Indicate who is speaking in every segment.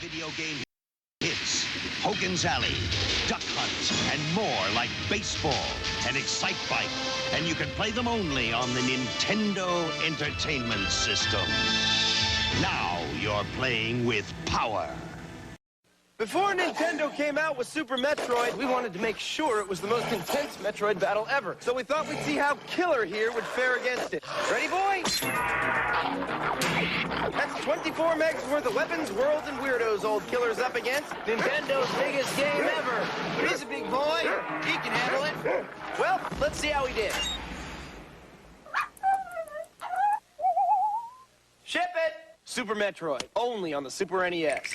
Speaker 1: Video game hits, Hogan's Alley, Duck Hunt, and more like baseball and Excite Bike. And you can play them only on the Nintendo Entertainment System. Now you're playing with power.
Speaker 2: Before Nintendo came out with Super Metroid, we wanted to make sure it was the most intense Metroid battle ever. So we thought we'd see how Killer here would fare against it. Ready, boy? That's 24 megs worth of weapons, worlds, and weirdos old Killer's up against. Nintendo's biggest game ever. But he's a big boy. He can handle it. Well, let's see how he did. Ship it! Super Metroid, only on the Super NES.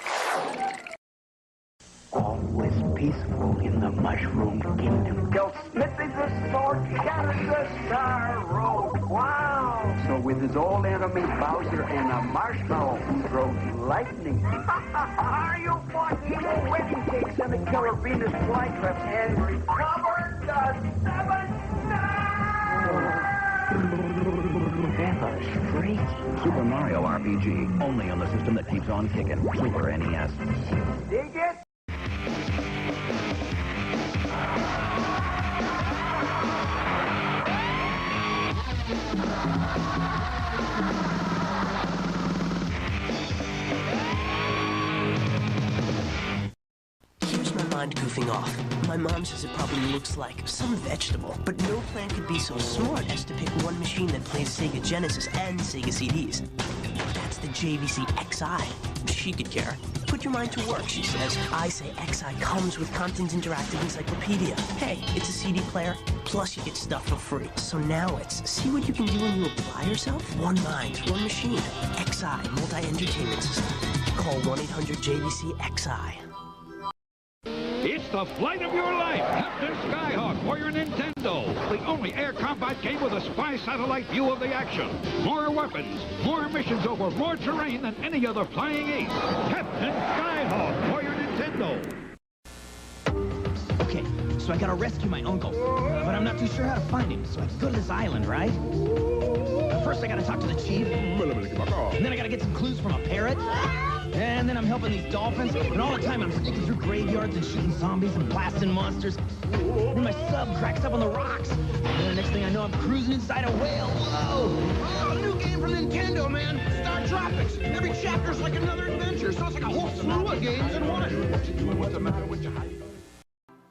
Speaker 3: Always peaceful in the Mushroom Kingdom. Till Smithy the sword shatters the star road. Wow! So with his old enemy Bowser and a marshmallow throws lightning. Are you watching the wedding cakes and the killer Venus flytraps and recover the 7 stars? That was freaky.
Speaker 4: Super Mario RPG, only on the system that keeps on kicking. Super NES.
Speaker 3: Dig it?
Speaker 5: Here's my mind goofing off. My mom says it probably looks like some vegetable, but no plant could be so smart as to pick one machine that plays Sega Genesis and Sega CDs. That's the JVC XI. She could care. Put your mind to work, she says. I say XI comes with Compton's Interactive Encyclopedia. Hey, it's a CD player, plus you get stuff for free. So now it's see what you can do when you apply yourself? One mind, one machine. XI, multi-entertainment system. Call 1-800-JVC-XI.
Speaker 6: It's the flight of your life, Captain Skyhawk for your Nintendo. The only air combat game with a spy satellite view of the action. More weapons, more missions over more terrain than any other flying ace. Captain Skyhawk for your Nintendo.
Speaker 7: Okay, so I gotta rescue my uncle, but I'm not too sure how to find him, so I can go to this island, right? First I gotta talk to the chief, and then I gotta get some clues from a parrot. And then I'm helping these dolphins, and all the time I'm sneaking through graveyards and shooting zombies and blasting monsters. Then my sub cracks up on the rocks. And then the next thing I know, I'm cruising inside a whale. Whoa! Oh, new game from Nintendo, man. Star Tropics. Every chapter's like another adventure, so it's like a whole slew of games in one. What you doing? What's the matter with you?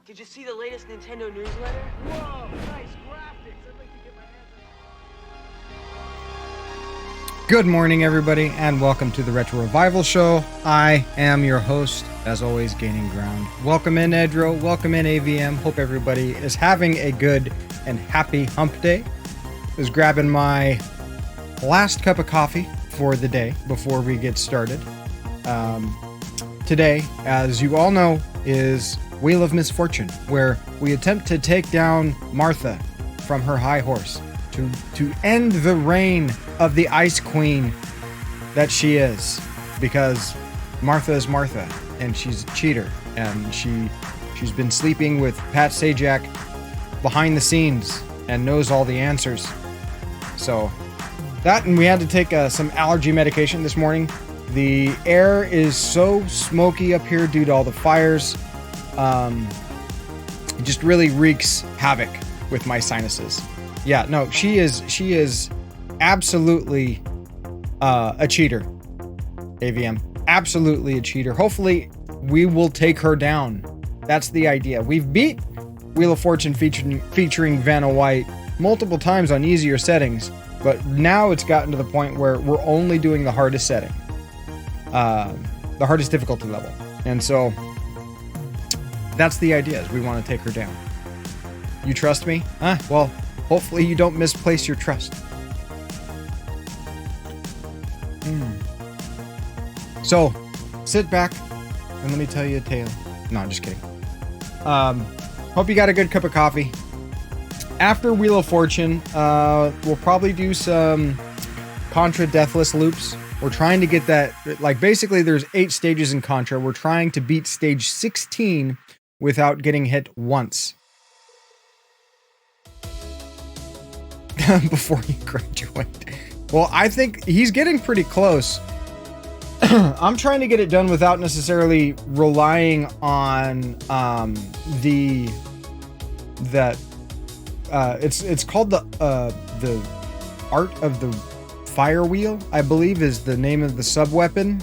Speaker 5: Did you see the latest Nintendo newsletter? Whoa, nice graphics. I'd like to get my hands on.
Speaker 8: Good morning, everybody, and welcome to the Retro Revival Show. I am your host, as always, Gaining Ground. Welcome in, Edro. Welcome in, AVM. Hope everybody is having a good and happy hump day. I was grabbing my last cup of coffee for the day before we get started. Today, as you all know, is Wheel of Misfortune, where we attempt to take down Martha from her high horse to end the reign of the Ice Queen that she is, because Martha is Martha and she's a cheater, and she's been sleeping with Pat Sajak behind the scenes and knows all the answers. So that, and we had to take some allergy medication this morning. The air is so smoky up here due to all the fires. It just really wreaks havoc with my sinuses. Yeah, no, she is absolutely a cheater, AVM. Absolutely a cheater. Hopefully, we will take her down. That's the idea. We've beat Wheel of Fortune featuring Vanna White multiple times on easier settings, but now it's gotten to the point where we're only doing the hardest setting. The hardest difficulty level. And so, that's the idea, is we want to take her down. You trust me? Well, hopefully you don't misplace your trust. So, sit back and let me tell you a tale. No, I'm just kidding. Hope you got a good cup of coffee. After Wheel of Fortune, we'll probably do some Contra Deathless loops. We're trying to get that, like, basically there's 8 stages in Contra. We're trying to beat stage 16 without getting hit once. Before you graduate. Well, I think he's getting pretty close. I'm trying to get it done without necessarily relying on it's called the Art of the Fire Wheel, I believe, is the name of the sub weapon.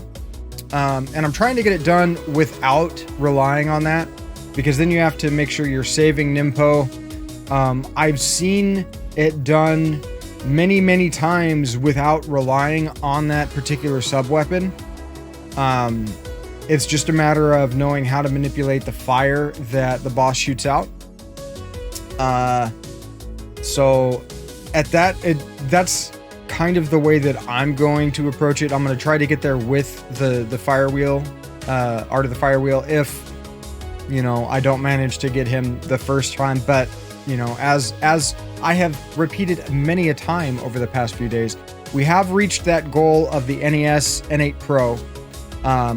Speaker 8: And I'm trying to get it done without relying on that, because then you have to make sure you're saving Nimpo. I've seen it done many times without relying on that particular sub-weapon. It's just a matter of knowing how to manipulate the fire that the boss shoots out. So at that's kind of the way that I'm going to approach it. I'm going to try to get there with the fire wheel, Art of the Fire Wheel, if, you know, I don't manage to get him the first time. But, you know, as I have repeated many a time over the past few days, we have reached that goal of the NES N8 Pro,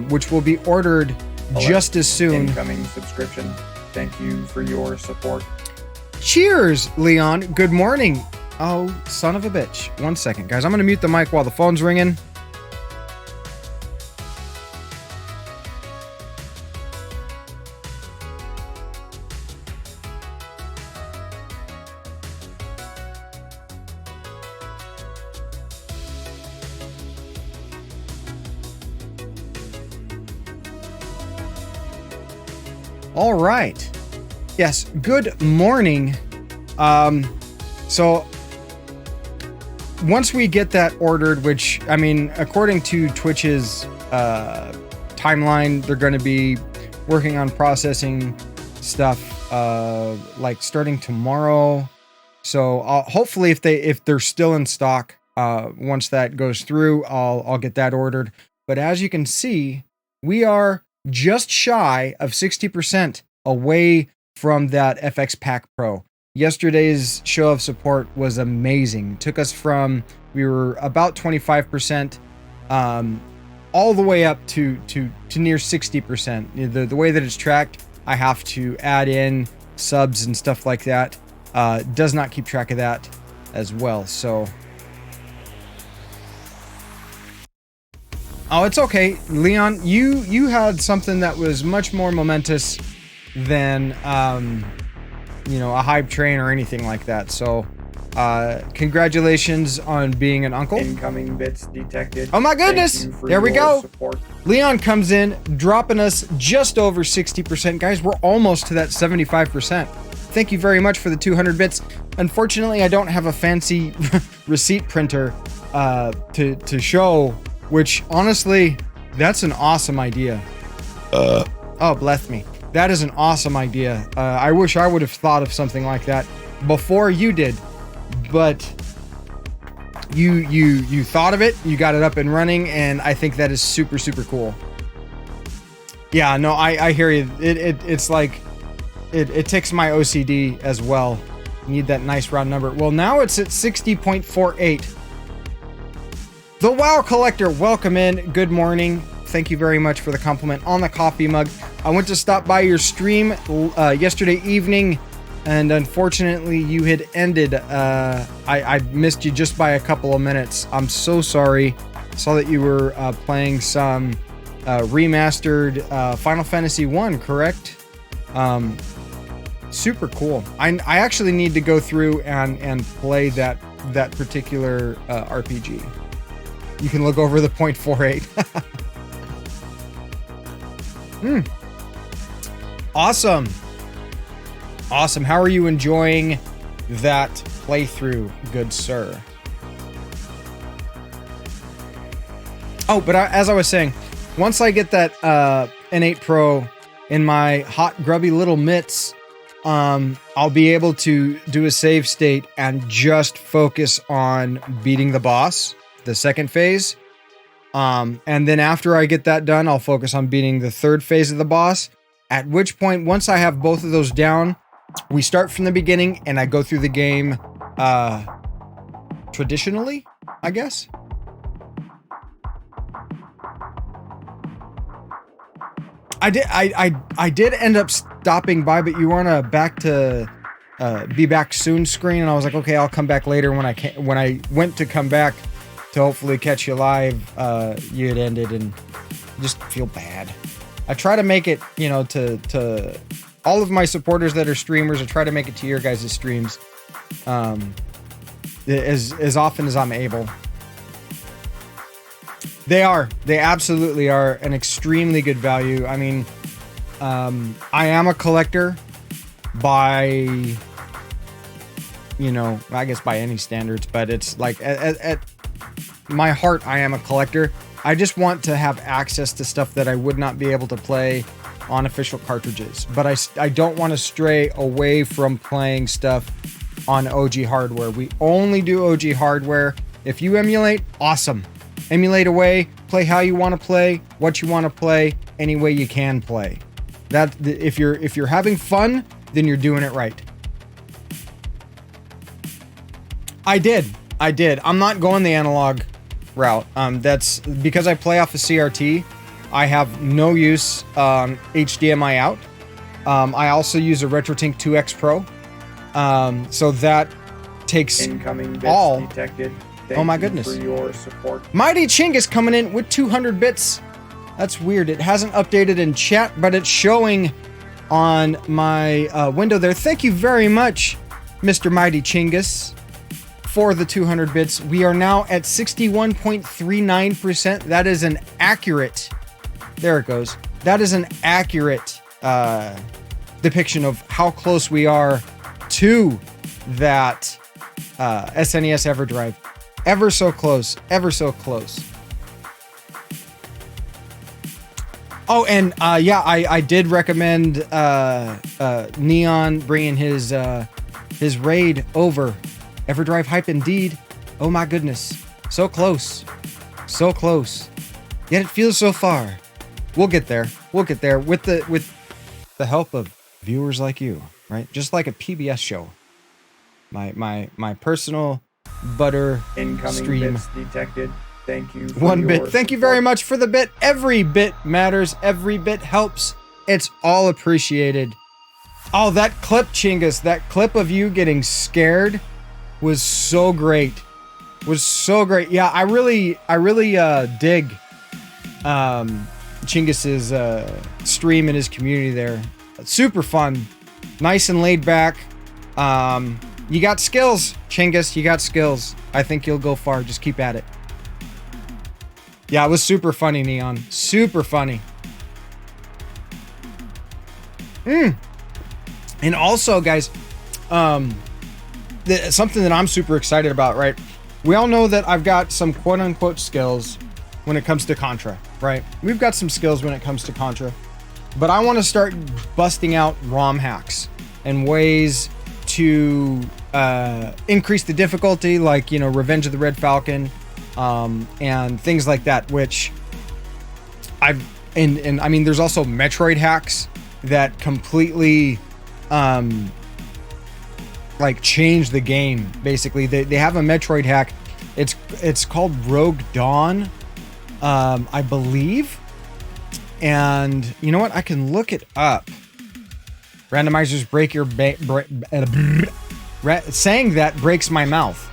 Speaker 8: which will be ordered just as soon.
Speaker 9: Incoming subscription. Thank you for your support.
Speaker 8: Cheers, Leon. Good morning. Oh, son of a bitch. 1 second, guys. I'm going to mute the mic while the phone's ringing. All right. Yes, good morning. So once we get that ordered, which, I mean, according to Twitch's timeline, they're going to be working on processing stuff like starting tomorrow. So hopefully if they're still in stock, once that goes through, I'll get that ordered. But as you can see, we are just shy of 60% away from that FX Pack Pro. Yesterday's show of support was amazing. It took us from, we were about 25%, all the way up to near 60%. The way that it's tracked, I have to add in subs and stuff like that. Does not keep track of that as well. So, oh, it's okay, Leon. You had something that was much more momentous than you know, a hype train or anything like that. So, congratulations on being an uncle.
Speaker 9: Incoming bits detected.
Speaker 8: Oh my goodness! There we go.
Speaker 9: Support.
Speaker 8: Leon comes in, dropping us just over 60%. Guys, we're almost to that 75%. Thank you very much for the 200 bits. Unfortunately, I don't have a fancy receipt printer to show, which honestly, that's an awesome idea. Oh, bless me. That is an awesome idea. I wish I would have thought of something like that before you did, but you thought of it, you got it up and running, and I think that is super, super cool. Yeah, no, I hear you. It's like, it ticks my OCD as well. You need that nice round number. Well, now it's at 60.48. The WoW Collector, welcome in. Good morning. Thank you very much for the compliment on the coffee mug. I went to stop by your stream yesterday evening, and unfortunately you had ended. I missed you just by a couple of minutes. I'm so sorry. I saw that you were playing some remastered Final Fantasy 1, correct? Super cool. I actually need to go through and play that particular RPG. You can look over the 0.48. Awesome. Awesome. How are you enjoying that playthrough, good sir? Oh, but as I was saying, once I get that N8 Pro in my hot, grubby little mitts, I'll be able to do a save state and just focus on beating the boss, the second phase. And then after I get that done, I'll focus on beating the third phase of the boss. At which point, once I have both of those down, we start from the beginning and I go through the game, traditionally, I guess. I did end up stopping by, but you were on a back to be back soon screen, and I was like, okay, I'll come back later. When I went to come back to hopefully catch you live, you had ended, and just feel bad. I try to make it, you know, to all of my supporters that are streamers. I try to make it to your guys' streams as often as I'm able. They absolutely are an extremely good value. I mean, I am a collector by, you know, I guess by any standards, but it's like at my heart, I am a collector. I just want to have access to stuff that I would not be able to play on official cartridges, but I don't want to stray away from playing stuff on OG hardware. We only do OG hardware. If you emulate, awesome. Emulate away, play how you want to play, what you want to play, any way you can play. That if you're having fun, then you're doing it right. I did. I'm not going the analog route. That's because I play off a CRT. I have no use HDMI out. I also use a RetroTink 2X Pro. So that takes
Speaker 9: Incoming bits
Speaker 8: all.
Speaker 9: detected.
Speaker 8: Oh my
Speaker 9: Thank you
Speaker 8: goodness.
Speaker 9: for your support.
Speaker 8: Mighty Chingus coming in with 200 bits. That's weird. It hasn't updated in chat, but it's showing on my window there. Thank you very much, Mr. Mighty Chingus, for the 200 bits. We are now at 61.39%. That is an accurate... There it goes. That is an accurate depiction of how close we are to that SNES EverDrive. Ever so close, ever so close. Oh, and I did recommend Neon bringing his raid over. EverDrive hype indeed. Oh my goodness, so close, so close. Yet it feels so far. We'll get there. We'll get there with the help of viewers like you, right? Just like a PBS show. My personal butter
Speaker 9: Incoming
Speaker 8: stream.
Speaker 9: bits detected. Thank you. For
Speaker 8: One bit.
Speaker 9: your
Speaker 8: Thank you very
Speaker 9: support.
Speaker 8: much for the bit. Every bit matters. Every bit helps. It's all appreciated. Oh, that clip, Chingus, that clip of you getting scared was so great. Was so great. Yeah, I really dig Chingus's stream and his community there. Super fun. Nice and laid back. You got skills, Chingus. You got skills. I think you'll go far. Just keep at it. Yeah, it was super funny, Neon. Super funny. And also, guys, something that I'm super excited about, right? We all know that I've got some quote-unquote skills when it comes to Contra, right? We've got some skills when it comes to Contra. But I want to start busting out ROM hacks and ways to increase the difficulty, like, you know, Revenge of the Red Falcon, and things like that, which I've, and I mean, there's also Metroid hacks that completely, like change the game. Basically, they have a Metroid hack. It's called Rogue Dawn, I believe. And you know what? I can look it up. Randomizers break your saying that breaks my mouth.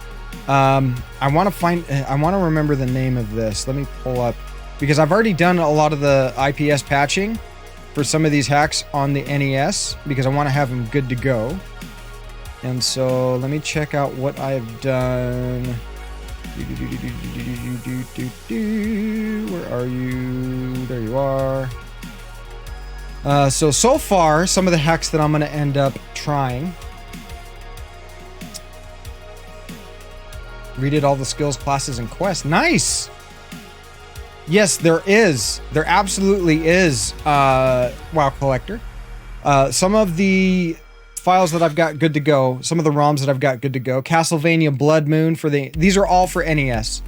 Speaker 8: I want to remember the name of this. Let me pull up, because I've already done a lot of the IPS patching for some of these hacks on the NES, because I want to have them good to go. And so let me check out what I've done. Where are you? There you are. So far, some of the hacks that I'm going to end up trying. Redid all the skills, classes, and quests. Nice! Yes, there is. There absolutely is, WoW Collector. Some of the files that I've got good to go, some of the ROMs that I've got good to go. Castlevania Blood Moon these are all for NES.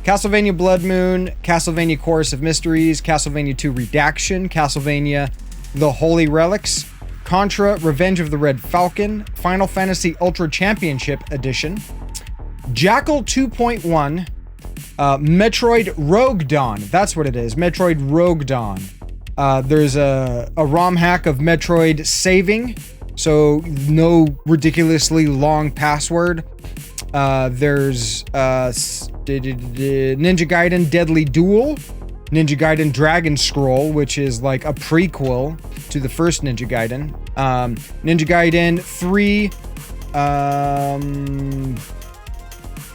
Speaker 8: Castlevania Blood Moon, Castlevania Chorus of Mysteries, Castlevania 2 Redaction, Castlevania The Holy Relics, Contra Revenge of the Red Falcon, Final Fantasy Ultra Championship Edition, Jackal 2.1, Metroid Rogue Dawn. That's what it is. Metroid Rogue Dawn. There's a ROM hack of Metroid saving, so no ridiculously long password. There's Ninja Gaiden Deadly Duel, Ninja Gaiden Dragon Scroll, which is like a prequel to the first Ninja Gaiden. Ninja Gaiden 3,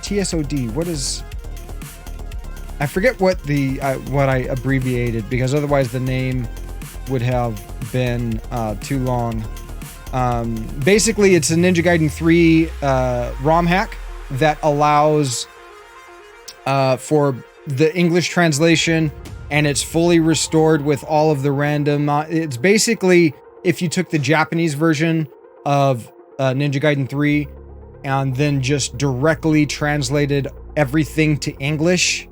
Speaker 8: TSOD. What is? I forget what what I abbreviated, because otherwise the name would have been too long. Basically, it's a Ninja Gaiden 3 ROM hack that allows for the English translation, and it's fully restored with all of the random. It's basically if you took the Japanese version of Ninja Gaiden 3 and then just directly translated everything to English.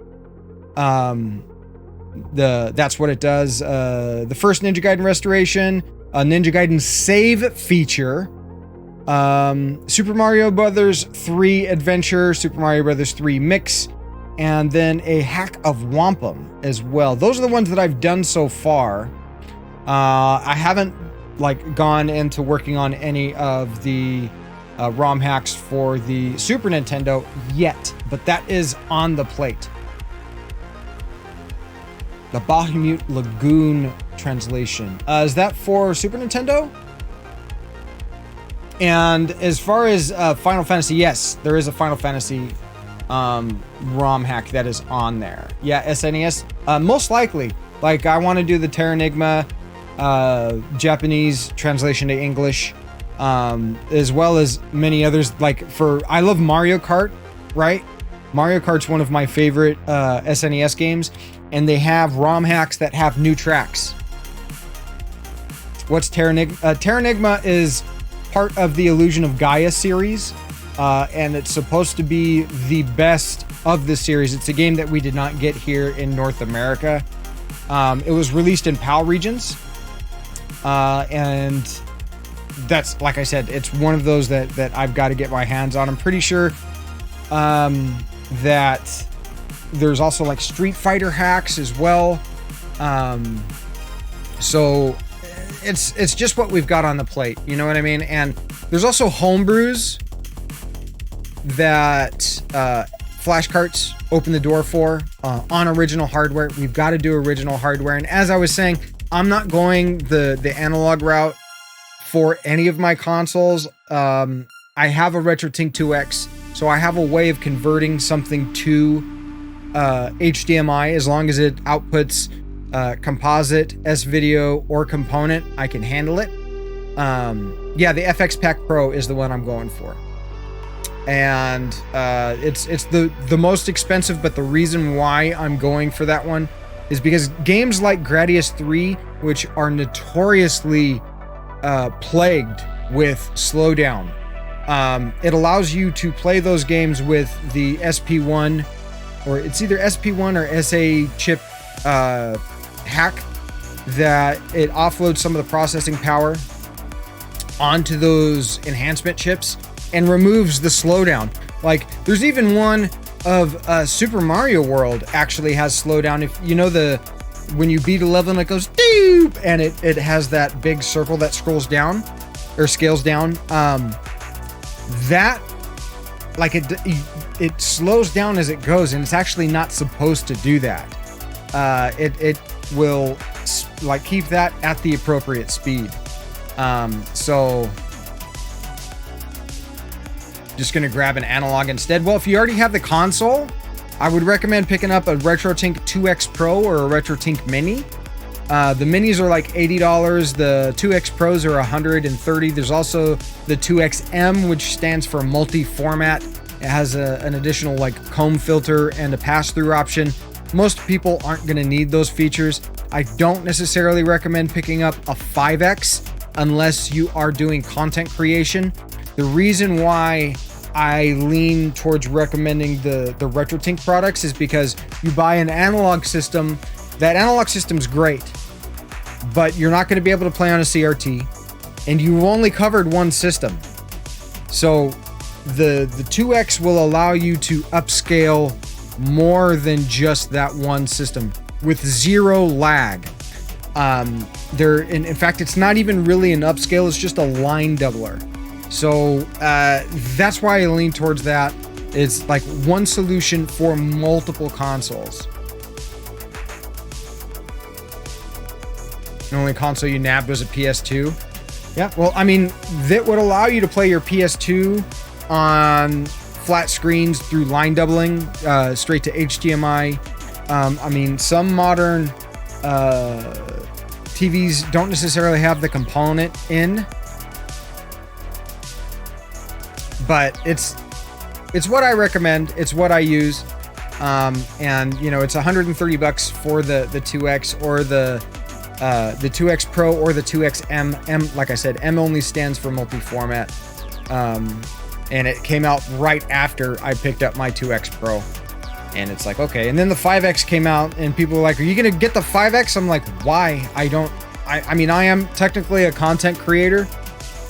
Speaker 8: That's what it does. The first Ninja Gaiden restoration, a Ninja Gaiden save feature, Super Mario Brothers 3 Adventure, Super Mario Brothers 3 Mix, and then a hack of Wampum as well. Those are the ones that I've done so far. I haven't gone into working on any of the ROM hacks for the Super Nintendo yet, but that is on the plate. The Bahamut Lagoon translation. Is that for Super Nintendo? And as far as Final Fantasy, yes, there is a Final Fantasy ROM hack that is on there. Yeah, SNES, most likely. I want to do the Terranigma Japanese translation to English, as well as many others. I love Mario Kart, right? Mario Kart's one of my favorite SNES games, and they have ROM hacks that have new tracks. What's Terranigma? Terranigma is part of the Illusion of Gaia series, and it's supposed to be the best of the series. It's a game that we did not get here in North America. It was released in PAL regions, and that's, like I said, it's one of those that I've got to get my hands on. I'm pretty sure that there's also like Street Fighter hacks as well. So it's just what we've got on the plate, you know what I mean? And there's also homebrews that flashcarts open the door for on original hardware. We've got to do original hardware. And as I was saying, I'm not going the analog route for any of my consoles. I have a RetroTink 2X, so I have a way of converting something to HDMI. As long as it outputs composite, S-video, or component, I can handle it. Yeah, the FX Pack Pro is the one I'm going for. And it's the most expensive, but the reason why I'm going for that one is because games like Gradius 3, which are notoriously plagued with slowdown, it allows you to play those games with the SP1, or it's either SP1 or SA chip hack, that it offloads some of the processing power onto those enhancement chips and removes the slowdown. Like, there's even one of Super Mario World actually has slowdown. If you know when you beat a level and it goes doop, and it has that big circle that scrolls down or scales down. That, like, it slows down as it goes, and it's actually not supposed to do that. It will like keep that at the appropriate speed. So just gonna grab an analog instead. Well, if you already have the console, I would recommend picking up a RetroTink 2X Pro or a RetroTink Mini. The minis are like $80. The 2X Pros are $130. There's also the 2XM, which stands for multi-format. It has an additional like comb filter and a pass-through option. Most people aren't going to need those features. I don't necessarily recommend picking up a 5X unless you are doing content creation. The reason why I lean towards recommending the RetroTink products is because you buy an analog system. That analog system's great, but you're not going to be able to play on a CRT, and you've only covered one system. So the 2X will allow you to upscale more than just that one system with zero lag. In fact, it's not even really an upscale, it's just a line doubler. So that's why I lean towards that. It's like one solution for multiple consoles. The only console you nabbed was a PS2. Yeah, well, I mean, that would allow you to play your PS2 on flat screens through line doubling, straight to HDMI. I mean, some modern TVs don't necessarily have the component in, but it's what I recommend. It's what I use. And you know, it's $130 for the 2X or the 2X Pro or the 2XM. M, like I said, M only stands for multi-format. And it came out right after I picked up my 2X Pro. And it's like, okay. And then the 5X came out, and people were like, are you going to get the 5X? I'm like, why? I mean, I am technically a content creator,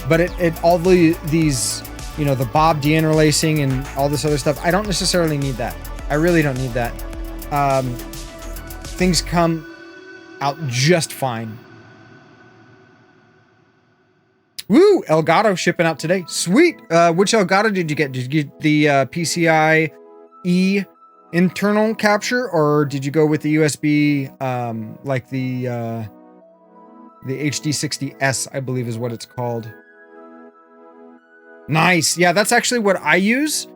Speaker 8: but all these, you know, the Bob deinterlacing and all this other stuff, I don't necessarily need that. I really don't need that. Things come out just fine. Woo! Elgato shipping out today. Sweet. Which Elgato did you get? Did you get the PCI E internal capture, or did you go with the USB, like the HD60S, I believe is what it's called? Nice. Yeah, that's actually what I use.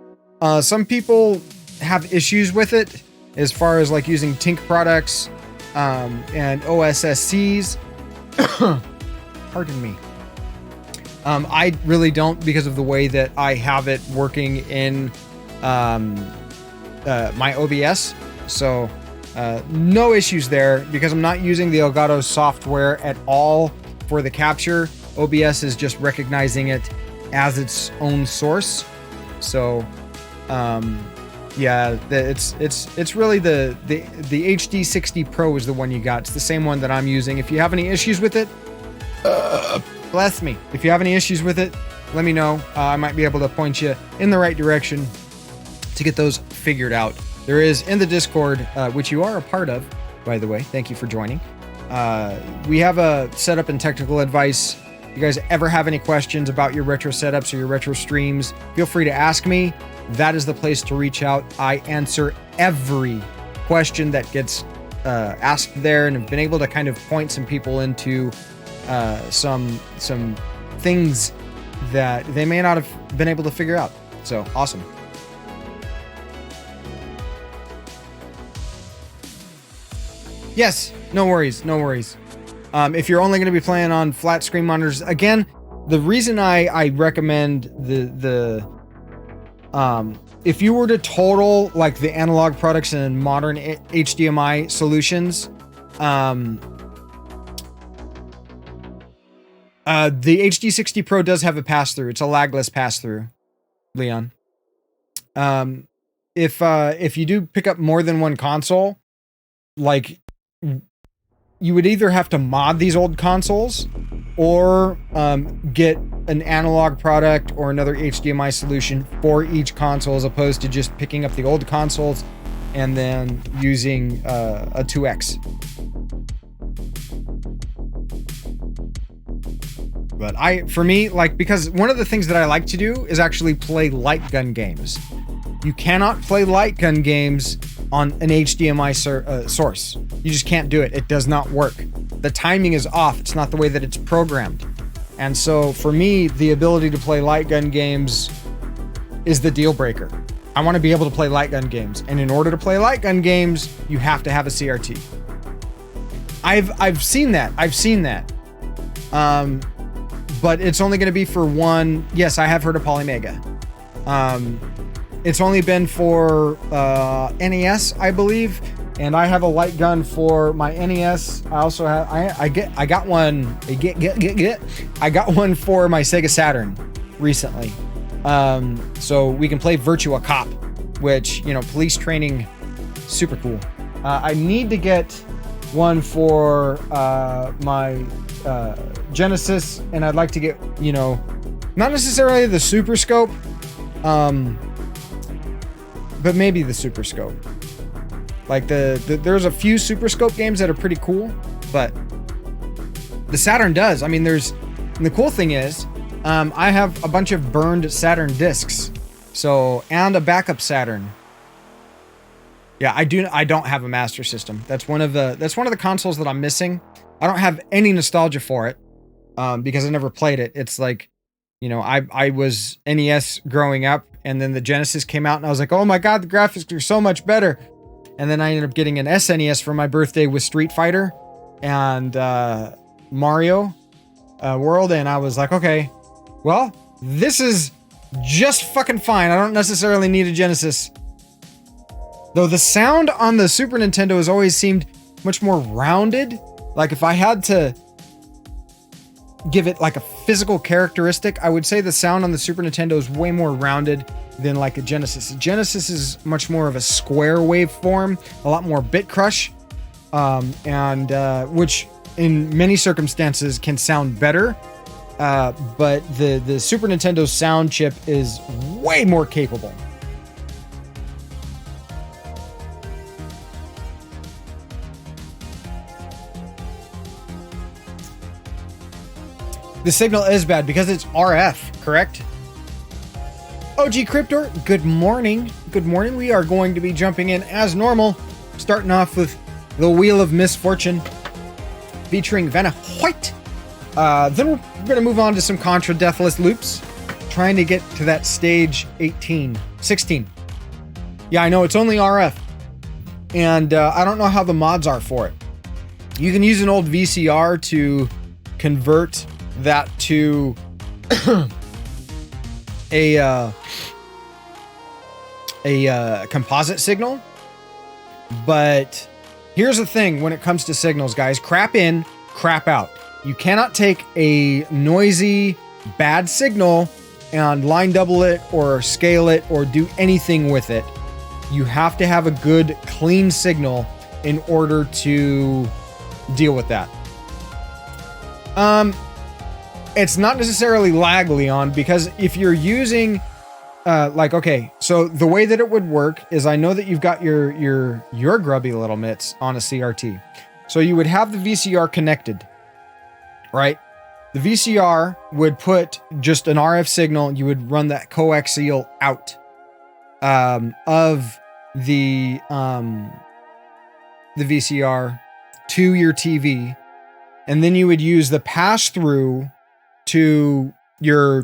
Speaker 8: Some people have issues with it as far as like using Tink products and OSSCs. Pardon me. I really don't, because of the way that I have it working in my OBS. So no issues there, because I'm not using the Elgato software at all for the capture. OBS is just recognizing it as its own source. So yeah, it's really the HD60 Pro is the one you got. It's the same one that I'm using. If you have any issues with it, bless me. If you have any issues with it, let me know. I might be able to point you in the right direction to get those figured out. There is in the Discord, which you are a part of, by the way. Thank you for joining. We have a setup and technical advice. If you guys ever have any questions about your retro setups or your retro streams, feel free to ask me. That is the place to reach out. I answer every question that gets asked there, and have been able to kind of point some people into some things that they may not have been able to figure out. So awesome. Yes, no worries, no worries. If you're only going to be playing on flat screen monitors, again, the reason I recommend if you were to total like the analog products and modern HDMI solutions, the HD60 Pro does have a pass-through. It's a lagless pass-through, Leon. If you do pick up more than one console, like, you would either have to mod these old consoles or get an analog product or another HDMI solution for each console, as opposed to just picking up the old consoles and then using a 2X. But for me, like, because one of the things that I like to do is actually play light gun games. You cannot play light gun games on an HDMI source. You just can't do it. It does not work. The timing is off. It's not the way that it's programmed. And so for me, the ability to play light gun games is the deal breaker. I want to be able to play light gun games. And in order to play light gun games, you have to have a CRT. I've seen that. I've seen that. But it's only going to be for one. Yes, I have heard of Polymega. It's only been for NES, I believe, and I have a light gun for my NES. I also have I got one for my Sega Saturn recently. So we can play Virtua Cop, which, you know, police training, super cool. I need to get one for my Genesis, and I'd like to get, you know, not necessarily the Super Scope, but maybe the Super Scope. Like there's a few Super Scope games that are pretty cool, but the Saturn does. I mean, and the cool thing is, I have a bunch of burned Saturn discs, and a backup Saturn. Yeah, I don't have a Master System. That's one of the consoles that I'm missing. I don't have any nostalgia for it, because I never played it. It's like, you know, I was NES growing up, and then the Genesis came out, and I was like, oh my god, the graphics are so much better. And then I ended up getting an SNES for my birthday with Street Fighter and Mario World, and I was like, okay, well, this is just fucking fine. I don't necessarily need a Genesis. Though the sound on the Super Nintendo has always seemed much more rounded. Like, if I had to give it like a physical characteristic, I would say the sound on the Super Nintendo is way more rounded than like a Genesis. Genesis is much more of a square waveform, a lot more bit crush, which in many circumstances can sound better. But the Super Nintendo sound chip is way more capable. The signal is bad because it's RF, correct? OG Cryptor, good morning. Good morning. We are going to be jumping in as normal, starting off with the Wheel of Misfortune featuring Vanna White. Then we're going to move on to some Contra Deathless loops, trying to get to that stage 16. Yeah, I know it's only RF, and I don't know how the mods are for it. You can use an old VCR to convert that to a composite signal. But here's the thing when it comes to signals, guys. Crap in, crap out. You cannot take a noisy, bad signal and line double it or scale it or do anything with it. You have to have a good, clean signal in order to deal with that. It's not necessarily lag, Leon, because if you're using okay, so the way that it would work is, I know that you've got your grubby little mitts on a CRT. So you would have the VCR connected, right? The VCR would put just an RF signal. You would run that coaxial out of the VCR to your TV, and then you would use the pass through to your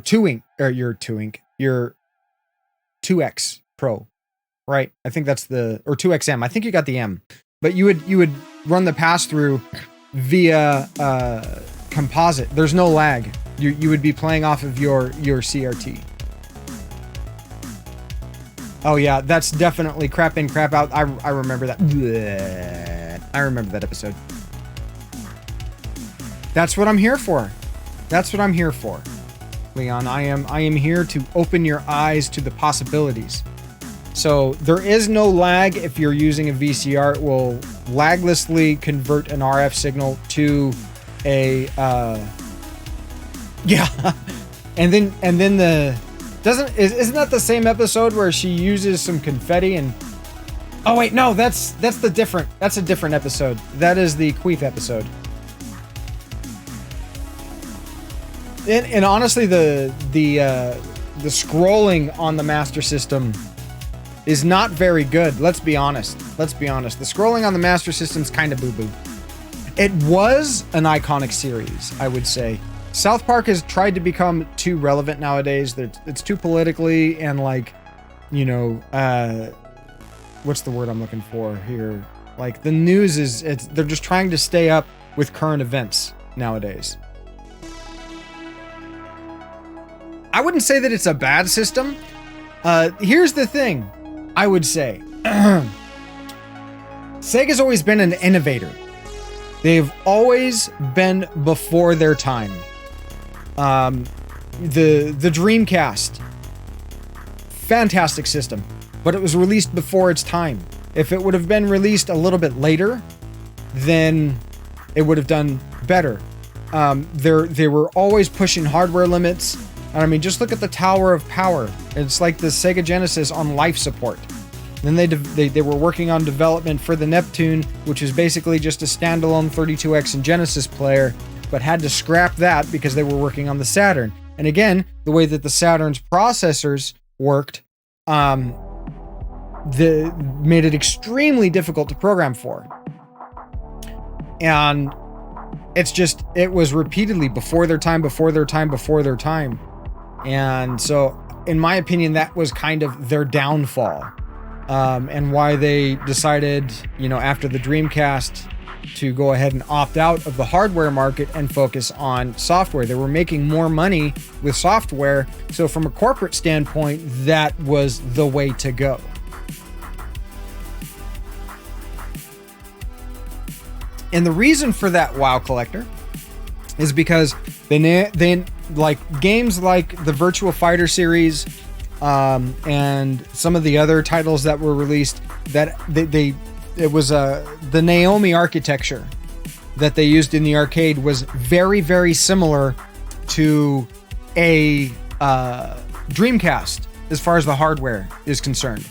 Speaker 8: 2X Pro, right? I think that's or 2XM. I think you got the M, but you would run the pass through via composite. There's no lag. You would be playing off of your CRT. Oh yeah, that's definitely crap in, crap out. I remember that. Bleh. I remember that episode. That's what I'm here for. That's what I'm here for, Leon. I am here to open your eyes to the possibilities. So there is no lag if you're using a VCR. It will laglessly convert an RF signal to a yeah. and then isn't that the same episode where she uses some confetti and oh wait, no, that's a different episode. That is the Queef episode. And honestly, the scrolling on the Master System is not very good. Let's be honest. The scrolling on the Master System's kind of boo-boo. It was an iconic series, I would say. South Park has tried to become too relevant nowadays. It's too politically and what's the word I'm looking for here? Like the news they're just trying to stay up with current events nowadays. I wouldn't say that it's a bad system. Here's the thing, I would say. Sega's always been an innovator. They've always been before their time. The Dreamcast, fantastic system, but it was released before its time. If it would have been released a little bit later, then it would have done better. They were always pushing hardware limits. And I mean, just look at the Tower of Power. It's like the Sega Genesis on life support. Then they were working on development for the Neptune, which is basically just a standalone 32X and Genesis player, but had to scrap that because they were working on the Saturn. And again, the way that the Saturn's processors worked, made it extremely difficult to program for. And it was repeatedly before their time. And so, in my opinion, that was kind of their downfall. And why they decided, after the Dreamcast, to go ahead and opt out of the hardware market and focus on software. They were making more money with software. So from a corporate standpoint, that was the way to go. And the reason for that, WoW Collector, is because they like games like the Virtua Fighter series, and some of the other titles that were released, that it was the Naomi architecture that they used in the arcade was very, very similar to a Dreamcast as far as the hardware is concerned.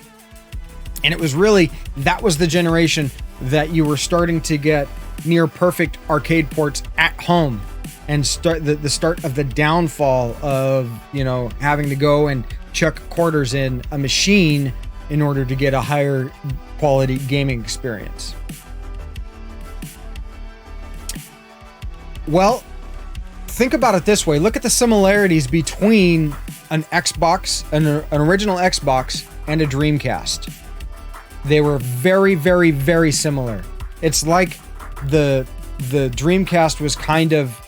Speaker 8: And it was really, that was the generation that you were starting to get near perfect arcade ports at home, and start the start of the downfall of, having to go and chuck quarters in a machine in order to get a higher quality gaming experience. Well, think about it this way. Look at the similarities between an Xbox, an original Xbox, and a Dreamcast. They were very, very, very similar. It's like the Dreamcast was kind of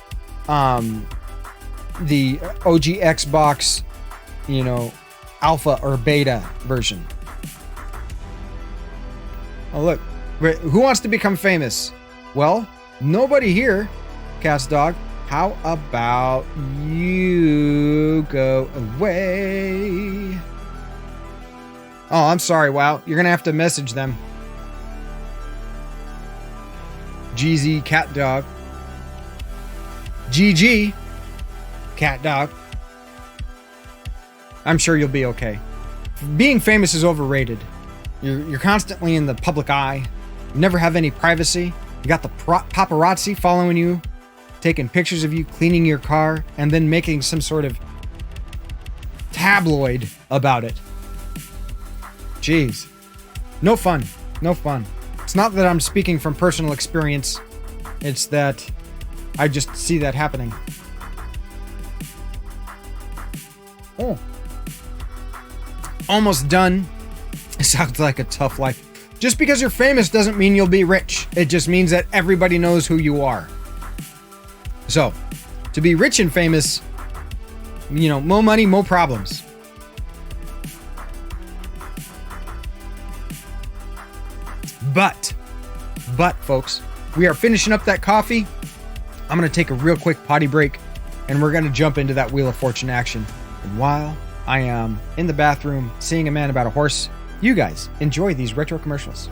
Speaker 8: the OG Xbox, you know, alpha or beta version. Oh, look. Who wants to become famous? Well, nobody here, Cat's Dog. How about you go away? Oh, I'm sorry, WoW. You're going to have to message them. GZ Cat Dog. GG Cat Dog. I'm sure you'll be okay. Being famous is overrated. You're constantly in the public eye. You never have any privacy. You got the paparazzi following you, taking pictures of you, cleaning your car, and then making some sort of tabloid about it. Jeez. No fun. No fun. It's not that I'm speaking from personal experience. It's that I just see that happening. Oh. Almost done. It sounds like a tough life. Just because you're famous doesn't mean you'll be rich. It just means that everybody knows who you are. So, to be rich and famous, you know, more money, more problems. But, folks, we are finishing up that coffee. I'm going to take a real quick potty break, and we're going to jump into that Wheel of Fortune action. And while I am in the bathroom seeing a man about a horse, you guys enjoy these retro commercials.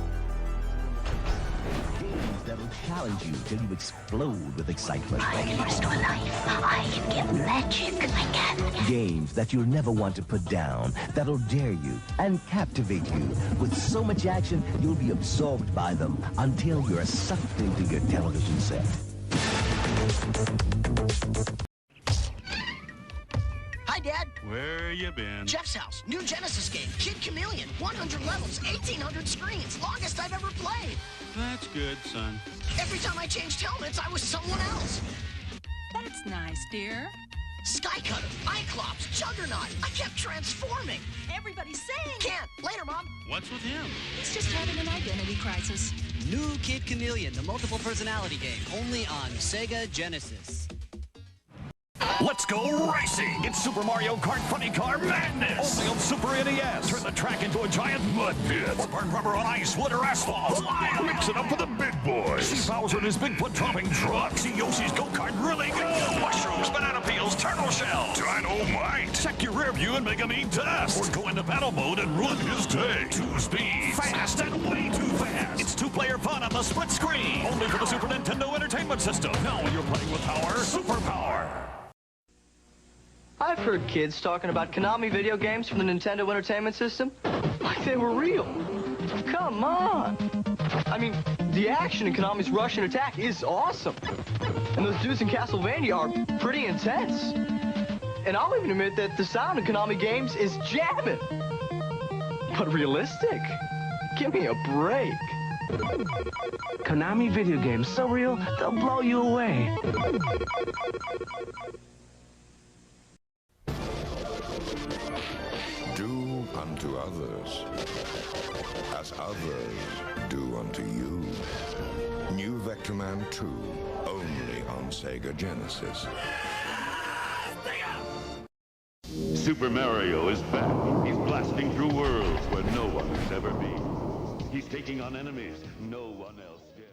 Speaker 10: Games that'll challenge you till you explode with excitement.
Speaker 11: I can restore life. I can get magic. I can.
Speaker 10: Games that you'll never want to put down, that'll dare you and captivate you. With so much action, you'll be absorbed by them until you're sucked into your television set.
Speaker 12: Hi, Dad.
Speaker 13: Where you been?
Speaker 12: Jeff's house. New Genesis game. Kid Chameleon. 100 levels. 1,800 screens. Longest I've ever played.
Speaker 13: That's good, son.
Speaker 12: Every time I changed helmets, I was someone else.
Speaker 14: That's nice, dear.
Speaker 12: Skycutter, Cyclops, Juggernaut. I kept transforming.
Speaker 14: Everybody's saying.
Speaker 12: Can't. Later, Mom.
Speaker 13: What's with him?
Speaker 14: He's just having an identity crisis.
Speaker 15: New Kid Chameleon, the multiple personality game. Only on Sega Genesis.
Speaker 1: Let's go racing! It's Super Mario Kart Funny Car Madness! Only on Super NES! Turn the track into a giant mud pit! Or burn rubber on ice, wood, or asphalt! Mix it up with the big boys! See Bowser in his Bigfoot-dropping truck! See Yoshi's go-kart really go! Mushrooms, banana peels, turtle shells! Dynamite! Check your rear view and make him eat dust! Or go into battle mode and ruin his day! 2 speeds! Fast and way too fast! It's 2-player fun on the split screen! Only for the Super Nintendo Entertainment System! Now you're playing with power, superpower!
Speaker 16: I've heard kids talking about Konami video games from the Nintendo Entertainment System like they were real. Come on. I mean, the action in Konami's Russian Attack is awesome. And those dudes in Castlevania are pretty intense. And I'll even admit that the sound in Konami games is jamming. But realistic? Give me a break.
Speaker 17: Konami video games, so real, they'll blow you away.
Speaker 18: Do unto others as others do unto you. New Vectorman 2, only on Sega Genesis.
Speaker 19: Super Mario is back. He's blasting through worlds where no one has ever been. He's taking on enemies no one else dares.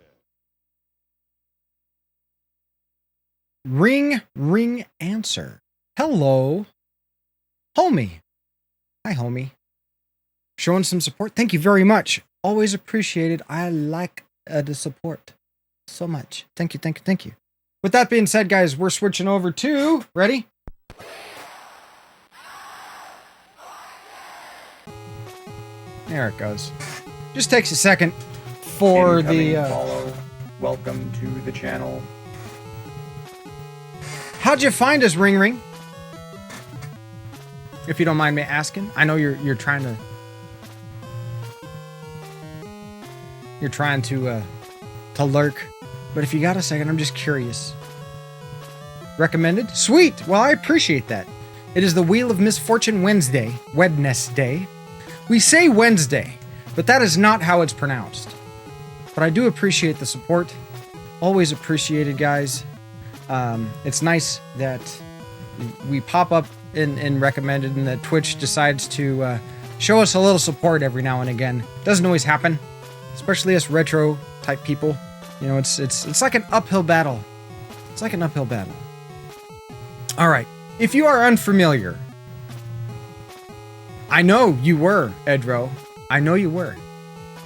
Speaker 8: Ring answer. Hello. Homie. Hi, homie. Showing some support. Thank you very much. Always appreciated. I like the support so much. Thank you. With that being said, guys, we're switching over to... Ready? There it goes. Just takes a second for
Speaker 9: Incoming
Speaker 8: the...
Speaker 9: follow. Welcome to the channel.
Speaker 8: How'd you find us, Ring? If you don't mind me asking. I know you're trying to... You're trying to lurk. But if you got a second, I'm just curious. Recommended? Sweet! Well, I appreciate that. It is the Wheel of Misfortune Wednesday. WedNESday. We say Wednesday, but that is not how it's pronounced. But I do appreciate the support. Always appreciated, guys. It's nice that we pop up in recommended and that Twitch decides to show us a little support every now and again. Doesn't always happen, especially us retro type people. You know, it's like an uphill battle. It's like an uphill battle. All right. If you are unfamiliar, I know you were, Edro. I know you were.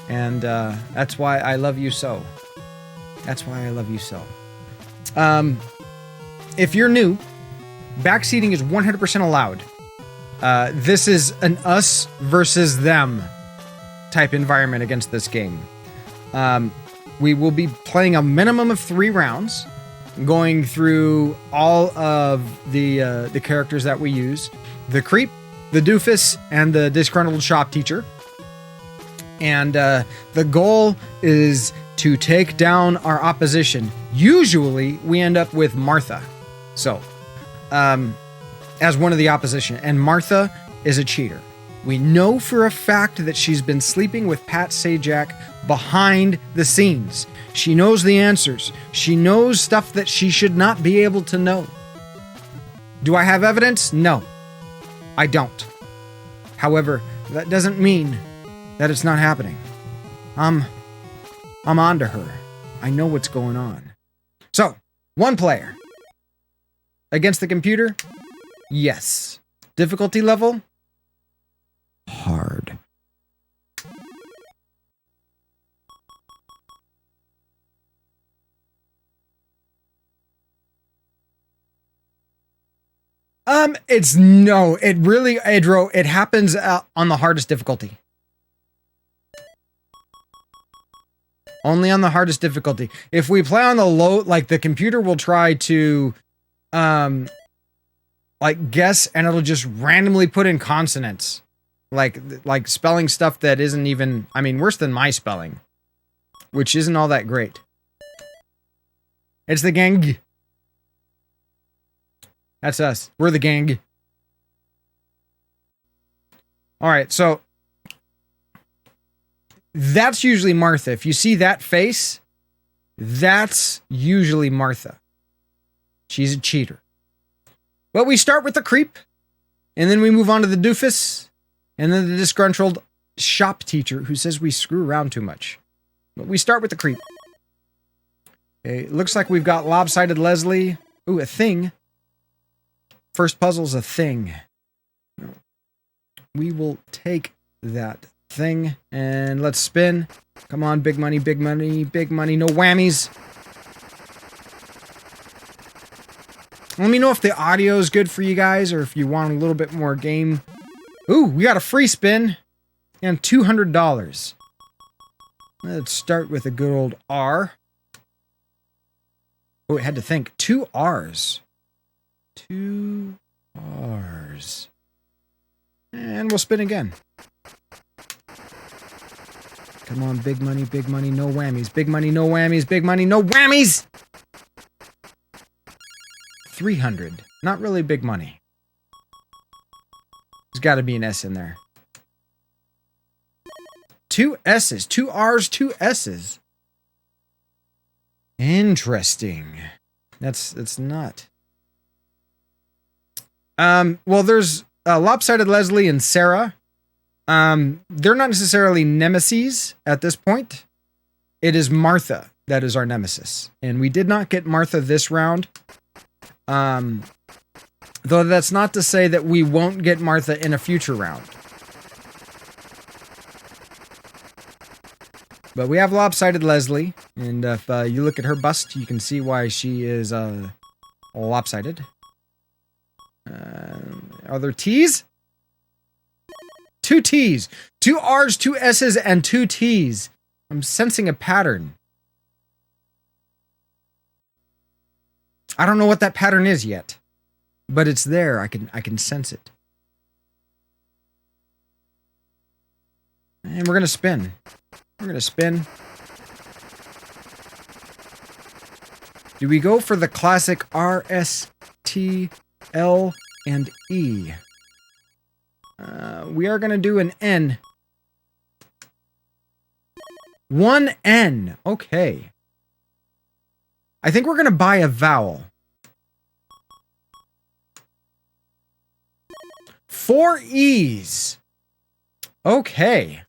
Speaker 8: And that's why I love you so. That's why I love you so. If you're new, backseating is 100% allowed. This is an us versus them type environment against this game. We will be playing a minimum of 3 rounds, going through all of the characters that we use. The creep, the doofus, and the disgruntled shop teacher. And the goal is to take down our opposition. Usually, we end up with Martha. So, as one of the opposition. And Martha is a cheater. We know for a fact that she's been sleeping with Pat Sajak behind the scenes. She knows the answers. She knows stuff that she should not be able to know. Do I have evidence? No, I don't. However, that doesn't mean that it's not happening. I'm on to her. I know what's going on. So, 1 player. Against the computer? Yes. Difficulty level? Hard. It really, Edro, it happens on the hardest difficulty. Only on the hardest difficulty. If we play on the low, like the computer will try to, like guess, and it'll just randomly put in consonants. Like spelling stuff that isn't even, I mean, worse than my spelling. Which isn't all that great. It's the gang. That's us. We're the gang. Alright, so that's usually Martha. If you see that face, that's usually Martha. She's a cheater. But we start with the creep, and then we move on to the doofus, and then the disgruntled shop teacher who says we screw around too much. But we start with the creep. Okay, it looks like we've got lopsided Leslie. Ooh, a thing. First puzzle's a thing. We will take that thing and let's spin. Come on, big money, big money, big money. No whammies. Let me know if the audio is good for you guys or if you want a little bit more game. Ooh, we got a free spin and $200. Let's start with a good old R. Oh, I had to think. 2 R's. 2 R's. And we'll spin again. Come on, big money, no whammies. Big money, no whammies, big money, no whammies! 300. Not really big money. There's got to be an S in there. 2 S's. 2 R's, 2 S's. Interesting. That's not. Well, there's lopsided Leslie and Sarah. They're not necessarily nemeses at this point. It is Martha that is our nemesis. And we did not get Martha this round. Though that's not to say that we won't get Martha in a future round. But we have lopsided Leslie. And if you look at her bust, you can see why she is lopsided. Are there T's? 2 T's. 2 R's, 2 S's, and 2 T's. I'm sensing a pattern. I don't know what that pattern is yet. But it's there. I can sense it. And we're going to spin. We're going to spin. Do we go for the classic R, S, T, L, and E? We are going to do an N. 1 N. Okay. I think we're going to buy a vowel. 4 E's. Okay.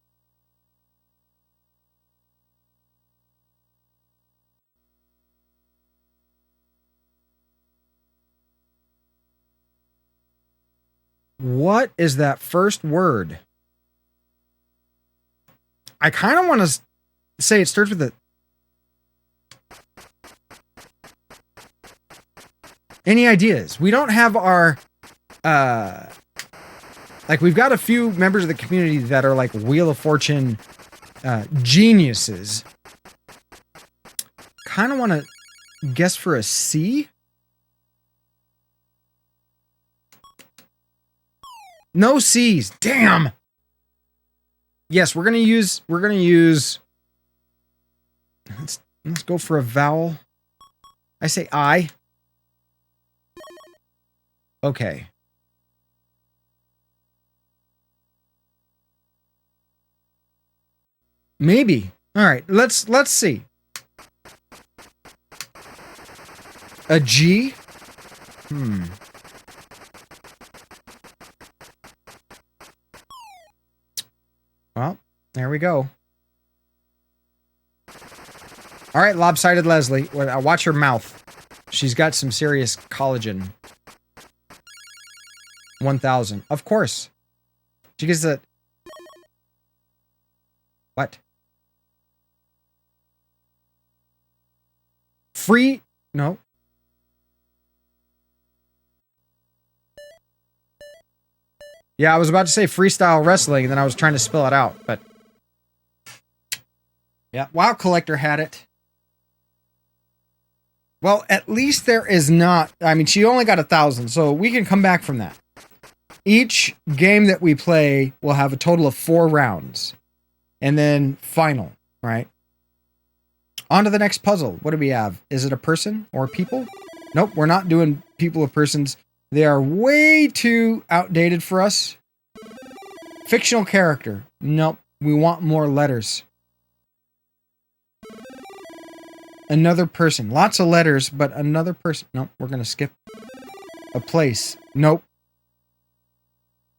Speaker 8: What is that first word? I kind of want to say it starts with a... Any ideas? We don't have our... like, we've got a few members of the community that are like Wheel of Fortune geniuses. Kind of want to guess for a C? No C's. Damn. Yes, we're gonna use. Let's go for a vowel. I say I. Okay. Maybe. All right. Let's see. A G. Well, there we go. All right, lopsided Leslie. Watch her mouth. She's got some serious collagen. 1,000. Of course. She gets a... What? Free... No. Yeah, I was about to say freestyle wrestling, and then I was trying to spell it out, but... Yeah, WoW Collector had it. Well, at least there is not... I mean, she only got 1,000, so we can come back from that. Each game that we play will have a total of 4 rounds. And then final, right? On to the next puzzle. What do we have? Is it a person or people? Nope, we're not doing people or persons. They are way too outdated for us. Fictional character. Nope, we want more letters. Another person. Lots of letters, but another person. Nope, we're going to skip. A place. Nope.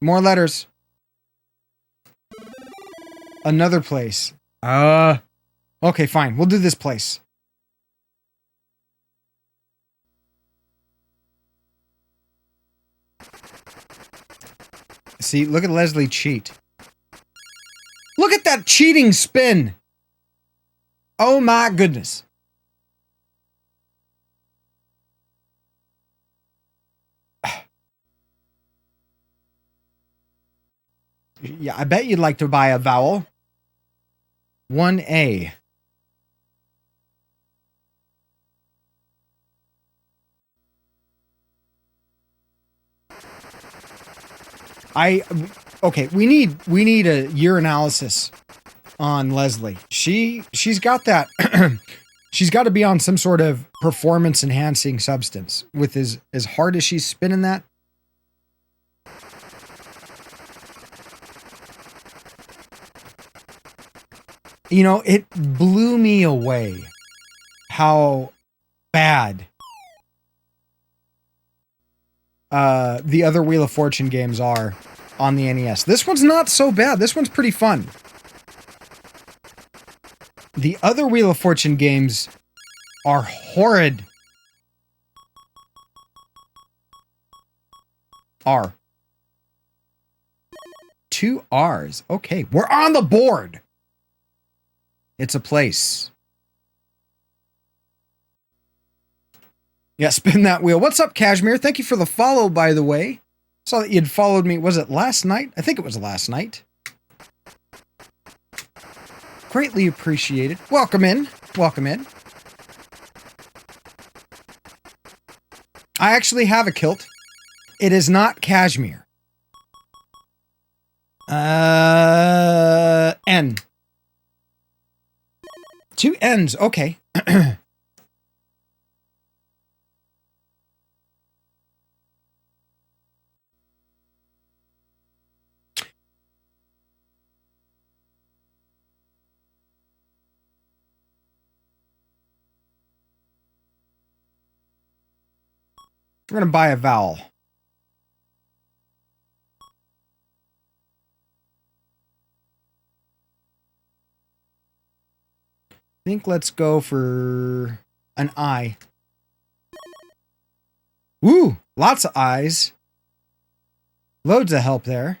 Speaker 8: More letters. Another place. Okay, fine. We'll do this place. See, look at Leslie cheat. Look at that cheating spin. Oh my goodness. Yeah, I bet you'd like to buy a vowel. 1A. Okay, we need a year analysis on Leslie. She's got that. She's got to be on some sort of performance enhancing substance with as hard as she's spinning that. You know, it blew me away how bad the other Wheel of Fortune games are on the NES. This one's not so bad. This one's pretty fun. The other Wheel of Fortune games are horrid. R. 2 R's. Okay, we're on the board. It's a place. Yeah, spin that wheel. What's up, Kashmir? Thank you for the follow, by the way. Saw that you'd followed me. Was it last night? I think it was last night. Greatly appreciated. Welcome in. Welcome in. I actually have a kilt. It is not cashmere. N. 2 N's. Okay. We're going to buy a vowel. think let's go for an eye. Woo! Lots of eyes. Loads of help there.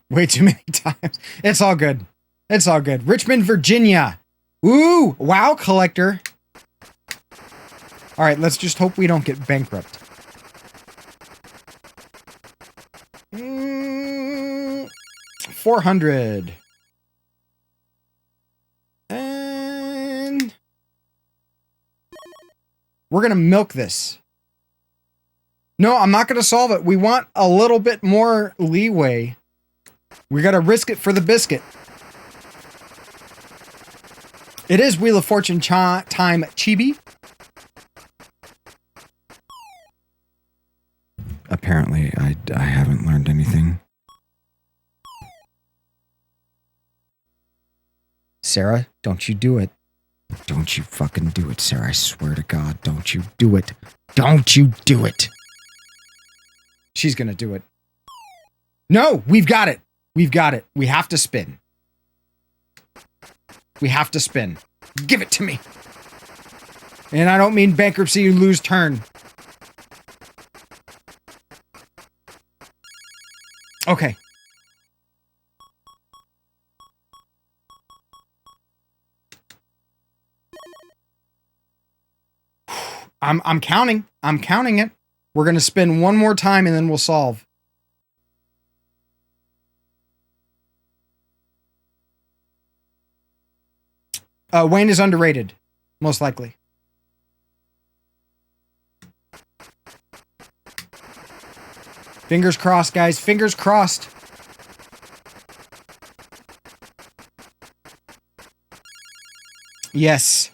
Speaker 8: Way too many times. It's all good. It's all good. Richmond, Virginia. Ooh, wow, collector. All right, let's just hope we don't get bankrupt. 400. And we're going to milk this. No, I'm not going to solve it. We want a little bit more leeway. We got to risk it for the biscuit. It is Wheel of Fortune time, Chibi. Apparently, I haven't learned anything. Sarah, don't you do it. Don't you fucking do it, Sarah. I swear to God, don't you do it. Don't you do it. She's gonna do it. No, we've got it. We've got it. We have to spin. We have to spin. Give it to me. And I don't mean bankruptcy, you lose turn. Okay. I'm counting. I'm counting it. We're going to spin one more time and then we'll solve. Wayne is underrated, most likely. Fingers crossed, guys. Fingers crossed. Yes.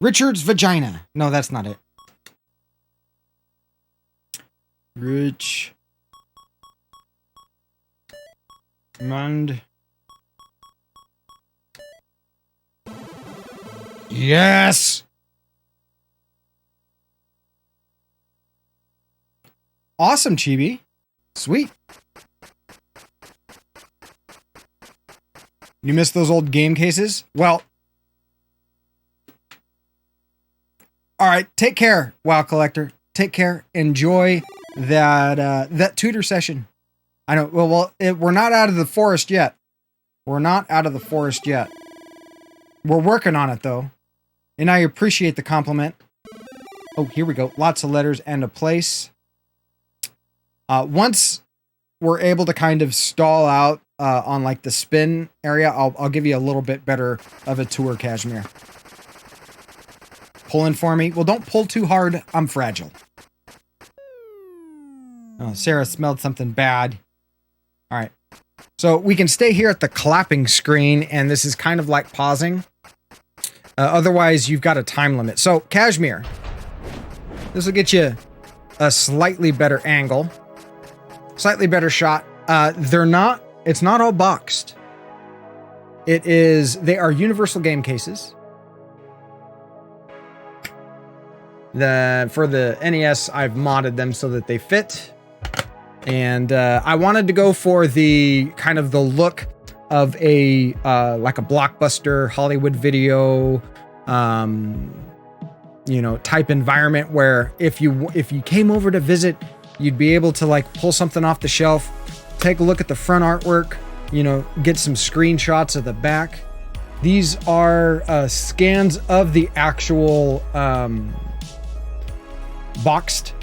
Speaker 8: Richard's vagina. No, that's not it. Rich. Mund. Yes. Awesome, Chibi. Sweet. You missed those old game cases? Well, all right, take care, WoW Collector. Take care. Enjoy that tutor session. I know. Well, we're not out of the forest yet. We're not out of the forest yet. We're working on it, though. And I appreciate the compliment. Oh, here we go. Lots of letters and a place. Once we're able to kind of stall out on like the spin area, I'll give you a little bit better of a tour, Kashmir. Pull in for me. Well, don't pull too hard. I'm fragile. Oh, Sarah smelled something bad. All right. So we can stay here at the clapping screen, and this is kind of like pausing. Otherwise, you've got a time limit. So, Kashmir. This will get you a slightly better angle. Slightly better shot. It's not all boxed. They are universal game cases. For the NES, I've modded them so that they fit. And I wanted to go for the kind of the look of a like a blockbuster Hollywood video, type environment where if you came over to visit, you'd be able to like pull something off the shelf, take a look at the front artwork, get some screenshots of the back. These are scans of the actual boxed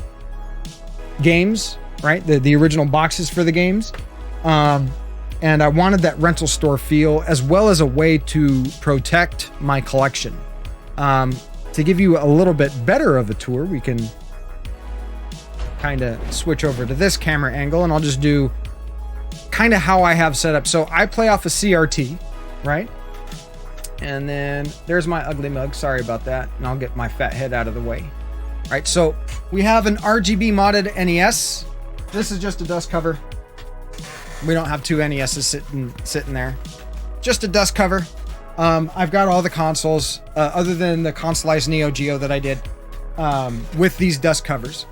Speaker 8: games, right? The original boxes for the games. And I wanted that rental store feel as well as a way to protect my collection. To give you a little bit better of a tour, we can kind of switch over to this camera angle and I'll just do kind of how I have set up. So I play off a CRT, right? And then there's my ugly mug. Sorry about that. And I'll get my fat head out of the way. All right, so we have an RGB modded NES. This is just a dust cover. We don't have two NESs sitting there. Just a dust cover. I've got all the consoles, other than the consoleized Neo Geo that I did, with these dust covers.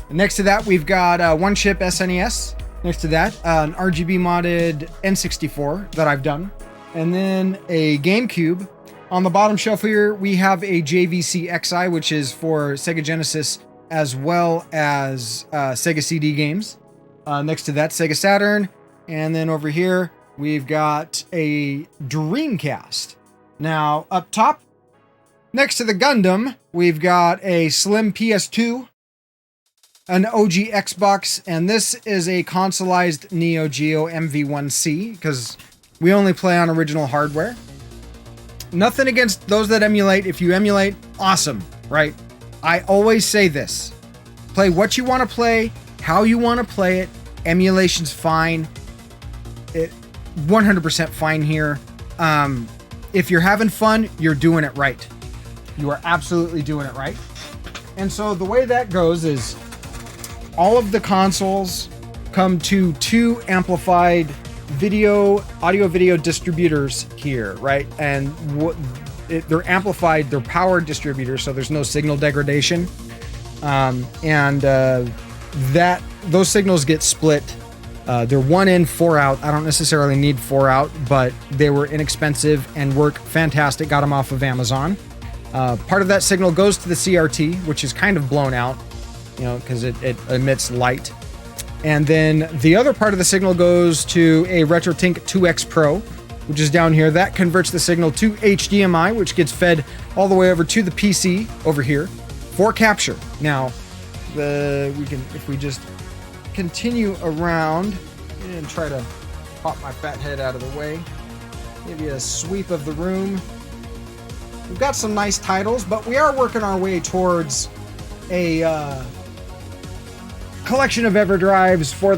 Speaker 8: Next to that, we've got one chip SNES. Next to that, an RGB modded N64 that I've done. And then a GameCube. On the bottom shelf here, we have a JVC XI, which is for Sega Genesis as well as Sega CD games. Next to that, Sega Saturn. And then over here, we've got a Dreamcast. Now, up top, next to the Gundam, we've got a slim PS2, an OG Xbox, and this is a consoleized Neo Geo MV1C, because we only play on original hardware. Nothing against those that emulate. If you emulate, awesome, right? I always say this. Play what you want to play, how you want to play it. Emulation's fine. 100% fine here. If you're having fun, you're doing it right. You are absolutely doing it right. And so the way that goes is all of the consoles come to two amplified audio video distributors here, right? And they're amplified, they're power distributors, so there's no signal degradation. Those signals get split. They're 1 in, 4 out. I don't necessarily need 4 out, but they were inexpensive and work fantastic. Got them off of Amazon. Part of that signal goes to the CRT, which is kind of blown out, because it emits light. And then the other part of the signal goes to a RetroTink 2X Pro, which is down here. That converts the signal to HDMI, which gets fed all the way over to the PC over here for capture. Now, if we just continue around and try to pop my fat head out of the way, give you a sweep of the room. We've got some nice titles, but we are working our way towards a collection of EverDrives for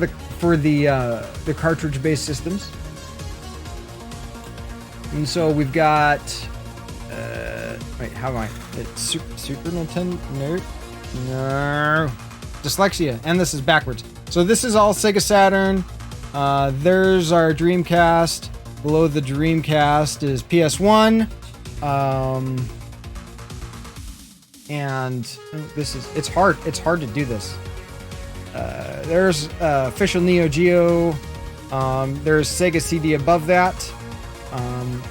Speaker 8: the cartridge-based systems. And so we've got it's Super Nintendo? No. Dyslexia, and this is backwards. So this is all Sega Saturn. There's our Dreamcast. Below the Dreamcast is PS1. It's hard to do this. There's official Neo Geo. There's Sega CD above that.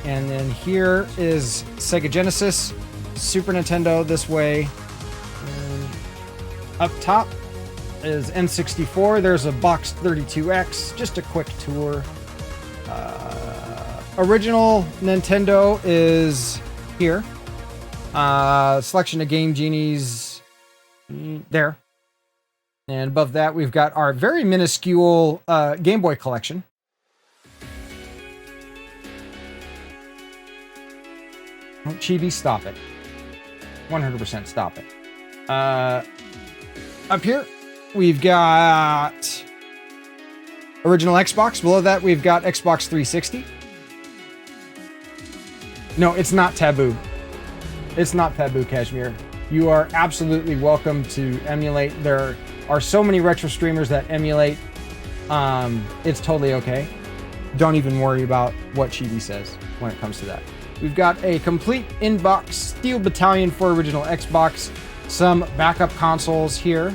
Speaker 8: And then here is Sega Genesis, Super Nintendo this way. And up top is N64. There's a Box 32X. Just a quick tour. Original Nintendo is here. Selection of Game Genies there. And above that, we've got our very minuscule Game Boy collection. Oh, Chibi, stop it. 100% stop it. Up here, we've got original Xbox. Below that, we've got Xbox 360. No, it's not taboo. It's not taboo, Kashmir. You are absolutely welcome to emulate. There are so many retro streamers that emulate. It's totally okay. Don't even worry about what Chibi says when it comes to that. We've got a complete inbox Steel Battalion for original Xbox, some backup consoles here,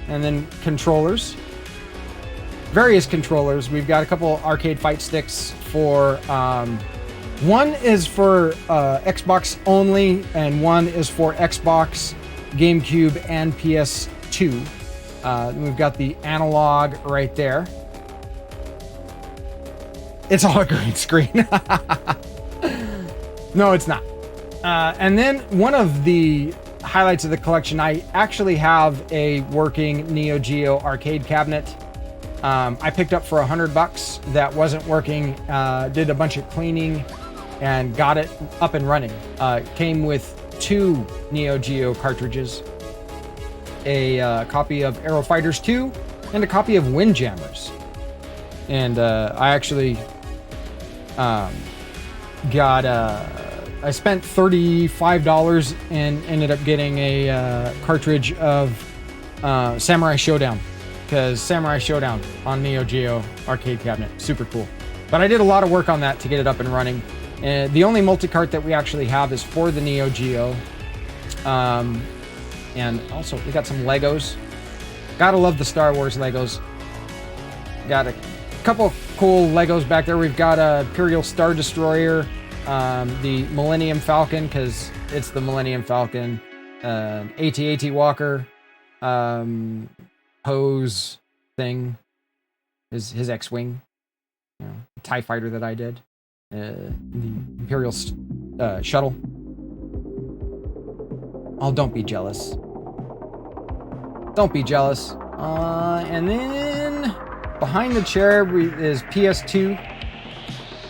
Speaker 8: and then controllers. Various controllers. We've got a couple arcade fight sticks for, one is for Xbox only, and one is for Xbox, GameCube, and PS2. We've got the analog right there. It's all a green screen. No, it's not. And then one of the highlights of the collection, I actually have a working Neo Geo arcade cabinet. I picked up for $100 that wasn't working, did a bunch of cleaning and got it up and running. Came with 2 Neo Geo cartridges, a copy of Aero Fighters 2 and a copy of Windjammers. And I actually I spent $35 and ended up getting a cartridge of Samurai Showdown. because Samurai Showdown on Neo Geo arcade cabinet, super cool. But I did a lot of work on that to get it up and running. And the only multi-cart that we actually have is for the Neo Geo. And also we got some Legos. Gotta love the Star Wars Legos. Got a couple cool Legos back there. We've got a Imperial Star Destroyer, the Millennium Falcon, because it's the Millennium Falcon, AT-AT Walker, Poe's thing, his X-Wing, you know, TIE Fighter that I did, the Imperial Shuttle. Oh, don't be jealous. Don't be jealous. And then behind the chair is PS2,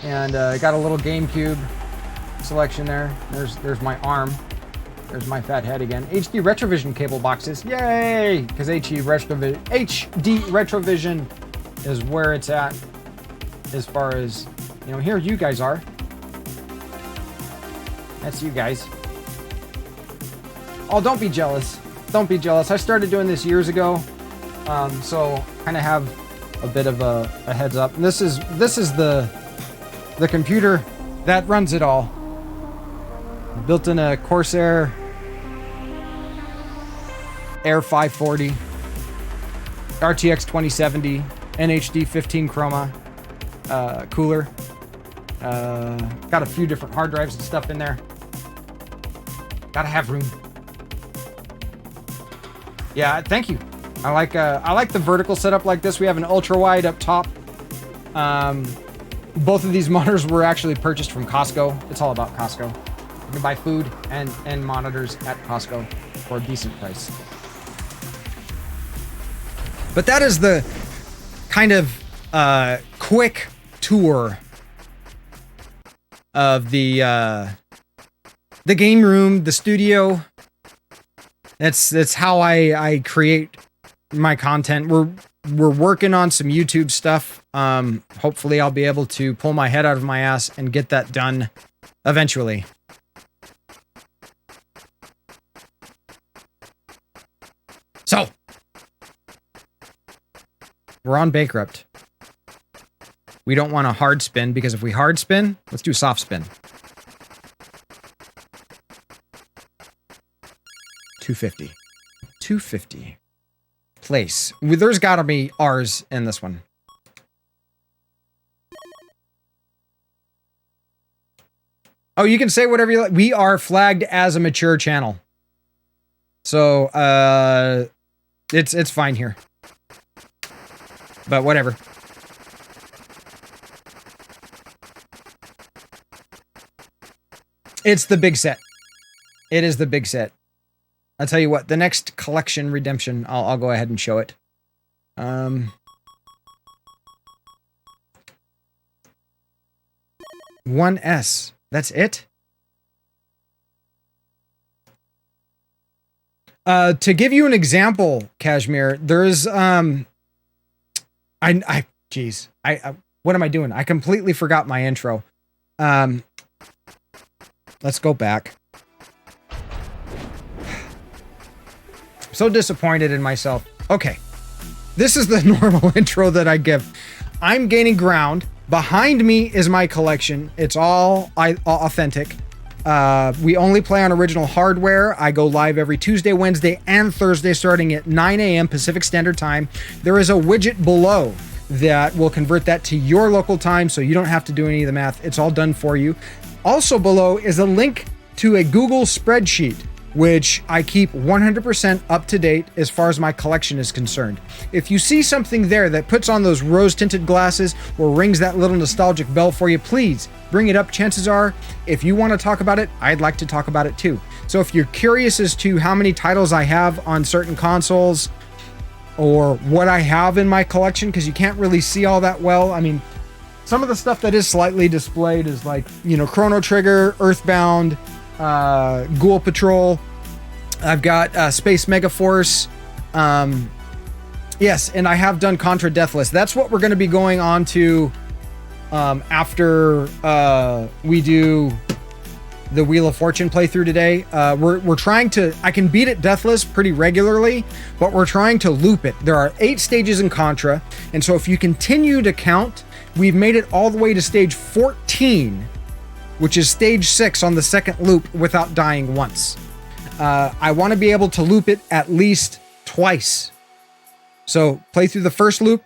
Speaker 8: and got a little GameCube selection there. There's my arm. There's my fat head again. HD Retrovision cable boxes. Yay! Because HD Retrovision is where it's at as far as, you know, here you guys are. That's you guys. Oh, don't be jealous. Don't be jealous. I started doing this years ago, so kind of have a bit of a heads up. And this is the computer that runs it all. Built in a Corsair Air 540, RTX 2070, NHD 15 chroma cooler. Got a few different hard drives and stuff in there. Gotta have room. Yeah, thank you. I like the vertical setup like this. We have an ultra wide up top. Both of these monitors were actually purchased from Costco. It's all about Costco. You can buy food and monitors at Costco for a decent price. But that is the kind of quick tour of the game room, the studio. That's how I create my content. We're working on some YouTube stuff. Hopefully I'll be able to pull my head out of my ass and get that done eventually. So, we're on bankrupt. We don't want a hard spin, because if we hard spin, let's do soft spin. 250. 250. Place. There's gotta be R's in this one. Oh, you can say whatever you like. We are flagged as a mature channel. So, it's fine here. But whatever. It's the big set. It is the big set. I'll tell you what, the next collection redemption, I'll go ahead and show it. 1S. That's it? To give you an example, Kashmir, there's what am I doing? I completely forgot my intro. Let's go back. So disappointed in myself. Okay. This is the normal intro that I give. I'm gaining ground. Behind me is my collection. It's all authentic. We only play on original hardware. I go live every Tuesday, Wednesday, and Thursday starting at 9 a.m. Pacific Standard Time. There is a widget below that will convert that to your local time, so you don't have to do any of the math. It's all done for you. Also below is a link to a Google spreadsheet, which I keep 100% up to date as far as my collection is concerned. If you see something there that puts on those rose-tinted glasses or rings that little nostalgic bell for you, please bring it up. Chances are, if you want to talk about it, I'd like to talk about it too. So if you're curious as to how many titles I have on certain consoles or what I have in my collection, because you can't really see all that well. I mean, some of the stuff that is slightly displayed is like, you know, Chrono Trigger, Earthbound, Ghoul Patrol. I've got Space Megaforce. Yes, and I have done Contra Deathless. That's what we're going to be going on to after we do the Wheel of Fortune playthrough today. We're trying to, I can beat it deathless pretty regularly, but we're trying to loop it. There are 8 stages in Contra, and so if you continue to count, we've made it all the way to stage 14, which is stage 6 on the second loop without dying once. I want to be able to loop it at least twice. So play through the first loop,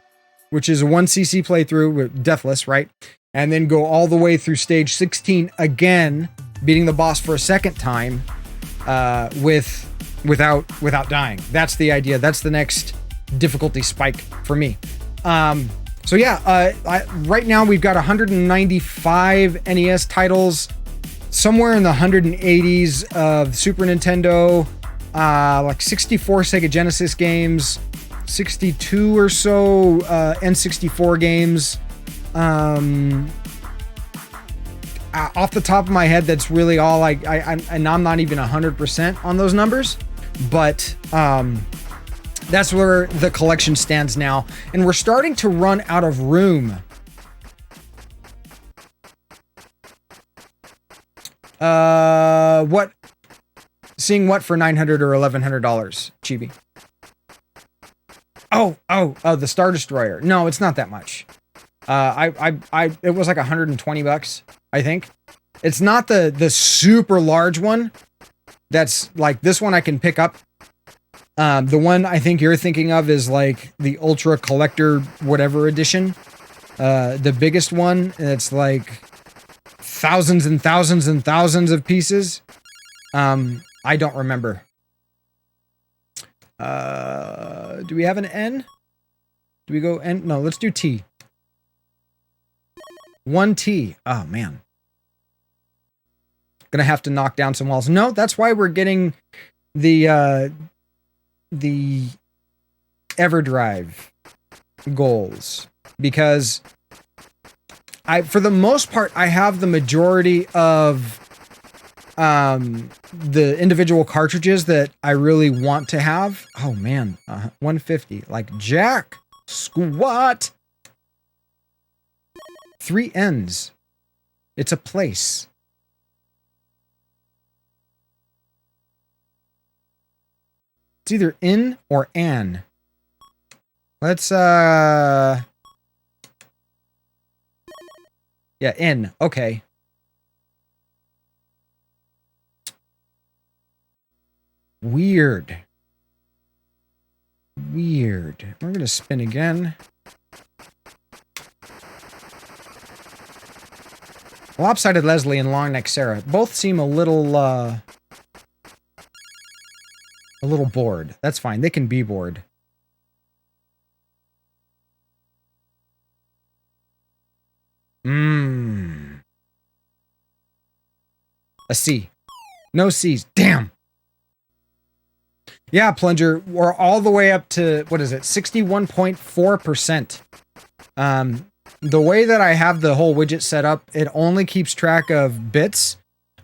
Speaker 8: which is a 1cc playthrough with deathless, right? And then go all the way through stage 16 again, beating the boss for a second time without dying. That's the idea. That's the next difficulty spike for me. So yeah, right now we've got 195 NES titles, somewhere in the 180s of Super Nintendo, like 64 Sega Genesis games, 62 or so N64 games. Off the top of my head, that's really all and I'm not even 100% on those numbers, but that's where the collection stands now. And we're starting to run out of room. What? Seeing what for $900 or $1,100, Chibi? Oh, the Star Destroyer. No, it's not that much. It was like $120, I think. It's not the super large one. That's like this one I can pick up. The one I think you're thinking of is like the Ultra Collector whatever edition. The biggest one, it's like thousands and thousands and thousands of pieces. I don't remember. Do we have an N? Do we go N? No, let's do T. 1T. Oh, man. Gonna have to knock down some walls. No, that's why we're getting the EverDrive goals. Because for the most part, I have the majority of the individual cartridges that I really want to have. Oh, man. 150. Like Jack. Squat. 3 N's. It's a place. It's either in or an. Let's, yeah, in. Okay. Weird. We're going to spin again. Lopsided Leslie and Long Neck Sarah both seem a little bored. That's fine. They can be bored. A C. No C's. Damn. Yeah, Plunger. We're all the way up to, what is it? 61.4%. The way that I have the whole widget set up, it only keeps track of bits.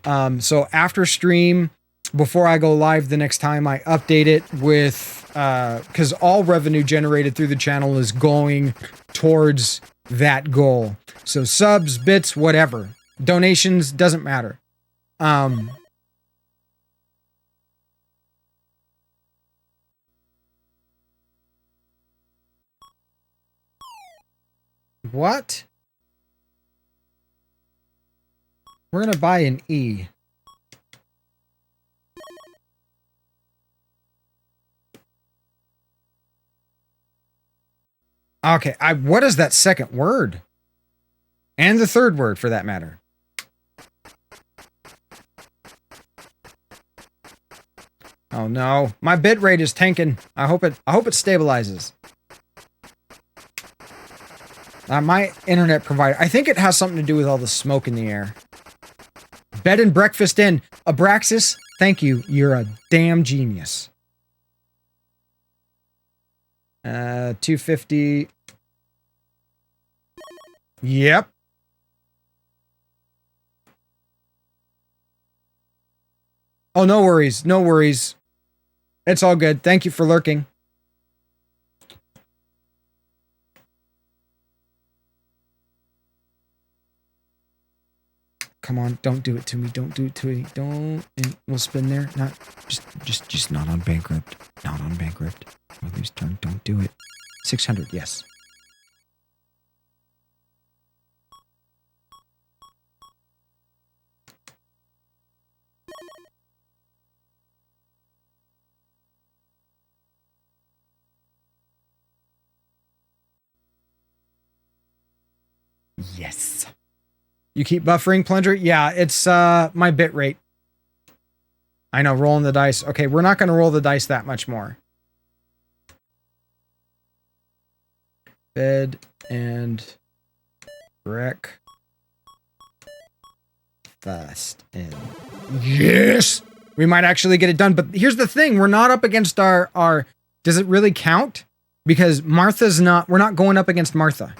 Speaker 8: So after stream, before I go live the next time, I update it with, because all revenue generated through the channel is going towards that goal. So subs, bits, whatever. Donations, doesn't matter. What? We're going to buy an E. Okay, what is that second word? And the third word, for that matter. Oh no, my bit rate is tanking. I hope it stabilizes. My internet provider, I think it has something to do with all the smoke in the air. Bed and breakfast in. Abraxas, thank you. You're a damn genius. 250. Yep. Oh, no worries. No worries. It's all good. Thank you for lurking. come on. Don't do it to me. Don't do it to me. Don't. And we'll spin there. Not just not on bankrupt. Not on bankrupt. Or lose turn. Don't do it. 600. Yes. Yes. You keep buffering, Plunger? Yeah, it's my bit rate. I know, rolling the dice. Okay, we're not going to roll the dice that much more. Bed and wreck fast and yes! We might actually get it done, but here's the thing. We're not up against our does it really count? Because Martha's not, we're not going up against Martha.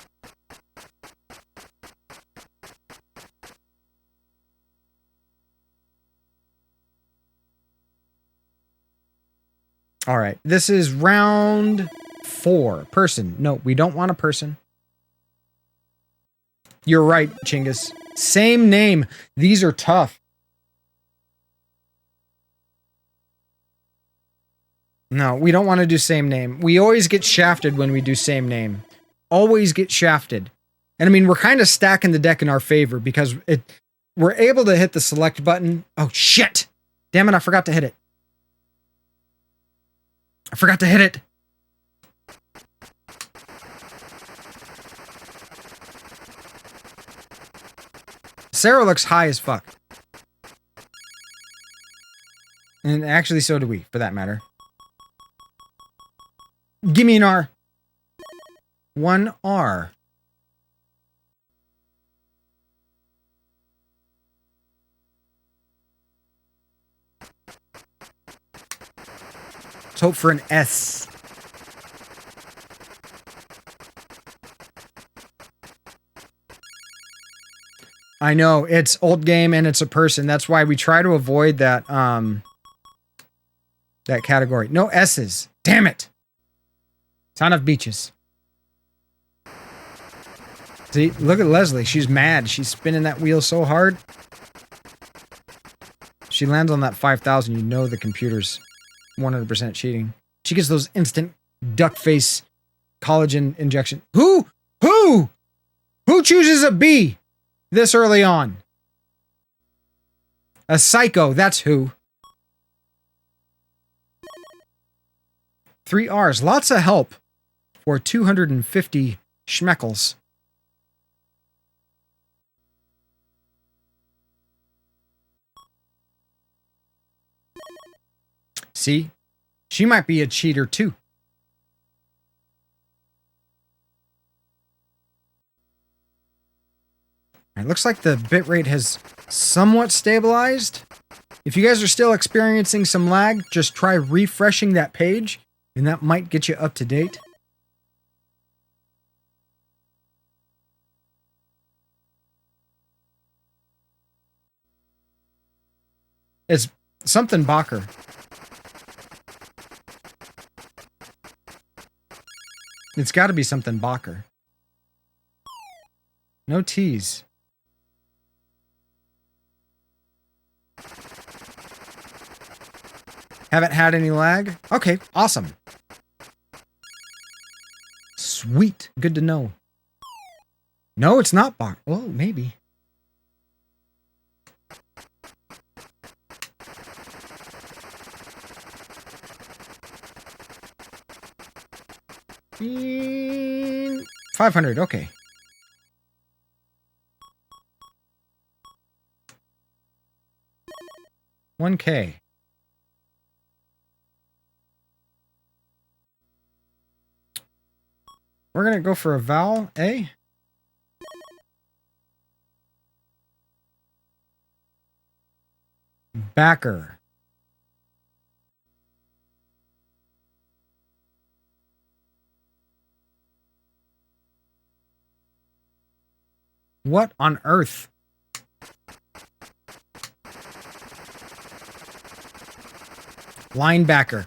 Speaker 8: All right, this is round 4. Person. No, we don't want a person. You're right, Chinggis. Same name. These are tough. No, we don't want to do same name. We always get shafted when we do same name. Always get shafted. And I mean, we're kind of stacking the deck in our favor because we're able to hit the select button. Oh, shit. Damn it, I forgot to hit it. I forgot to hit it. Sarah looks high as fuck. And actually, so do we, for that matter. Give me an R. 1 R. Let's hope for an S. I know, it's old game and it's a person. That's why we try to avoid that, that category. No S's. Damn it. Son of beaches. See, look at Leslie. She's mad. She's spinning that wheel so hard. She lands on that 5,000. You know the computer's 100% cheating. She gets those instant duck face collagen injection. Who chooses a B this early on? A psycho. That's who. 3 R's. Lots of help for 250 schmeckles. See? She might be a cheater too. It looks like the bitrate has somewhat stabilized. If you guys are still experiencing some lag, just try refreshing that page, and that might get you up to date. It's something Bacher. It's got to be something Bacher. No T's. Haven't had any lag? Okay, awesome. Sweet. Good to know. No, it's not Bacher. Well, maybe. Mm, 500, okay. $1K. We're gonna go for a vowel, A. Backer. What on earth? Linebacker.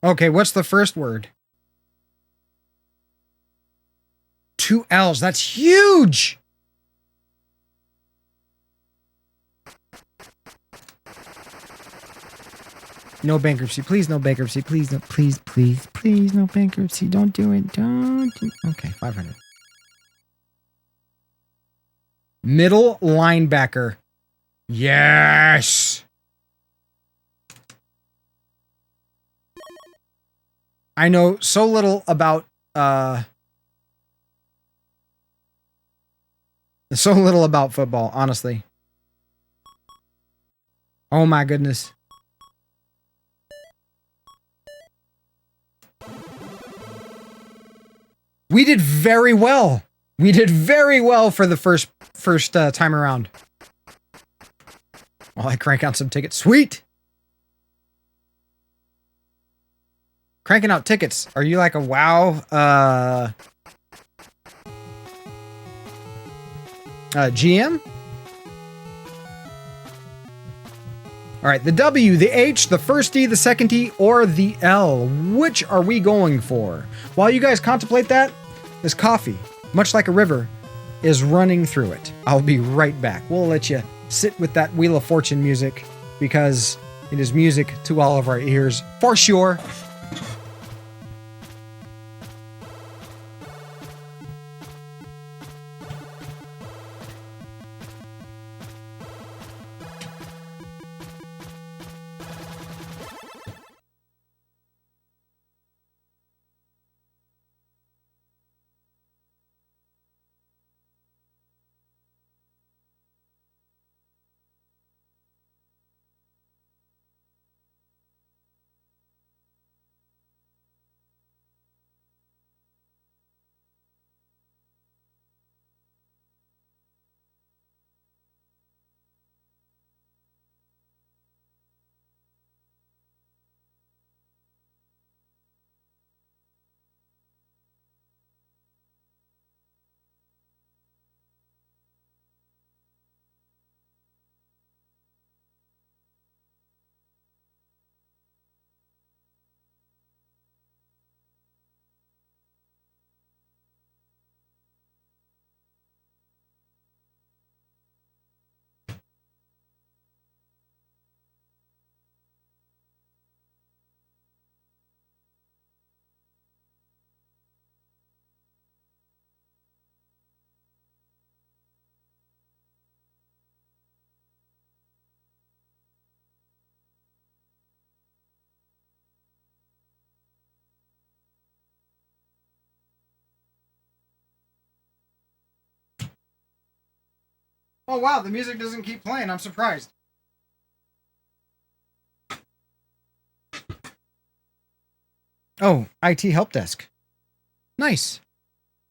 Speaker 8: Okay, what's the first word? 2 L's. That's huge. No bankruptcy. Please, no bankruptcy. Please, no. Please, please, please, no bankruptcy. Don't do it. Don't. Okay, 500. Middle linebacker. Yes. I know so little about football, honestly. Oh my goodness. We did very well. We did very well for the first time around. While I crank out some tickets. Sweet. Cranking out tickets. Are you like a WoW GM? All right, the W, the H, the first D, the second D, or the L. Which are we going for? While you guys contemplate that, this coffee, much like a river, is running through it. I'll be right back. We'll let you sit with that Wheel of Fortune music because it is music to all of our ears, for sure. Oh wow, the music doesn't keep playing. I'm surprised. Oh, IT help desk. Nice.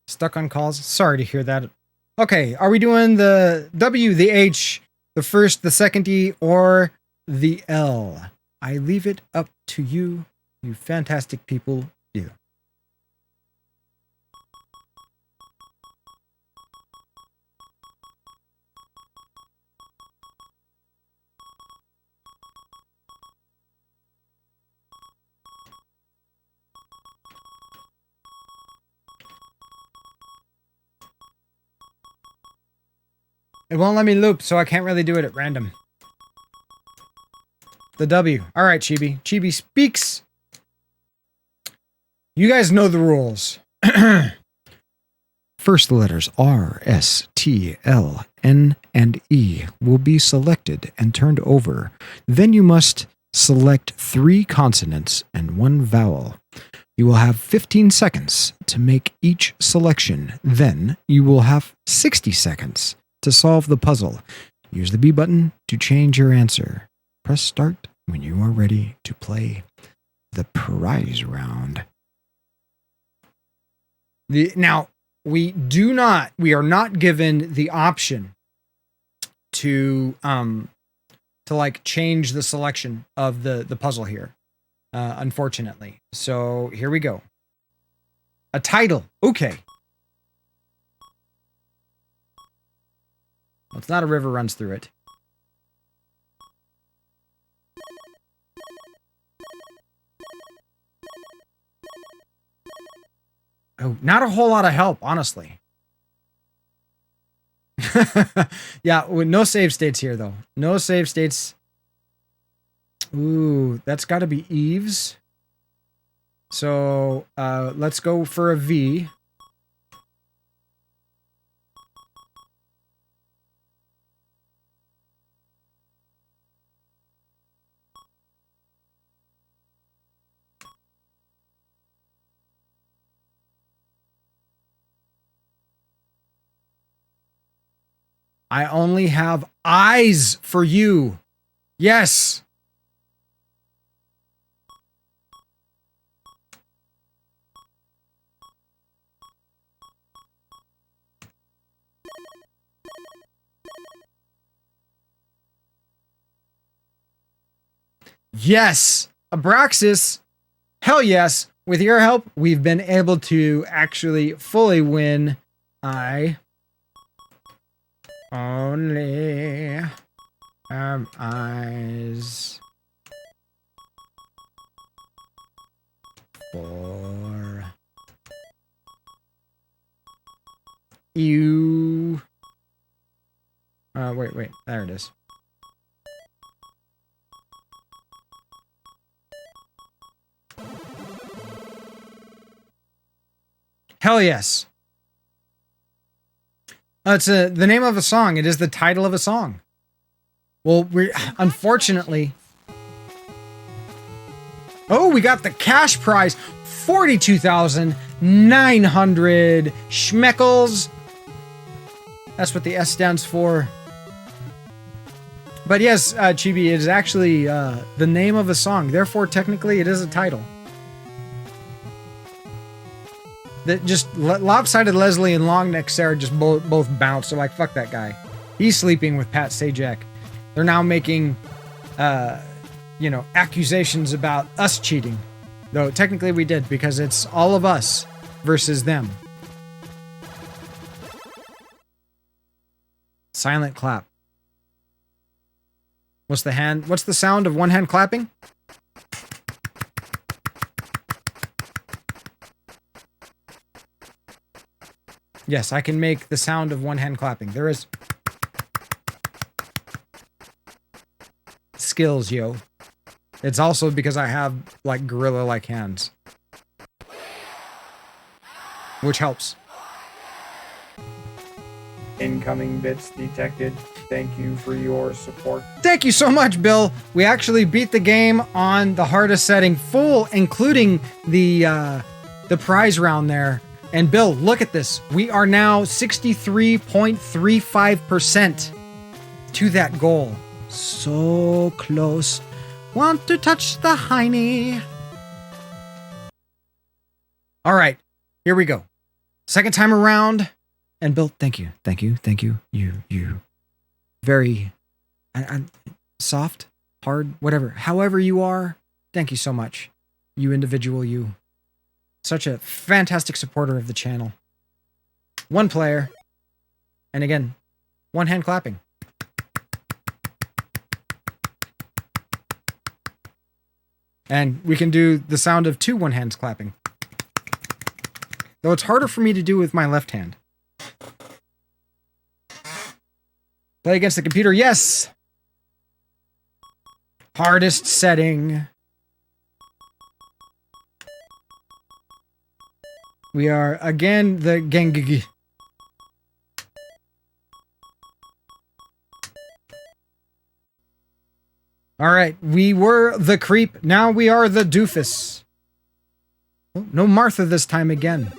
Speaker 8: Stuck on calls. Sorry to hear that. Okay, are we doing the W, the H, the first, the second D, or the L? I leave it up to you, you fantastic people. You. It won't let me loop, so I can't really do it at random. The W. All right, Chibi. Chibi speaks. You guys know the rules. First, the letters R, S, T, L, N, and E will be selected and turned over. Then you must select 3 consonants and 1 vowel. You will have 15 seconds to make each selection. Then you will have 60 seconds to solve the puzzle. Use the B button to change your answer. Press start when you are ready to play the prize round. Now, we are not given the option to like change the selection of the puzzle here, unfortunately. So here we go. A title. Okay. Well, it's not a river runs through it. Oh, not a whole lot of help, honestly. Yeah, no save states here, though. No save states. Ooh, that's got to be Eve's. So let's go for a V. I only have eyes for you. Yes. Yes. Abraxas. Hell yes. With your help, we've been able to actually fully win. I only have eyes for you. Wait. There it is. Hell yes. It's the name of a song. It is the title of a song. Well, we're unfortunately. Oh, we got the cash prize, 42,900 schmeckles. That's what the S stands for. But yes, Chibi, it is actually the name of a song. Therefore, technically, it is a title. That just lopsided Leslie and long neck Sarah just both bounced. They're like, fuck that guy. He's sleeping with Pat Sajak. They're now making, accusations about us cheating. Though technically we did, because it's all of us versus them. Silent clap. What's the sound of one hand clapping? Yes, I can make the sound of one hand clapping. There is skills, yo. It's also because I have like gorilla-like hands, which helps.
Speaker 9: Incoming bits detected. Thank you for your support.
Speaker 8: Thank you so much, Bill. We actually beat the game on the hardest setting, full, including the prize round there. And Bill, look at this. We are now 63.35% to that goal. So close. Want to touch the hiney. All right, here we go. Second time around. And Bill, thank you. You. Very soft, hard, whatever. However you are, thank you so much. You individual, you. Such a fantastic supporter of the channel. One player. And again, one hand clapping. And we can do the sound of two one hands clapping. Though it's harder for me to do with my left hand. Play against the computer, yes! Hardest setting. We are, again, the Gengigi. Alright, we were the creep, now we are the doofus. Oh, no Martha this time again.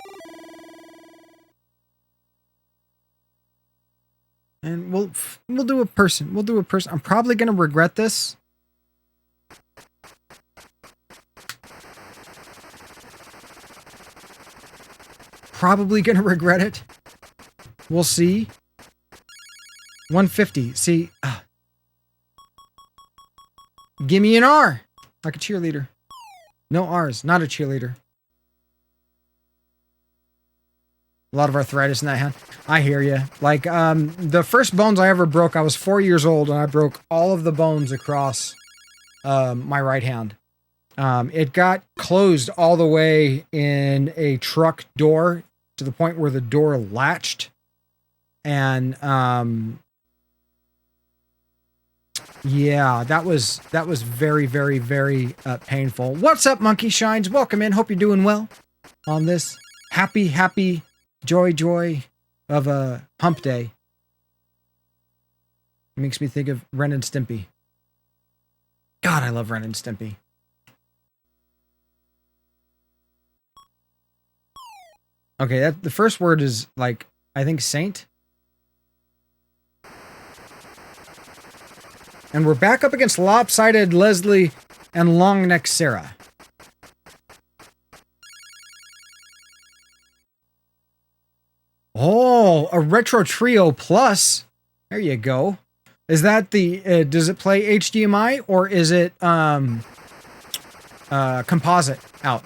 Speaker 8: And we'll do a person. We'll do a person. I'm probably going to regret this. Probably going to regret it. We'll see. 150. See. Give me an R. Like a cheerleader. No R's. Not a cheerleader. A lot of arthritis in that hand. I hear you. Like, the first bones I ever broke, I was 4 years old, and I broke all of the bones across my right hand. It got closed all the way in a truck door to the point where the door latched. And yeah, that was very, very, very painful. What's up, Monkey Shines? Welcome in. Hope you're doing well on this happy, joy of a hump day. It makes me think of Ren and Stimpy. God, I love Ren and Stimpy. Okay, the first word is like, I think saint. And we're back up against Lopsided Leslie and Long Neck Sarah. Oh, a Retro Trio Plus. There you go. Is that the, does it play HDMI or is it composite out?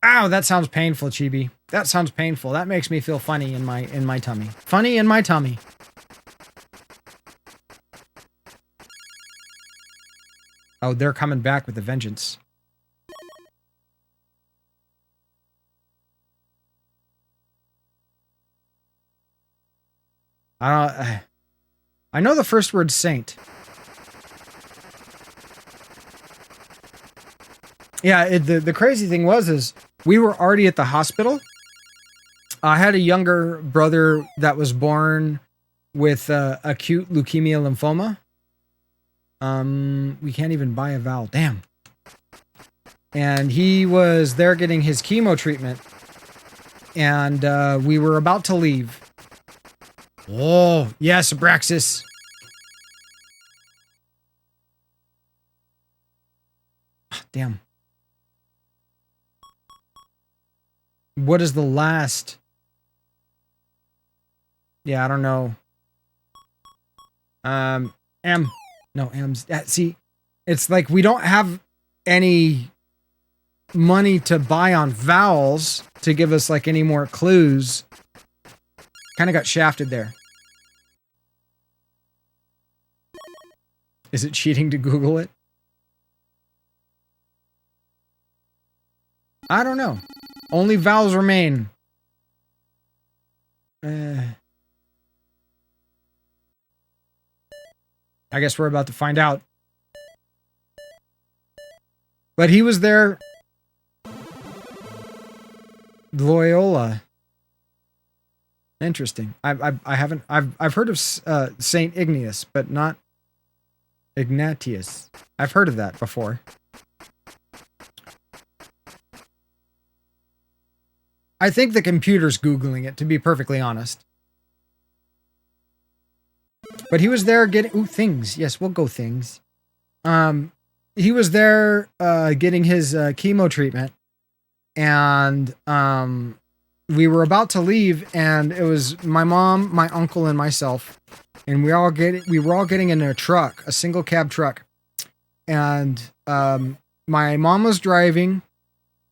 Speaker 8: Ow, that sounds painful, Chibi. That sounds painful. That makes me feel funny in my tummy. Funny in my tummy. Oh, they're coming back with a vengeance. I know the first word's saint. Yeah, the crazy thing is we were already at the hospital. I had a younger brother that was born with acute leukemia lymphoma. We can't even buy a valve. Damn. And he was there getting his chemo treatment. And we were about to leave. Oh, yes, Abraxas. Damn. What is the last? Yeah, I don't know. M. No, M's. See, it's like we don't have any money to buy on vowels to give us like any more clues. Kind of got shafted there. Is it cheating to Google it? I don't know. Only vowels remain. I guess we're about to find out. But he was there. Loyola. Interesting. I've heard of Saint Ignace, but not Ignatius. I've heard of that before. I think the computer's Googling it, to be perfectly honest. But he was there getting... Ooh, things. Yes, we'll go things. He was there getting his chemo treatment. And we were about to leave, and it was my mom, my uncle, and myself. And we were all getting in a truck, a single cab truck. And my mom was driving,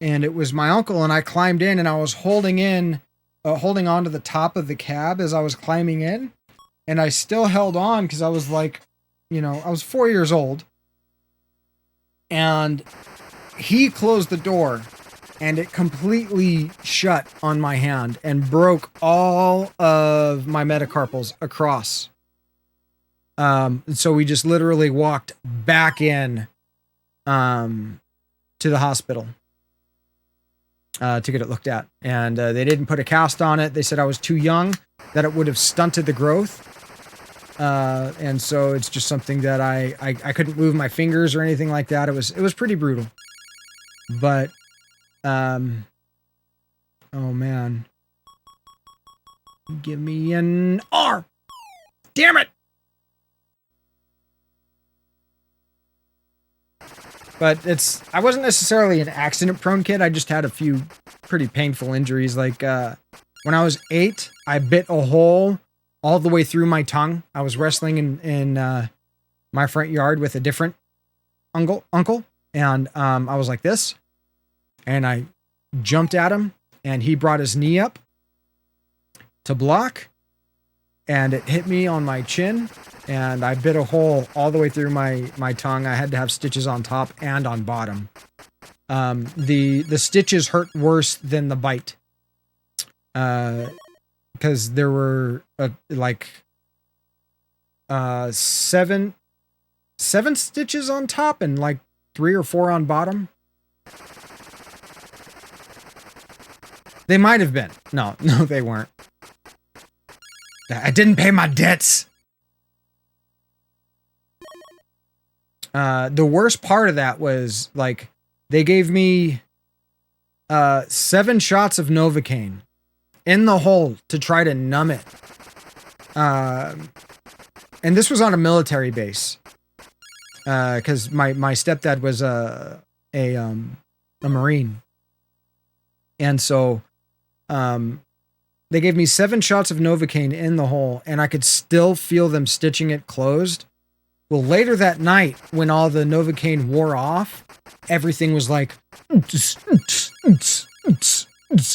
Speaker 8: and it was my uncle, and I climbed in, and I was holding on to the top of the cab as I was climbing in. And I still held on because I was like, I was 4 years old. And he closed the door, and it completely shut on my hand and broke all of my metacarpals across. So we just literally walked back in to the hospital to get it looked at. And they didn't put a cast on it. They said I was too young, that it would have stunted the growth. And so it's just something that I couldn't move my fingers or anything like that. It was pretty brutal. But, oh man. Give me an R. Damn it. But I wasn't necessarily an accident prone kid. I just had a few pretty painful injuries. Like, when I was 8, I bit a hole all the way through my tongue. I was wrestling in my front yard with a different uncle, And I was like this, and I jumped at him, and he brought his knee up to block, and it hit me on my chin, and I bit a hole all the way through my tongue. I had to have stitches on top and on bottom. The stitches hurt worse than the bite, because there were seven stitches on top and like 3 or 4 on bottom. They might have been. No, they weren't. I didn't pay my debts. The worst part of that was, like, they gave me 7 shots of Novocaine in the hole to try to numb it. And this was on a military base. Because my stepdad was a Marine. And so they gave me 7 shots of Novocaine in the hole, and I could still feel them stitching it closed. Well, later that night, when all the Novocaine wore off, everything was like... It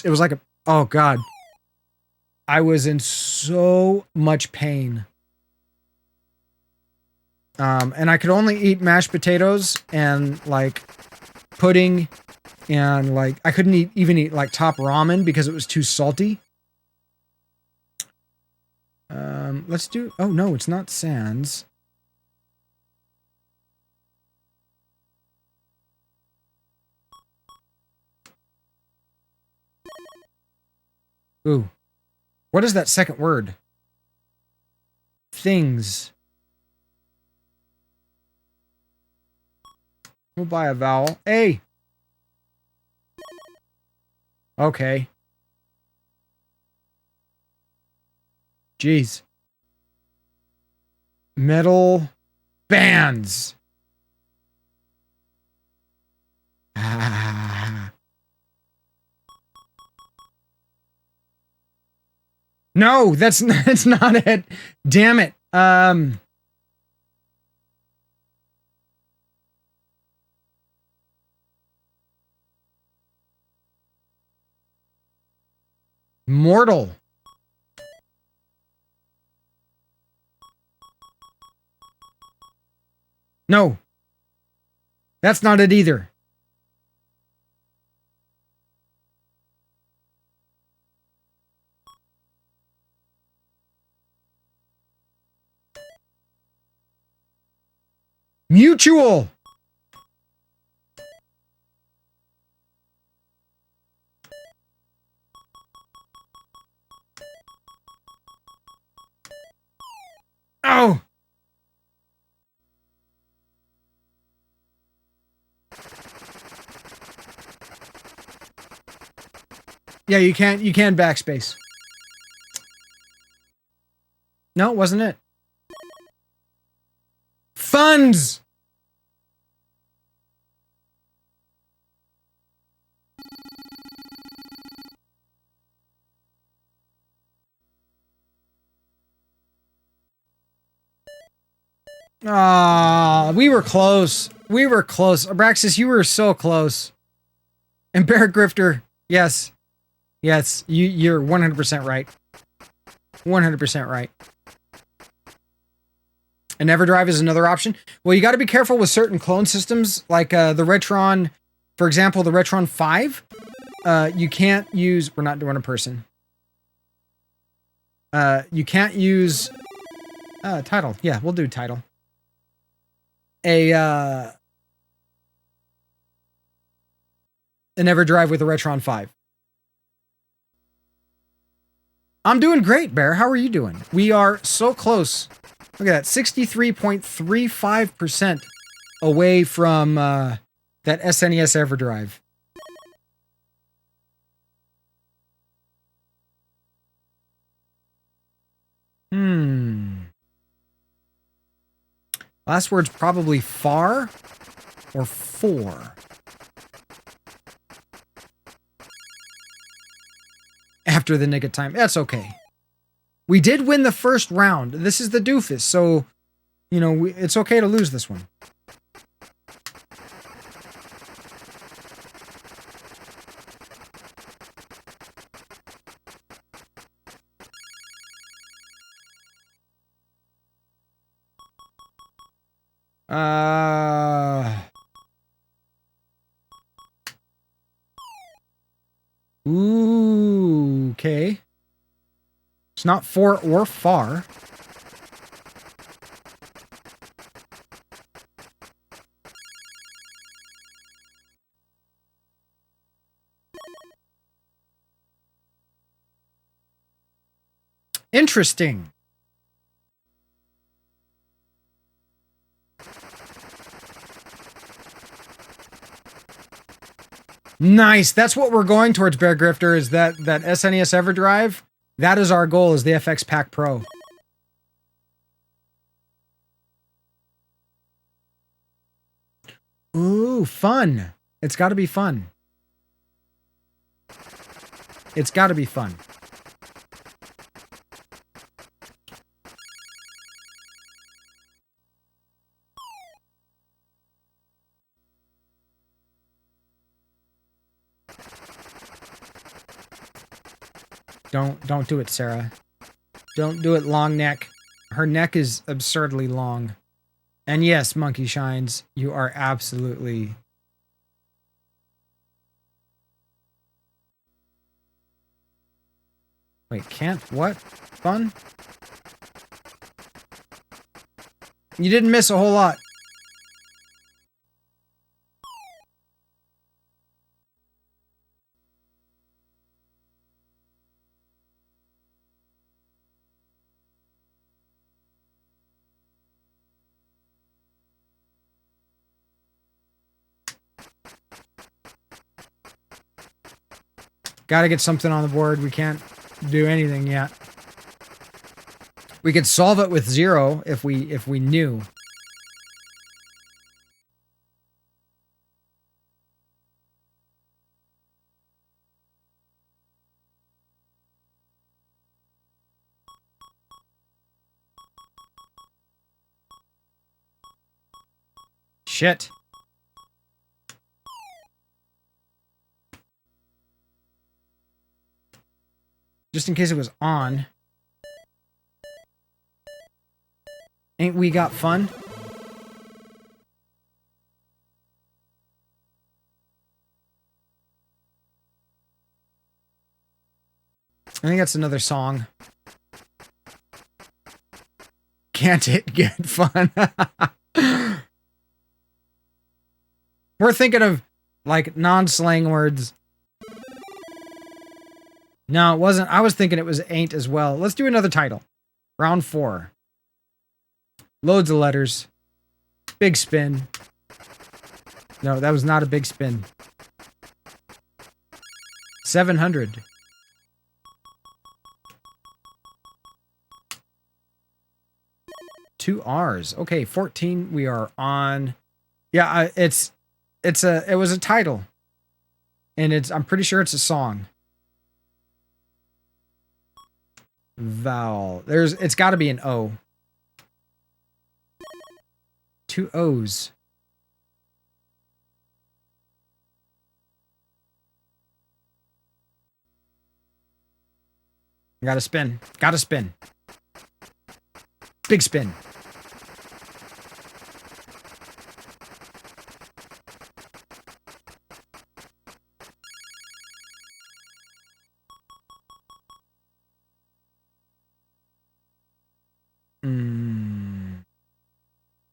Speaker 8: was like a... Oh, God. I was in so much pain. And I could only eat mashed potatoes and, like, pudding, and, like, I couldn't even eat, like, top ramen because it was too salty. Let's do... Oh, no, it's not Sans. Ooh. What is that second word? Things. We'll buy a vowel. A. Okay. Jeez. Metal bands. Ah. No, that's not it. Damn it. Mortal. No. That's not it either. Mutual. Oh. Yeah, you can backspace. No, it wasn't it. Funds. Ah, we were close. We were close. Abraxas, you were so close. And Bear Grifter, yes. Yes, you're 100% right. 100% right. And EverDrive is another option. Well, you got to be careful with certain clone systems, like the Retron, for example, the Retron 5. You can't use... We're not doing a person. You can't use... title. Yeah, we'll do title. An EverDrive with a Retron 5. I'm doing great, Bear. How are you doing? We are so close. Look at that, 63.35% away from that SNES EverDrive. Last word's probably far or for. After the nick of time. That's okay. We did win the first round. This is the doofus, so, you know, it's okay to lose this one. Ooh, okay. It's not for or far. Interesting. Nice. That's what we're going towards, Bear Grifter, is that SNES EverDrive. That is our goal, is the FX Pack Pro. Ooh, fun. It's got to be fun. It's got to be fun. Don't do it, Sarah. Don't do it, long neck. Her neck is absurdly long. And yes, Monkey Shines, you are absolutely... Wait, can't? What? Fun? You didn't miss a whole lot. Gotta get something on the board. We can't do anything yet. We could solve it with 0 if we knew. Shit. Just in case it was on. Ain't we got fun? I think that's another song. Can't it get fun? We're thinking of, like, non-slang words. No, it wasn't. I was thinking it was ain't as well. Let's do another title. Round 4. Loads of letters. Big spin. No, that was not a big spin. 700. Two R's. Okay, 14. We are on. Yeah, it was a title, and I'm pretty sure it's a song. Vowel. It's got to be an O. 2 O's. Gotta spin. Gotta spin. Big spin.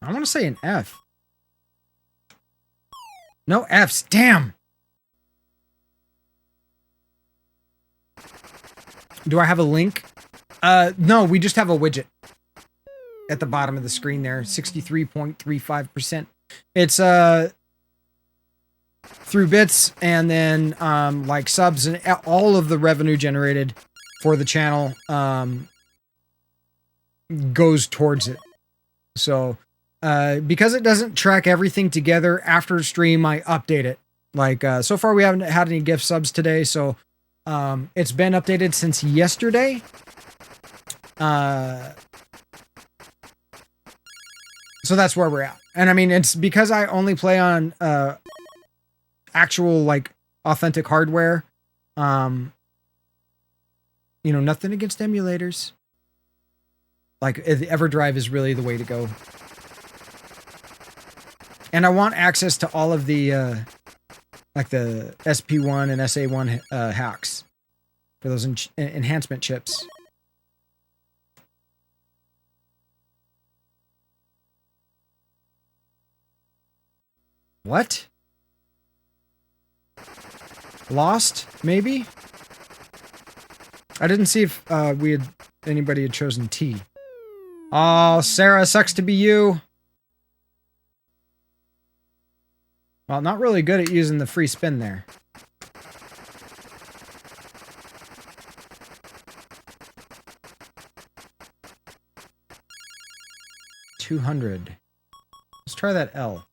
Speaker 8: I want to say an F. No F's. Damn. Do I have a link? No, we just have a widget at the bottom of the screen there. 63.35%. It's through bits and then like subs and all of the revenue generated for the channel goes towards it. So because it doesn't track everything together after stream, I update it. Like so far we haven't had any gift subs today, so it's been updated since yesterday. So that's where we're at. And I mean, it's because I only play on actual, like, authentic hardware. You know, nothing against emulators. Like, the EverDrive is really the way to go. And I want access to all of the, like the SP1 and SA1 hacks for those enhancement chips. What? Lost? Maybe? I didn't see if anybody had chosen T. Oh, Sarah, sucks to be you. Well, not really good at using the free spin there. $200. Let's try that L.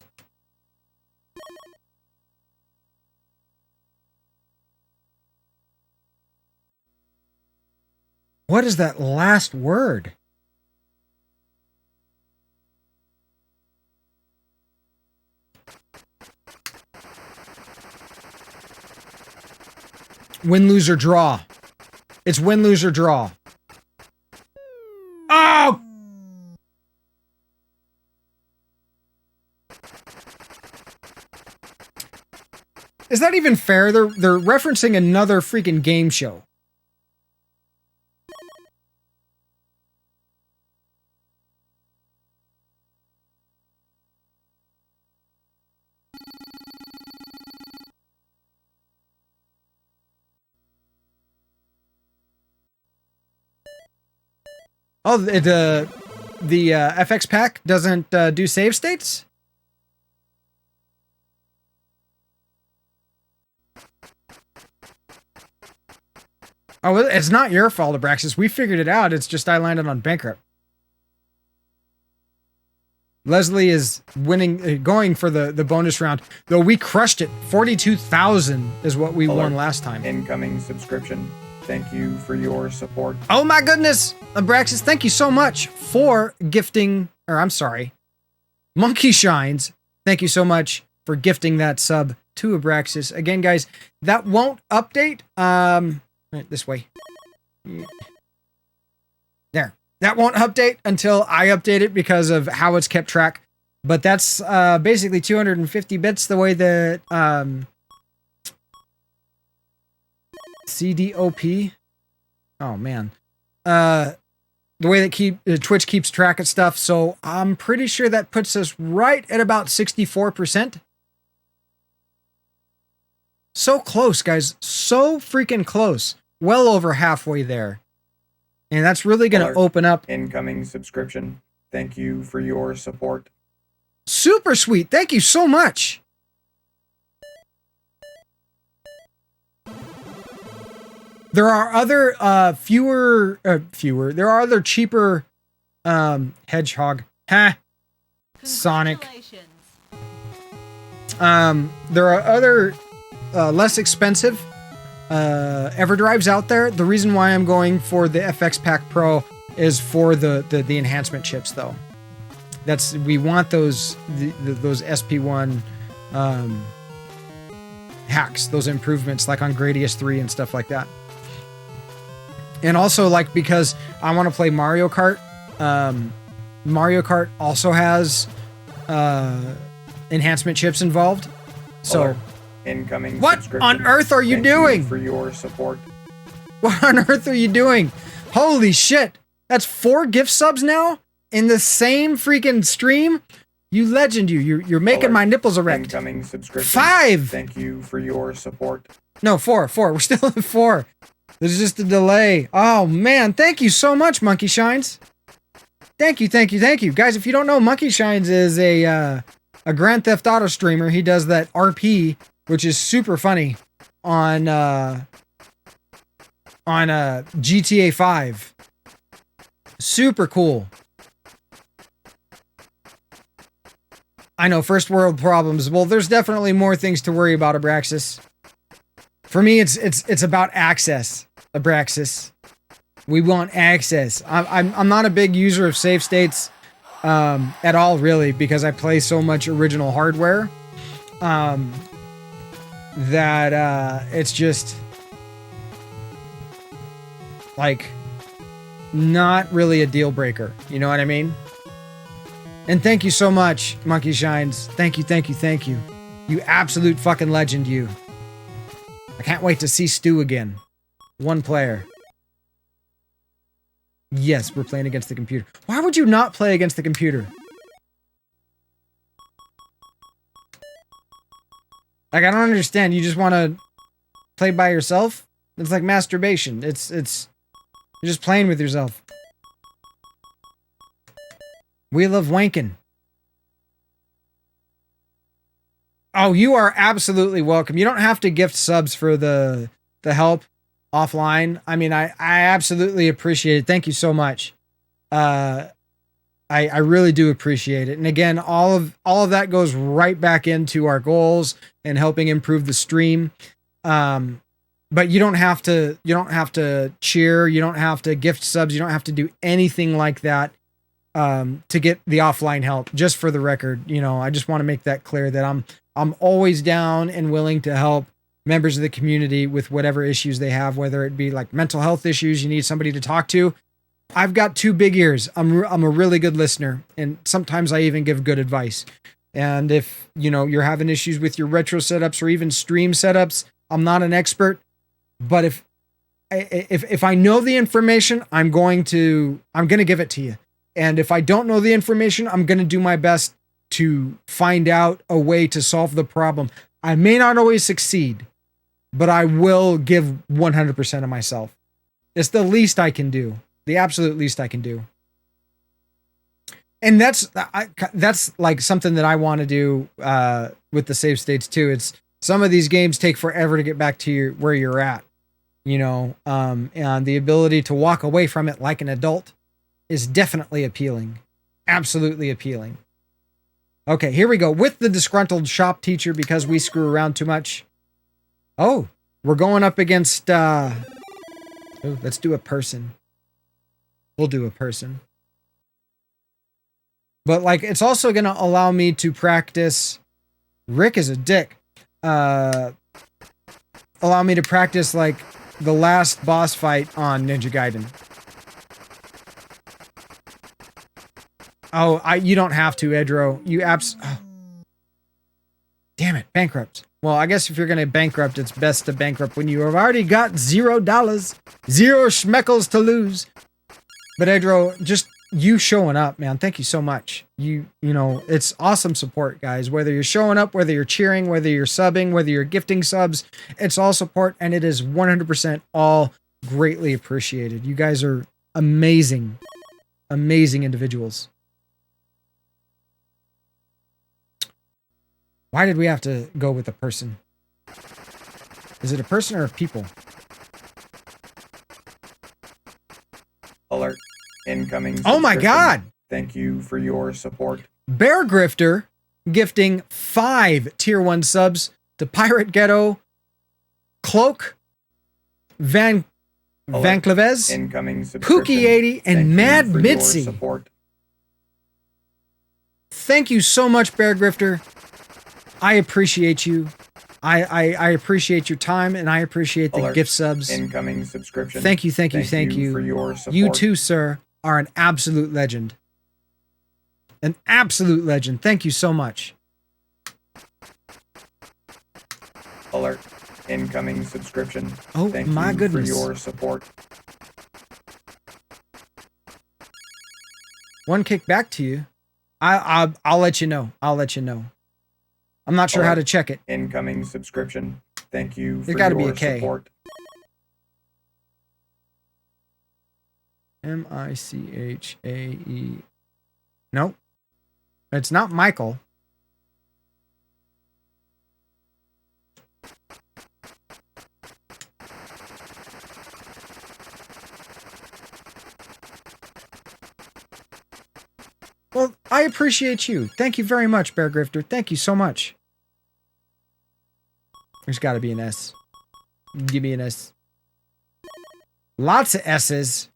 Speaker 8: What is that last word? Win, lose, or draw. It's win, lose, or draw. Oh! Is that even fair? They're referencing another freaking game show. Oh, the FX pack doesn't do save states? Oh, it's not your fault, Abraxas. We figured it out. It's just I landed on bankrupt. Leslie is winning, going for the bonus round. Though we crushed it. 42,000 is what we won last time.
Speaker 9: Incoming subscription. Thank you for your support.
Speaker 8: Oh my goodness! Abraxas, thank you so much for gifting, or I'm sorry, Monkey Shines. Thank you so much for gifting that sub to Abraxas. Again, guys, that won't update. Right, this way. There. That won't update until I update it because of how it's kept track. But that's basically 250 bits the way that CDOP. Oh man. The way that Twitch keeps track of stuff. So I'm pretty sure that puts us right at about 64%. So close, guys. So freaking close. Well over halfway there. And that's really going to open up.
Speaker 9: Incoming subscription. Thank you for your support.
Speaker 8: Super sweet. Thank you so much. There are other there are other cheaper Hedgehog. Ha. Sonic. There are other less expensive EverDrives out there. The reason why I'm going for the FX Pack Pro is for the enhancement chips, though. We want those SP1 hacks, those improvements, like on Gradius 3 and stuff like that. And also, like, because I want to play Mario Kart. Mario Kart also has enhancement chips involved. So.
Speaker 9: Incoming
Speaker 8: what on earth are you doing?
Speaker 9: You for your support.
Speaker 8: What on earth are you doing? Holy shit. That's 4 gift subs now in the same freaking stream. You legend, you're making my nipples erect.
Speaker 9: Incoming subscription.
Speaker 8: 5.
Speaker 9: Thank you for your support.
Speaker 8: No, 4. We're still at 4. There's just a delay. Oh man, thank you so much, Monkey Shines. Thank you. Guys, if you don't know, Monkey Shines is a Grand Theft Auto streamer. He does that RP, which is super funny on GTA 5. Super cool. I know, first world problems. Well, there's definitely more things to worry about, Abraxas. For me, it's about access, Abraxas. We want access. I'm not a big user of save states at all, really, because I play so much original hardware. That it's just like not really a deal breaker. You know what I mean? And thank you so much, Monkey Shines. Thank you, thank you, thank you. You absolute fucking legend, you. I can't wait to see Stu again. One player. Yes, we're playing against the computer. Why would you not play against the computer? Like, I don't understand. You just want to play by yourself? It's like masturbation. It's you're just playing with yourself. We love wanking. Oh, you are absolutely welcome. You don't have to gift subs for the help offline. I mean, I absolutely appreciate it. Thank you so much. I really do appreciate it. And again, all of that goes right back into our goals and helping improve the stream. But you don't have to cheer, you don't have to gift subs, you don't have to do anything like that to get the offline help. Just for the record, you know, I just want to make that clear that I'm always down and willing to help members of the community with whatever issues they have, whether it be like mental health issues, you need somebody to talk to. I've got 2 big ears. I'm a really good listener, and sometimes I even give good advice. And if, you know, you're having issues with your retro setups or even stream setups, I'm not an expert, but if I know the information, I'm going to give it to you. And if I don't know the information, I'm going to do my best to find out a way to solve the problem. I may not always succeed, but I will give 100% of myself. It's the least I can do. The absolute least I can do. And that's like something that I want to do with the save states too. It's some of these games take forever to get back to where you're at, you know, and the ability to walk away from it like an adult is definitely appealing. Absolutely appealing. Okay, here we go with the disgruntled shop teacher because we screw around too much. Oh, we're going up against let's do a person. We'll do a person. But like, it's also going to allow me to practice. Rick is a dick. Allow me to practice like the last boss fight on Ninja Gaiden. Oh, you don't have to, Edro. You oh. Damn it, bankrupt. Well, I guess if you're going to bankrupt, it's best to bankrupt when you have already got $0, 0 schmeckles to lose. But Edro, just you showing up, man. Thank you so much. You know, it's awesome support, guys. Whether you're showing up, whether you're cheering, whether you're subbing, whether you're gifting subs, it's all support, and it is 100% all greatly appreciated. You guys are amazing, amazing individuals. Why did we have to go with a person? Is it a person or a people?
Speaker 9: Alert. Incoming.
Speaker 8: Oh my God!
Speaker 9: Thank you for your support.
Speaker 8: Bear Grifter gifting 5 tier 1 subs to Pirate Ghetto, Cloak, Van Cleves, Pookie80, and Mad Mitzi. Thank you so much, Bear Grifter. I appreciate you. I appreciate your time, and I appreciate the gift subs.
Speaker 9: Incoming subscription.
Speaker 8: Thank you, thank you, thank you.
Speaker 9: For your support.
Speaker 8: You too, sir, are an absolute legend. An absolute legend. Thank you so much.
Speaker 9: Alert. Incoming subscription.
Speaker 8: Oh,
Speaker 9: Thank
Speaker 8: my
Speaker 9: you
Speaker 8: goodness.
Speaker 9: For your support.
Speaker 8: One kick back to you. I'll let you know. I'll let you know. I'm not sure how to check it.
Speaker 9: Incoming subscription. Thank you for
Speaker 8: It gotta
Speaker 9: your
Speaker 8: be a K.
Speaker 9: support.
Speaker 8: Michae. Nope. It's not Michael. Well, I appreciate you. Thank you very much, Bear Grifter. Thank you so much. There's got to be an S. Give me an S. Lots of S's.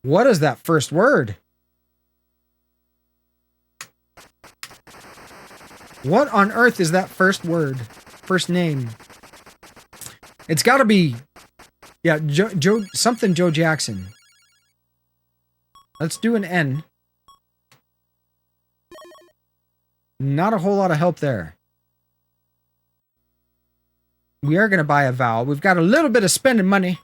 Speaker 8: What is that first word? What on earth is that first word? First name? It's got to be Yeah, Joe Jackson. Let's do an N. Not a whole lot of help there. We are going to buy a vowel. We've got a little bit of spending money.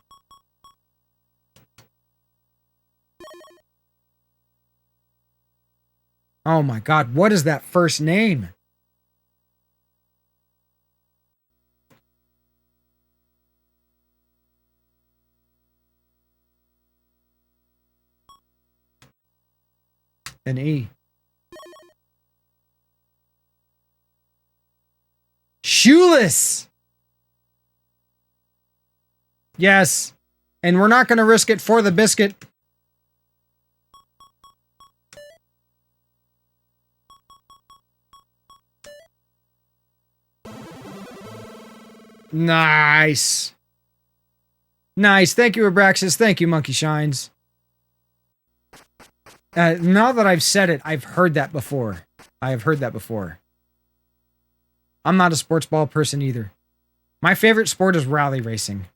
Speaker 8: Oh my God, what is that first name? An E. Shoeless! Yes. And we're not going to risk it for the biscuit. Nice. Nice. Thank you, Abraxas. Thank you, Monkey Shines. Now that I've said it, I've heard that before. I have heard that before. I'm not a sports ball person either. My favorite sport is rally racing.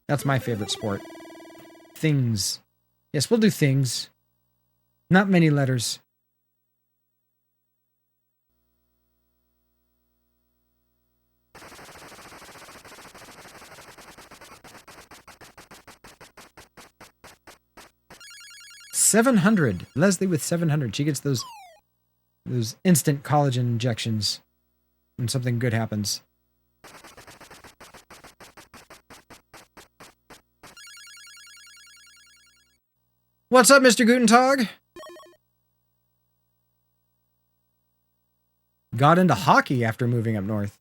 Speaker 8: That's my favorite sport. Things. Yes, we'll do things. Not many letters. $700. Leslie with 700. She gets those instant collagen injections when something good happens. What's up, Mr. Gutentag? Got into hockey after moving up north.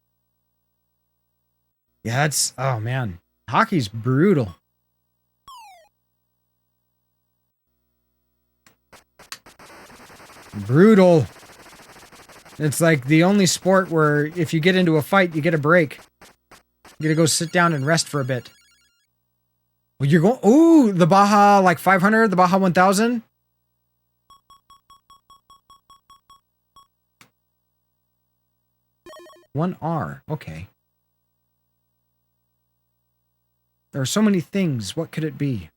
Speaker 8: Yeah, that's... Oh, man. Hockey's brutal. Brutal. It's like the only sport where if you get into a fight, you get a break. You gotta go sit down and rest for a bit. Well, you're going... Ooh, the Baja, like 500, the Baja 1000. One R. Okay. There are so many things. What could it be?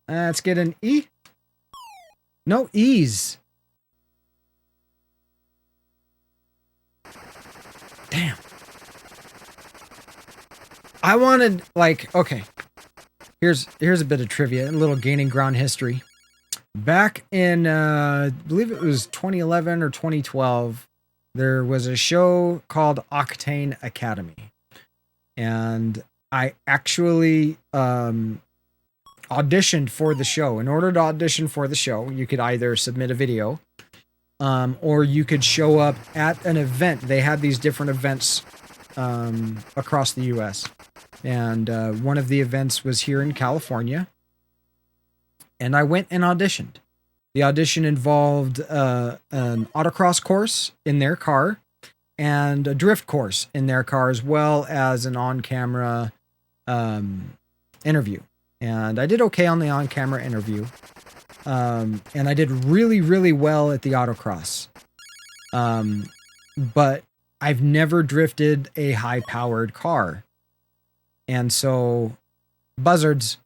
Speaker 8: Let's get an E. No E's. Damn. I wanted, like, okay. Here's a bit of trivia, a little gaining ground history. Back in, I believe it was 2011 or 2012, there was a show called Octane Academy. And I actually auditioned for the show. In order to audition for the show, you could either submit a video or you could show up at an event. They had these different events across the U.S. And one of the events was here in California. And I went and auditioned. The audition involved an autocross course in their car and a drift course in their car, as well as an on-camera interview. And I did okay on the on-camera interview. And I did really, really well at the autocross. But I've never drifted a high-powered car. And so, buzzards.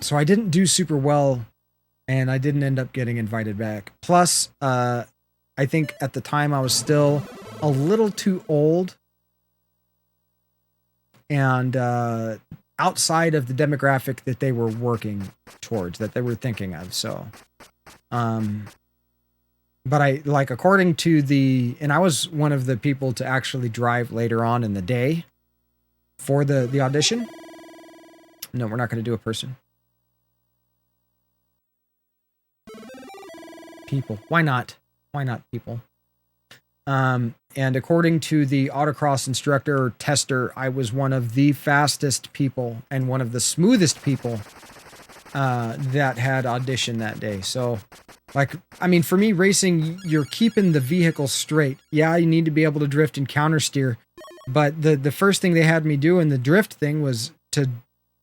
Speaker 8: So I didn't do super well, and I didn't end up getting invited back. Plus, I think at the time I was still a little too old and outside of the demographic that they were working towards, that they were thinking of. So, but I, like, according to the, and I was one of the people to actually drive later on in the day for the audition. No, we're not going to do a person. People. Why not? Why not people? And according to the autocross instructor or tester, I was one of the fastest people and one of the smoothest people that had auditioned that day. So, like, I mean, for me, racing, you're keeping the vehicle straight. Yeah, you need to be able to drift and counter steer. But the first thing they had me do in the drift thing was to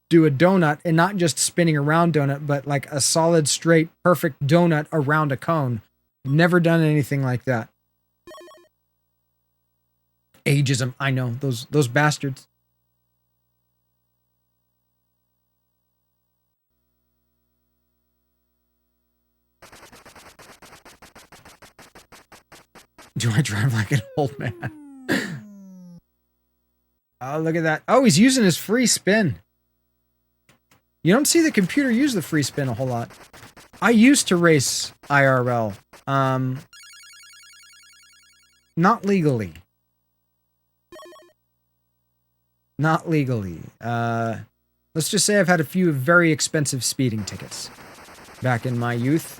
Speaker 8: do a donut, and not just spinning around donut, but like a solid, straight, perfect donut around a cone Never done anything like that. Ageism. I know. Those bastards. Do I drive like an old man? Oh, look at that. Oh, he's using his free spin. You don't see the computer use the free spin a whole lot. I used to race IRL. Not legally. Not legally. Let's just say I've had a few very expensive speeding tickets back in my youth.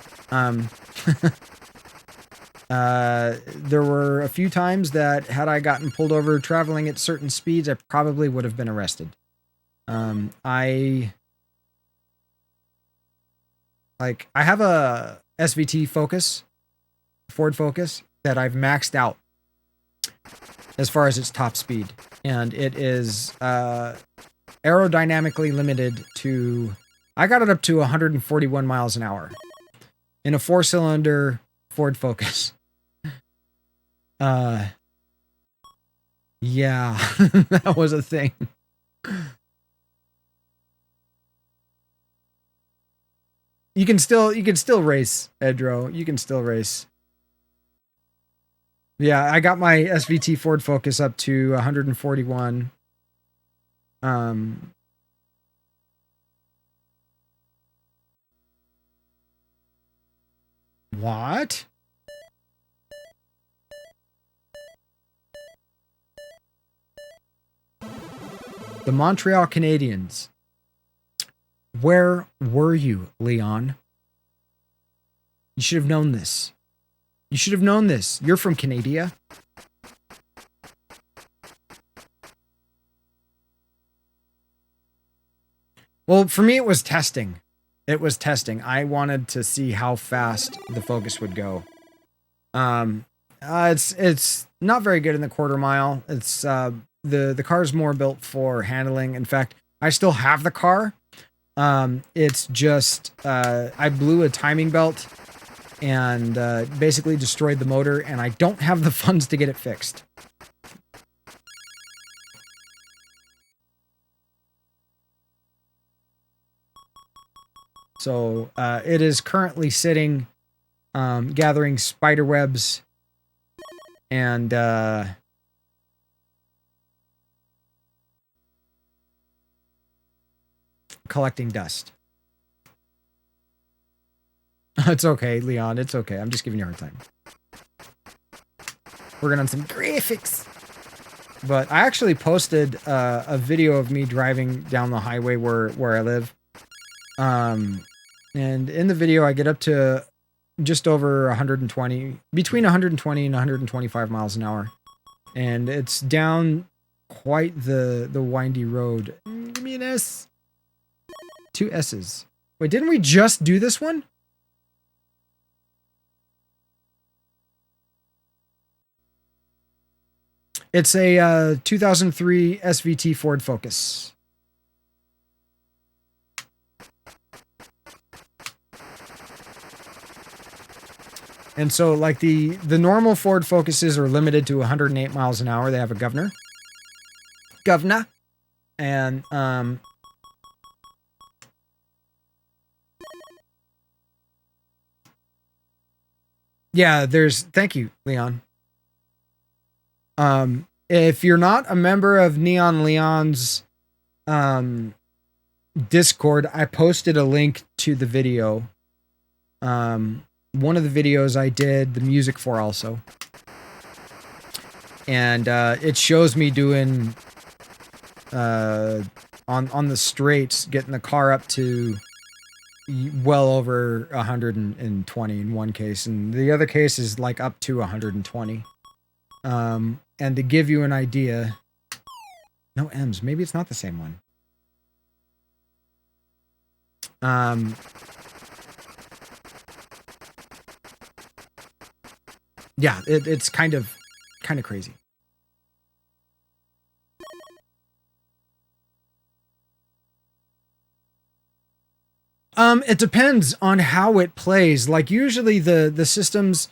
Speaker 8: There were a few times that had I gotten pulled over traveling at certain speeds, I probably would have been arrested. I have a SVT Focus, Ford Focus, that I've maxed out as far as its top speed. And it is aerodynamically limited to, I got it up to 141 miles an hour in a 4-cylinder Ford Focus. Yeah, that was a thing. You can still race, Edro. You can still race. Yeah, I got my SVT Ford Focus up to 141. What? The Montreal Canadiens. Where were you, Leon? You should have known this. You should have known this. You're from Canada. Well, for me, it was testing. It was testing. I wanted to see how fast the Focus would go. It's not very good in the quarter mile. It's the car's more built for handling. In fact, I still have the car. It's just I blew a timing belt and basically destroyed the motor, and I don't have the funds to get it fixed. So it is currently sitting, gathering spider webs and collecting dust. It's okay, Leon. It's okay. I'm just giving you a hard time. Working on some graphics. But I actually posted a video of me driving down the highway where I live. And in the video, I get up to just over 120, between 120 and 125 miles an hour. And it's down quite the windy road. Give me an S. 2 S's. Wait, didn't we just do this one? It's a 2003 SVT Ford Focus. And so, like, the normal Ford Focuses are limited to 108 miles an hour. They have a governor. And, yeah, thank you, Leon. If you're not a member of Neon Leon's, Discord, I posted a link to the video. One of the videos I did the music for also. And it shows me doing on the straights, getting the car up to well over 120 in one case, and the other case is like up to 120. And to give you an idea, no M's, maybe it's not the same one. Yeah, it's kind of crazy. It depends on how it plays. Like usually the systems,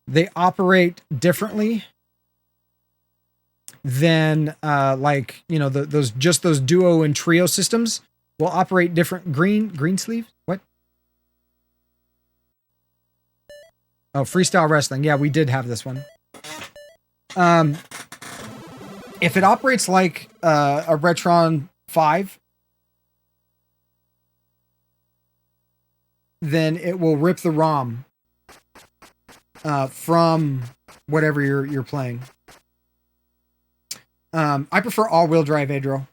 Speaker 8: they operate differently than like, you know, those duo and trio systems will operate different. Green sleeve? What? Oh, freestyle wrestling. Yeah, we did have this one. If it operates like a Retron 5, then it will rip the ROM from whatever you're playing. I prefer all-wheel drive, Adro.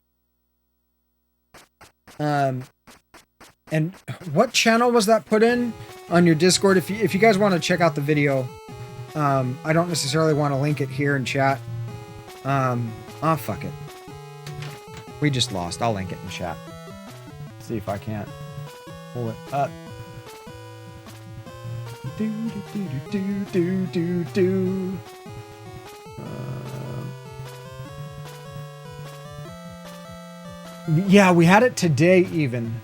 Speaker 8: And what channel was that put in on your Discord? If you guys want to check out the video, I don't necessarily want to link it here in chat. Oh, fuck it. We just lost. I'll link it in chat. See if I can't pull it up. Do. Yeah, we had it today even.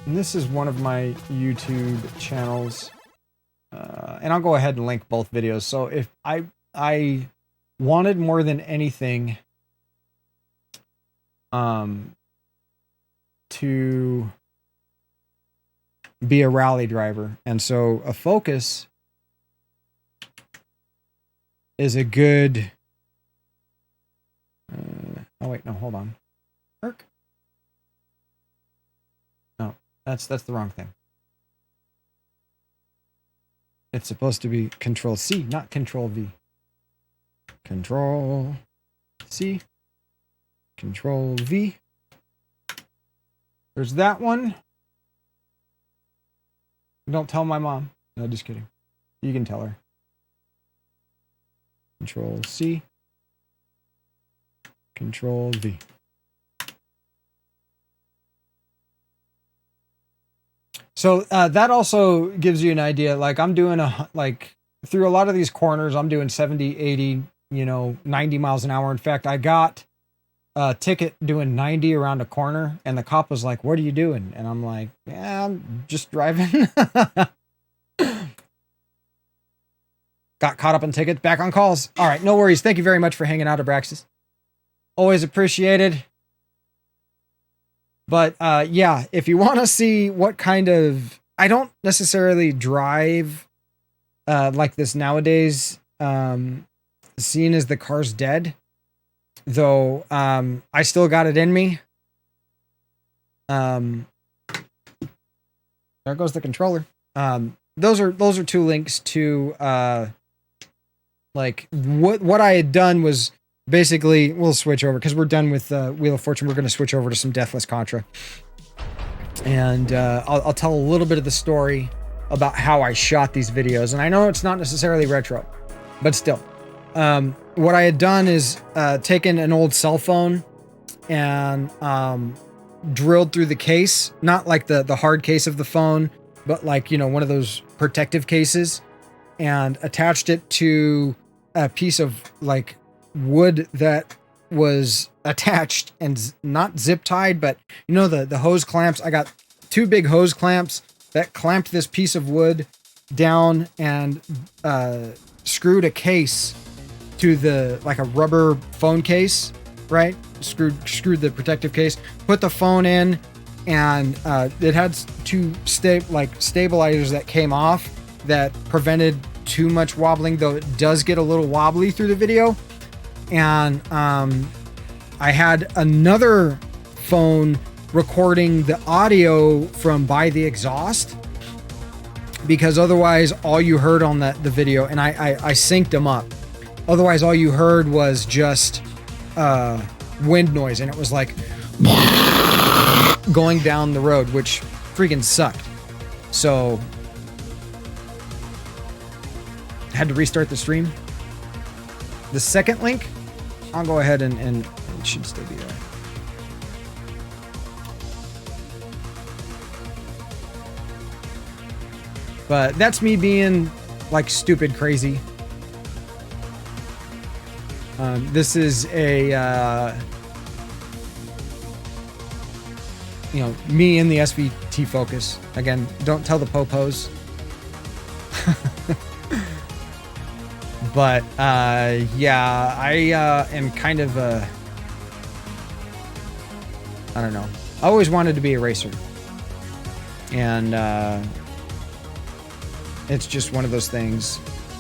Speaker 8: And this is one of my YouTube channels. And I'll go ahead and link both videos. So if I wanted more than anything to be a rally driver. And so a Focus is a good... oh wait, no, hold on. Erk. No, that's the wrong thing. It's supposed to be Control C, not Control V. Control C, Control V. There's that one. Don't tell my mom. No, just kidding. You can tell her. Control C, Control V. So that also gives you an idea. Like I'm doing through a lot of these corners, I'm doing 70, 80, 90 miles an hour. In fact, I got a ticket doing 90 around a corner and the cop was like, "What are you doing?" And I'm like, "Yeah, I'm just driving." Got caught up in tickets, back on calls. All right, no worries. Thank you very much for hanging out, Abraxas. Always appreciated. But yeah, if you want to see what kind of... I don't necessarily drive like this nowadays, seeing as the car's dead. Though I still got it in me. There goes the controller. Those are two links to like what I had done was basically, we'll switch over because we're done with Wheel of Fortune. We're going to switch over to some Deathless Contra. And I'll tell a little bit of the story about how I shot these videos. And I know it's not necessarily retro, but still. What I had done is taken an old cell phone and drilled through the case. Not like the hard case of the phone, but like, one of those protective cases. And attached it to a piece of like wood that was attached and not zip tied, but the hose clamps. I got two big hose clamps that clamped this piece of wood down and screwed a case to like a rubber phone case, right? Screwed the protective case, put the phone in, and it had two stabilizers that came off that prevented too much wobbling, though it does get a little wobbly through the video. And I had another phone recording the audio from By the Exhaust, because otherwise all you heard on the video, and I synced them up, otherwise all you heard was just wind noise, and it was like going down the road, which freaking sucked. So I had to restart the stream. The second link, I'll go ahead and it should still be there. But that's me being like stupid crazy. This is a, you know, me in the SVT Focus. Again, don't tell the popos. But, yeah, I am kind of a, I don't know. I always wanted to be a racer. And, it's just one of those things.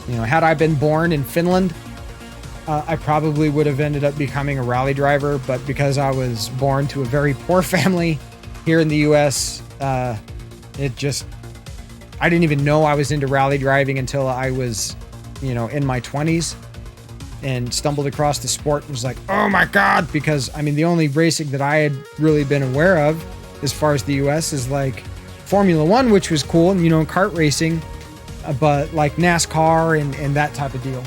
Speaker 8: You know, had I been born in Finland, I probably would have ended up becoming a rally driver, but because I was born to a very poor family here in the US, it just, I didn't even know I was into rally driving until I was, you know, in my 20s and stumbled across the sport and was like, oh my God, because I mean, the only racing that I had really been aware of as far as the US is like Formula One, which was cool, and, you know, kart racing, but like NASCAR and that type of deal.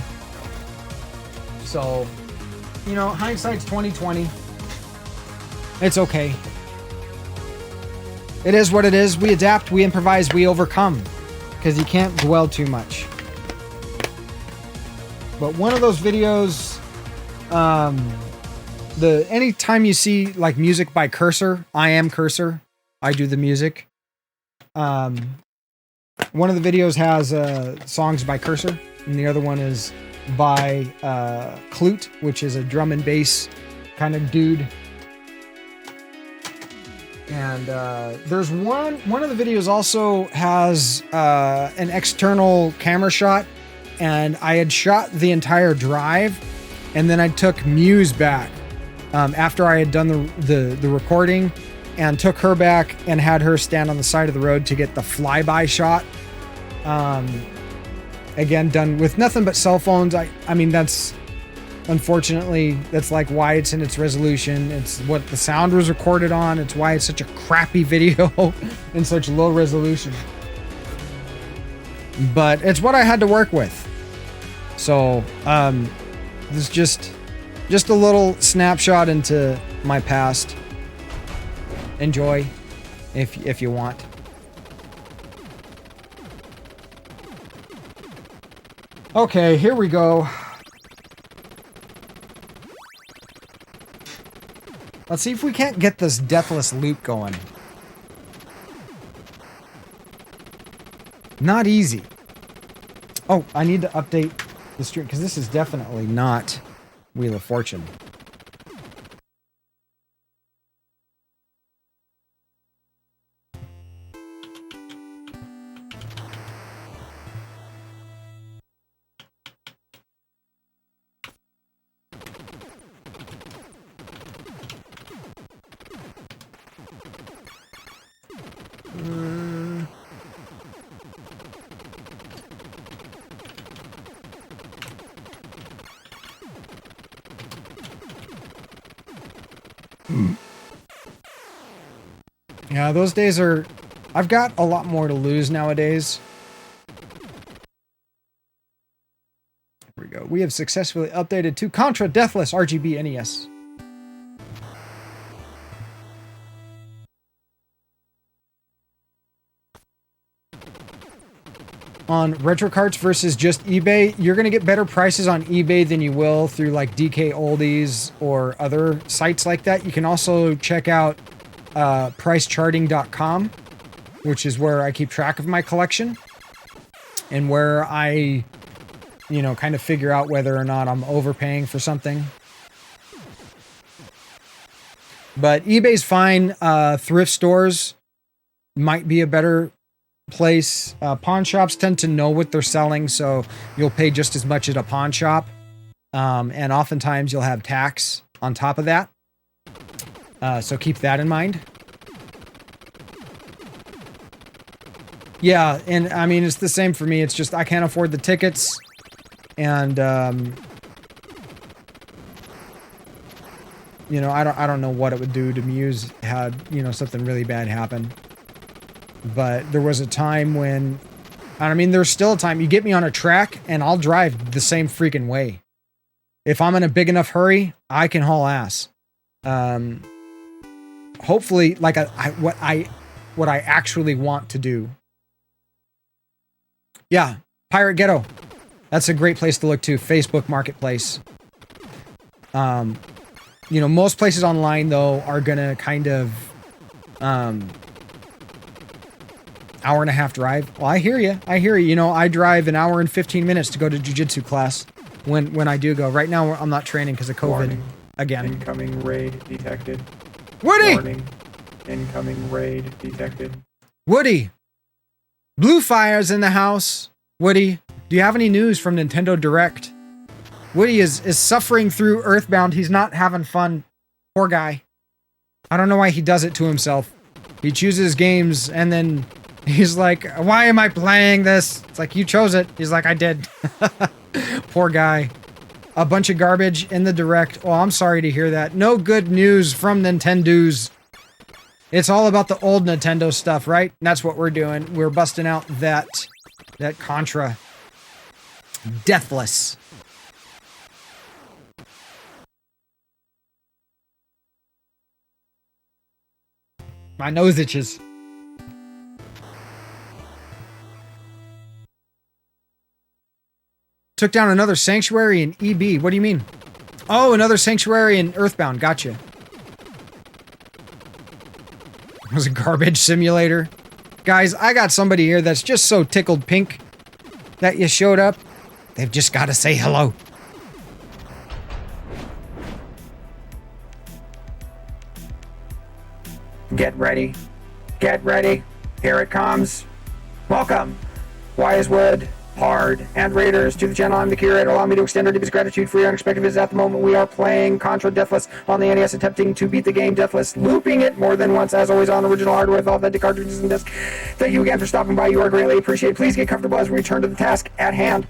Speaker 8: So, you know, hindsight's 2020. It's okay. It is what it is. We adapt, we improvise, we overcome. Because you can't dwell too much. But one of those videos, anytime you see like music by Cursor, I am Cursor. I do the music. One of the videos has songs by Cursor, and the other one is by Clute, which is a drum and bass kind of dude. And there's one of the videos also has an external camera shot, and I had shot the entire drive, and then I took Muse back after I had done the recording, and took her back and had her stand on the side of the road to get the flyby shot. Again, done with nothing but cell phones. I mean, that's unfortunately, that's like why it's in its resolution. It's what the sound was recorded on. It's why it's such a crappy video in such low resolution. But it's what I had to work with. So, this is just a little snapshot into my past. Enjoy if you want. Okay, here we go. Let's see if we can't get this deathless loop going. Not easy. Oh, I need to update the stream because this is definitely not Wheel of Fortune. Yeah, those days are... I've got a lot more to lose nowadays. Here we go. We have successfully updated to Contra Deathless RGB NES. On retro carts versus just eBay, you're going to get better prices on eBay than you will through like DK Oldies or other sites like that. You can also check out pricecharting.com, which is where I keep track of my collection and where I, you know, kind of figure out whether or not I'm overpaying for something. But eBay's fine. Thrift stores might be a better place. Pawn shops tend to know what they're selling, so you'll pay just as much at a pawn shop. And oftentimes you'll have tax on top of that. So keep that in mind. Yeah, and I mean, it's the same for me. It's just I can't afford the tickets. And, you know, I don't know what it would do to Muse had, you know, something really bad happen. But there was a time when, I mean, there's still a time you get me on a track and I'll drive the same freaking way. If I'm in a big enough hurry, I can haul ass. Hopefully, like what I actually want to do. Yeah, Pirate Ghetto. That's a great place to look to. Facebook Marketplace. You know, most places online though are gonna kind of hour and a half drive. Well, I hear you. I hear you. You know, I drive an hour and 15 minutes to go to jiu-jitsu class when I do go. Right now, I'm not training because of COVID.
Speaker 9: Warning.
Speaker 8: Again.
Speaker 9: Incoming raid detected.
Speaker 8: Woody!
Speaker 9: Warning. Incoming raid detected.
Speaker 8: Woody! Blue Fire's in the house. Woody, do you have any news from Nintendo Direct? Woody is suffering through Earthbound. He's not having fun. Poor guy. I don't know why he does it to himself. He chooses games and then he's like, why am I playing this? It's like, you chose it. He's like, I did. Poor guy. A bunch of garbage in the Direct. Oh, I'm sorry to hear that. No good news from Nintendo's. It's all about the old Nintendo stuff, right? And that's what we're doing. We're busting out that Contra. Deathless. My nose itches. Took down another Sanctuary in EB. What do you mean? Oh, another Sanctuary in Earthbound. Gotcha. It was a garbage simulator. Guys, I got somebody here that's just so tickled pink that you showed up. They've just got to say hello.
Speaker 9: Get ready. Get ready. Here it comes. Welcome, Wisewood, Hard, and Raiders to the channel. I'm the curator. Allow me to extend our deepest gratitude for your unexpected visit. At the moment, we are playing Contra Deathless on the NES, attempting to beat the game Deathless, looping it more than once, as always on original hardware with authentic cartridges and discs. Thank you again for stopping by. You are greatly appreciated. Please get comfortable as we return to the task at hand.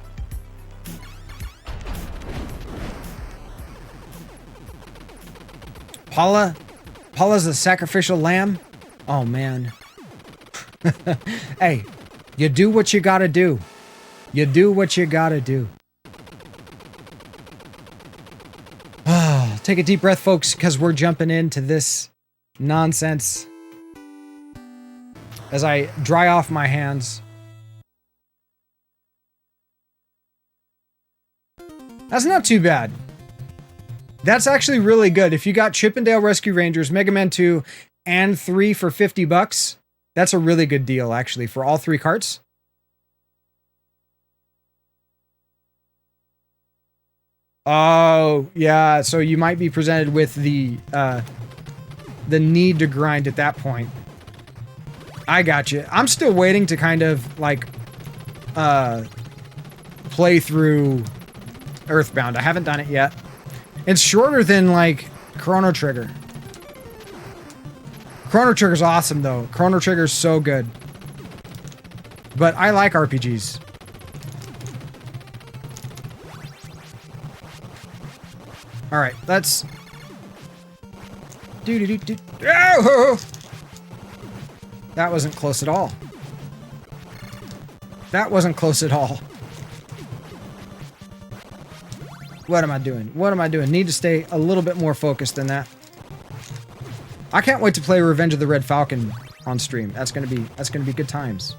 Speaker 8: Paula's a sacrificial lamb? Oh, man. Hey, you do what you gotta do. You do what you gotta do. Take a deep breath, folks, because we're jumping into this nonsense. As I dry off my hands. That's not too bad. That's actually really good. If you got Chippendale Rescue Rangers, Mega Man 2, and 3 for $50, that's a really good deal, actually, for all 3 carts. Oh, yeah, so you might be presented with the need to grind at that point. I got you. I'm still waiting to kind of, like, play through Earthbound. I haven't done it yet. It's shorter than, like, Chrono Trigger. Chrono Trigger's awesome, though. Chrono Trigger's so good. But I like RPGs. Alright, let's... Oh! That wasn't close at all. That wasn't close at all. What am I doing? What am I doing? Need to stay a little bit more focused than that. I can't wait to play Revenge of the Red Falcon on stream. That's gonna be good times.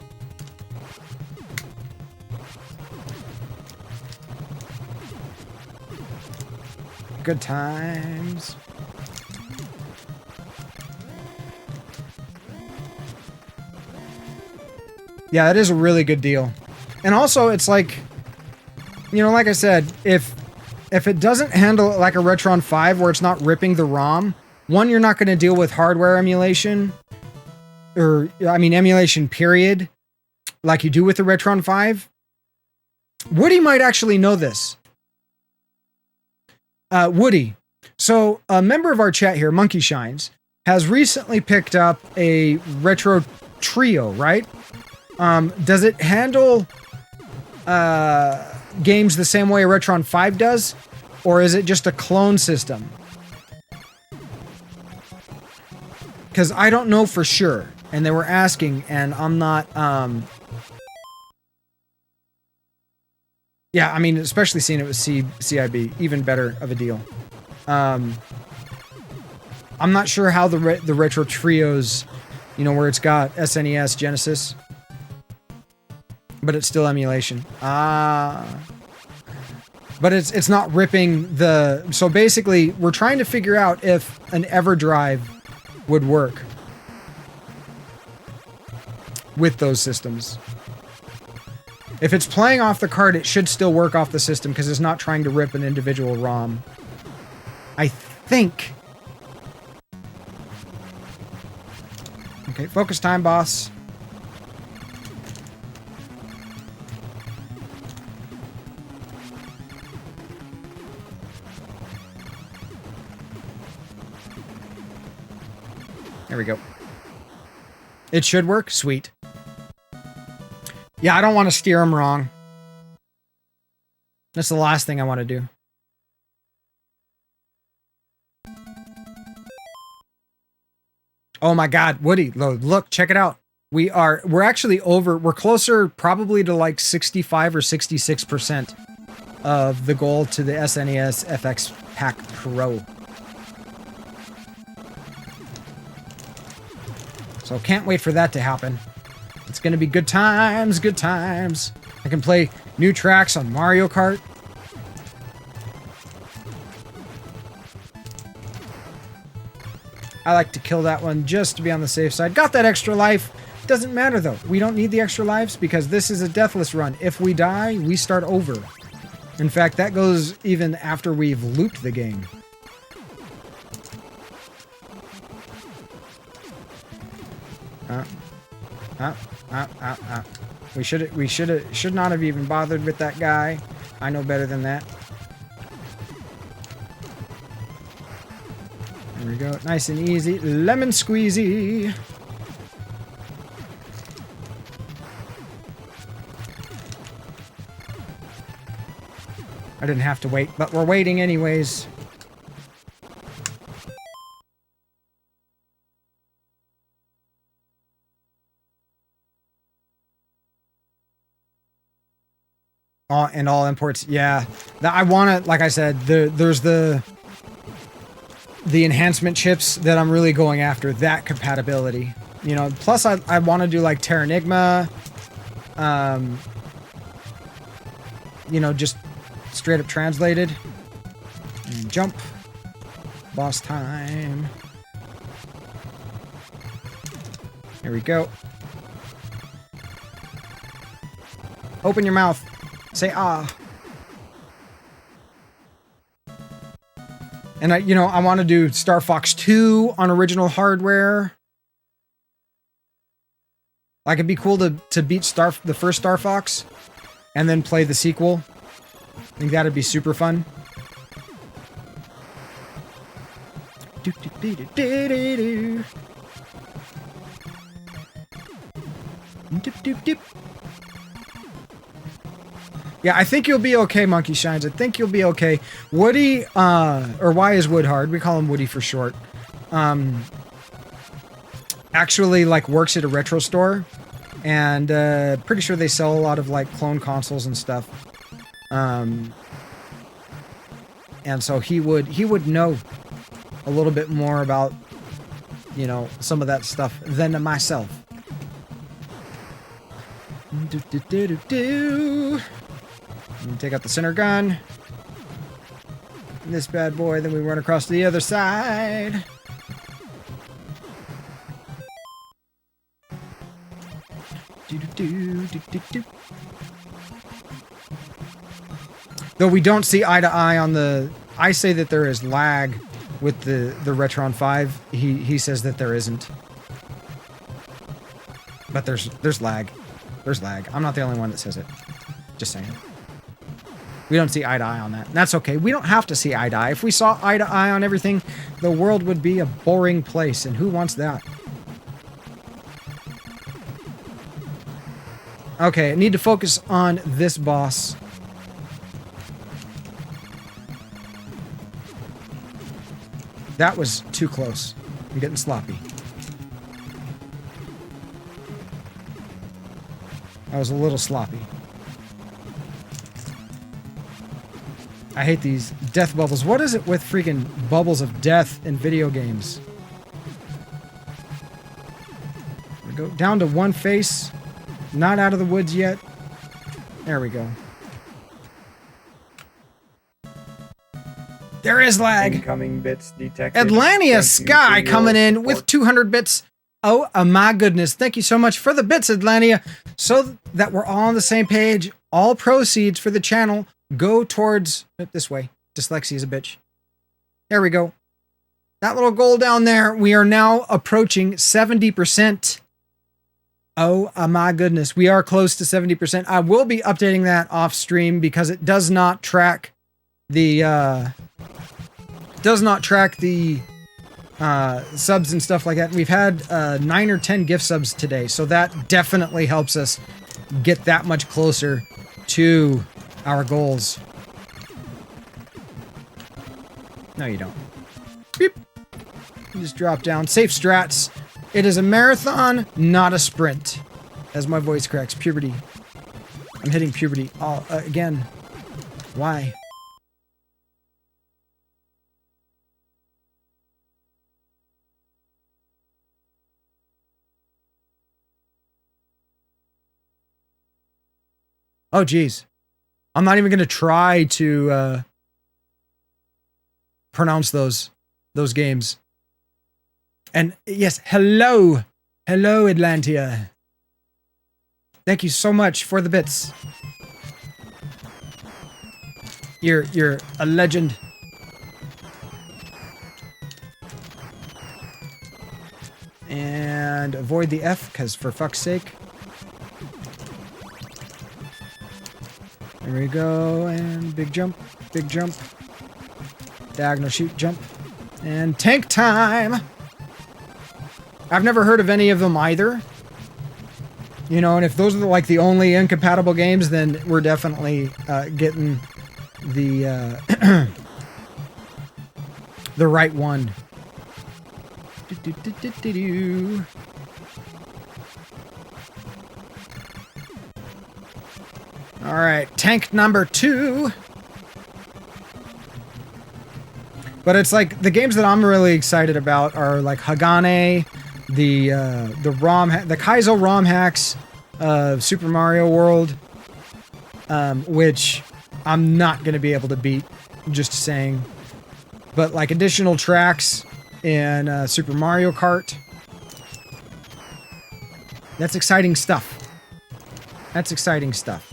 Speaker 8: Good times. Yeah, that is a really good deal. And also, it's like, you know, like I said, if it doesn't handle it like a Retron 5 where it's not ripping the ROM, one, you're not going to deal with hardware emulation, or, I mean, emulation period, like you do with the Retron 5. Woody might actually know this. Woody. So, a member of our chat here, Monkey Shines, has recently picked up a Retro Trio, right? Does it handle games the same way a Retron 5 does? Or is it just a clone system? Because I don't know for sure. And they were asking, and I'm not... Yeah, I mean, especially seeing it with CIB, even better of a deal. I'm not sure how the Retro Trios, you know, where it's got SNES, Genesis, but it's still emulation. But it's not ripping the... So basically, we're trying to figure out if an EverDrive would work with those systems. If it's playing off the card, it should still work off the system because it's not trying to rip an individual ROM. I think. Okay, focus time, boss. There we go. It should work? Sweet. Yeah, I don't want to steer him wrong. That's the last thing I want to do. Oh my god, Woody, look, check it out. We're actually over, we're closer probably to like 65 or 66% of the goal to the SNES FX Pack Pro. So can't wait for that to happen. It's gonna be good times, good times. I can play new tracks on Mario Kart. I like to kill that one just to be on the safe side. Got that extra life. Doesn't matter though. We don't need the extra lives because this is a deathless run. If we die, we start over. In fact, that goes even after we've looped the game. We should not have even bothered with that guy. I know better than that. There we go. Nice and easy. Lemon squeezy. I didn't have to wait, but we're waiting anyways. And all imports, yeah. I want to, like I said, there's the enhancement chips that I'm really going after, that compatibility. You know, plus I want to do like Terranigma, you know, just straight up translated. And jump. Boss time. Here we go. Open your mouth. Say ah. And I want to do Star Fox 2 on original hardware. Like, it'd be cool to beat the first Star Fox and then play the sequel. I think that'd be super fun. Yeah, I think you'll be okay, Monkey Shines. I think you'll be okay. Woody, or Why is Wood Hard? We call him Woody for short. Actually, like, works at a retro store. And, pretty sure they sell a lot of, like, clone consoles and stuff. And so he would know a little bit more about, you know, some of that stuff than myself. Take out the center gun. And this bad boy, then we run across to the other side. Though we don't see eye to eye on the... I say that there is lag with the Retron 5. He says that there isn't. But there's lag. There's lag. I'm not the only one that says it. Just saying. We don't see eye to eye on that. And that's okay. We don't have to see eye to eye. If we saw eye to eye on everything, the world would be a boring place. And who wants that? Okay, I need to focus on this boss. That was too close. I'm getting sloppy. I was a little sloppy. I hate these death bubbles. What is it with freaking bubbles of death in video games? We go down to one face. Not out of the woods yet. There we go. There is lag.
Speaker 9: Incoming bits detected.
Speaker 8: Atlantia
Speaker 9: Thank
Speaker 8: Sky
Speaker 9: you for
Speaker 8: coming
Speaker 9: your
Speaker 8: in
Speaker 9: support.
Speaker 8: with 200 bits. Oh, my goodness. Thank you so much for the bits, Atlantia. So that we're all on the same page. All proceeds for the channel go towards this way. Dyslexia is a bitch. There we go. That little goal down there. We are now approaching 70%. Oh, my goodness. We are close to 70%. I will be updating that off stream because it does not track the subs and stuff like that. We've had 9 or 10 gift subs today, so that definitely helps us get that much closer to our goals. No, you don't. Beep. You just drop down. Safe strats. It is a marathon, not a sprint. As my voice cracks. Puberty. I'm hitting puberty. Again. Why? Oh, geez. I'm not even going to try to pronounce those games. And yes, hello. Hello, Atlantia. Thank you so much for the bits. You're a legend. And avoid the F, because for fuck's sake. There we go, and big jump, diagonal shoot, jump, and tank time! I've never heard of any of them either. You know, and if those are like the only incompatible games, then we're definitely getting the the right one. All right, tank number 2. But it's like the games that I'm really excited about are like Hagane, the Kaizo ROM hacks of Super Mario World, which I'm not going to be able to beat, just saying. But like additional tracks in Super Mario Kart. That's exciting stuff. That's exciting stuff.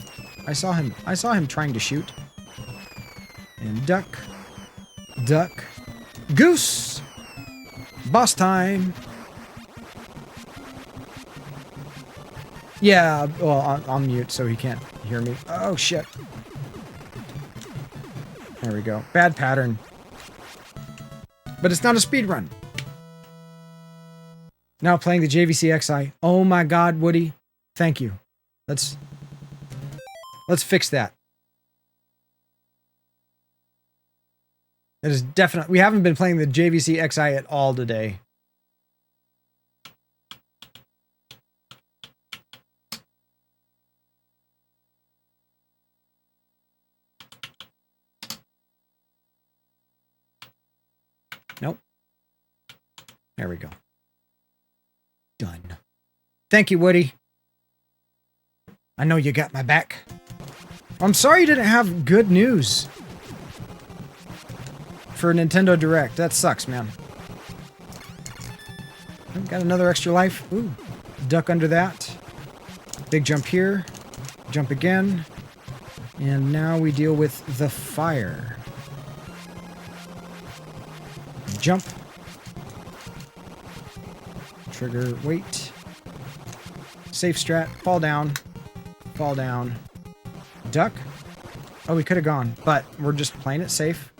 Speaker 8: I saw him trying to shoot. And duck. Duck. Goose! Boss time! Yeah, well, I'll mute so he can't hear me. Oh, shit. There we go. Bad pattern. But it's not a speed run. Now playing the JVC XI. Oh my god, Woody. Thank you. Let's fix that. It is definitely... We haven't been playing the JVC XI at all today. Nope. There we go. Done. Thank you, Woody. I know you got my back. I'm sorry you didn't have good news for Nintendo Direct. That sucks, man. I've got another extra life. Ooh. Duck under that. Big jump here. Jump again. And now we deal with the fire. Jump. Trigger, wait. Safe strat, fall down. Fall down. Duck. Oh, we could have gone, but we're just playing it safe.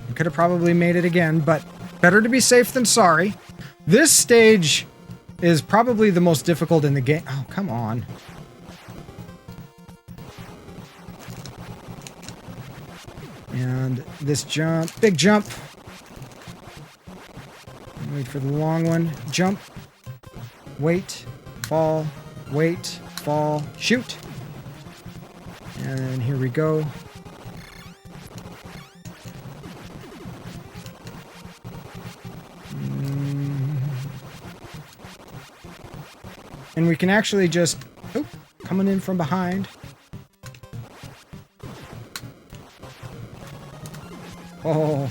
Speaker 8: We could have probably made it again, but better to be safe than sorry. This stage is probably the most difficult in the game. Oh, come on. And this jump, big jump. Wait for the long one. Jump. Wait. Fall. Wait. Fall. Shoot. And here we go. And we can actually just... Oh, coming in from behind. Oh.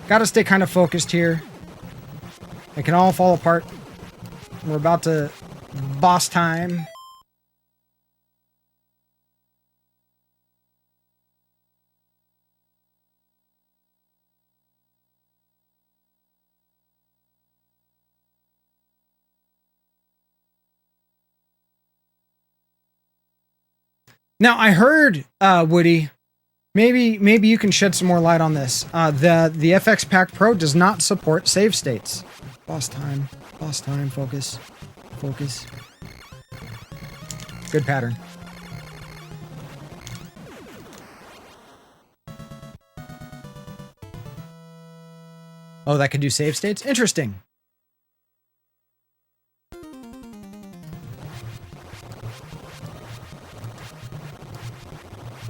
Speaker 8: Gotta stay kind of focused here. It can all fall apart. We're about to boss time. Now, I heard, Woody, maybe you can shed some more light on this. The FX Pack Pro does not support save states. Boss time, focus, focus. Good pattern. Oh, that could do save states? Interesting.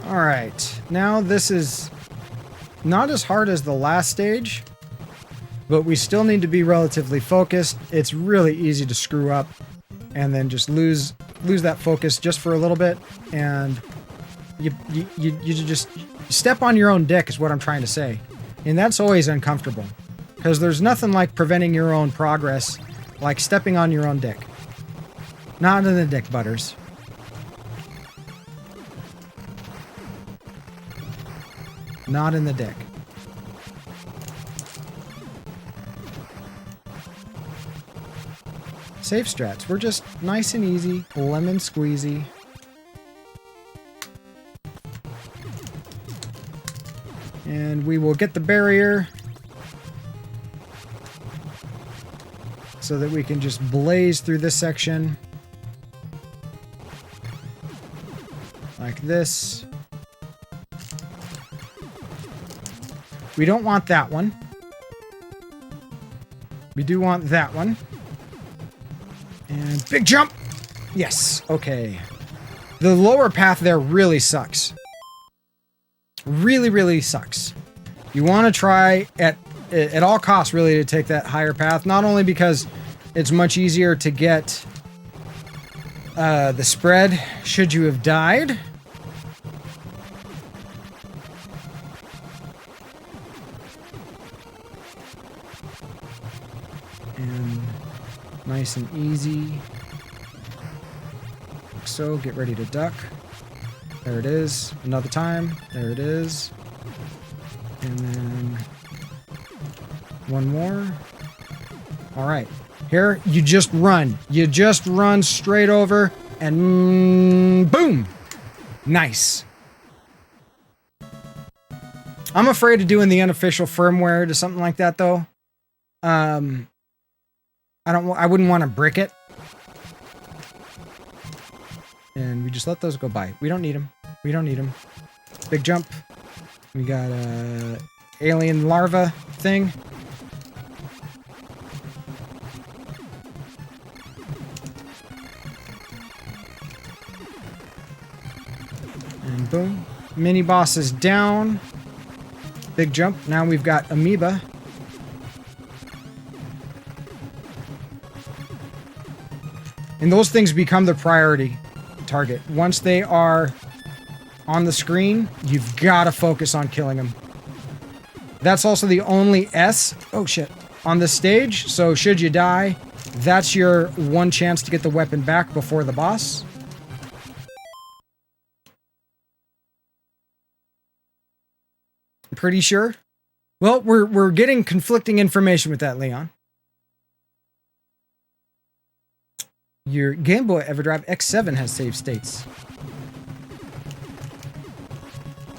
Speaker 8: Alright, now this is not as hard as the last stage, but we still need to be relatively focused. It's really easy to screw up and then just lose that focus just for a little bit, and you just step on your own dick is what I'm trying to say. And that's always uncomfortable, because there's nothing like preventing your own progress like stepping on your own dick. Not in the dick, Butters. Not in the dick. Safe strats. We're just nice and easy. Lemon squeezy. And we will get the barrier so that we can just blaze through this section. Like this. We don't want that one. We do want that one. And big jump! Yes, okay. The lower path there really sucks. Really, really sucks. You want to try at all costs really to take that higher path, not only because it's much easier to get the spread should you have died. And nice and easy. Like so, get ready to duck. There it is. Another time. There it is. And then one more. All right. Here, you just run. You just run straight over and boom. Nice. I'm afraid of doing the unofficial firmware to something like that, though. I wouldn't want to brick it. And we just let those go by. We don't need them. We don't need them. Big jump. We got a alien larva thing. And boom. Mini boss is down. Big jump. Now we've got amoeba. And those things become the priority target. Once they are on the screen, you've got to focus on killing them. That's also the only S, oh shit, on the stage. So should you die, that's your one chance to get the weapon back before the boss. Pretty sure. Well, we're getting conflicting information with that, Leon. Your Game Boy EverDrive X7 has save states.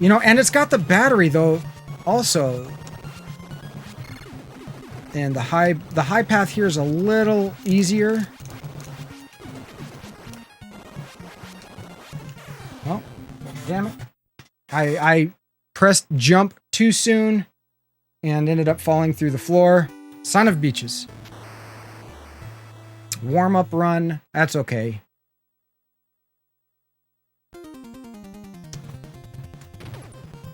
Speaker 8: You know, and it's got the battery though, also. And the high path here is a little easier. Oh, damn it. I pressed jump too soon and ended up falling through the floor. Son of beaches. Warm-up run, that's okay.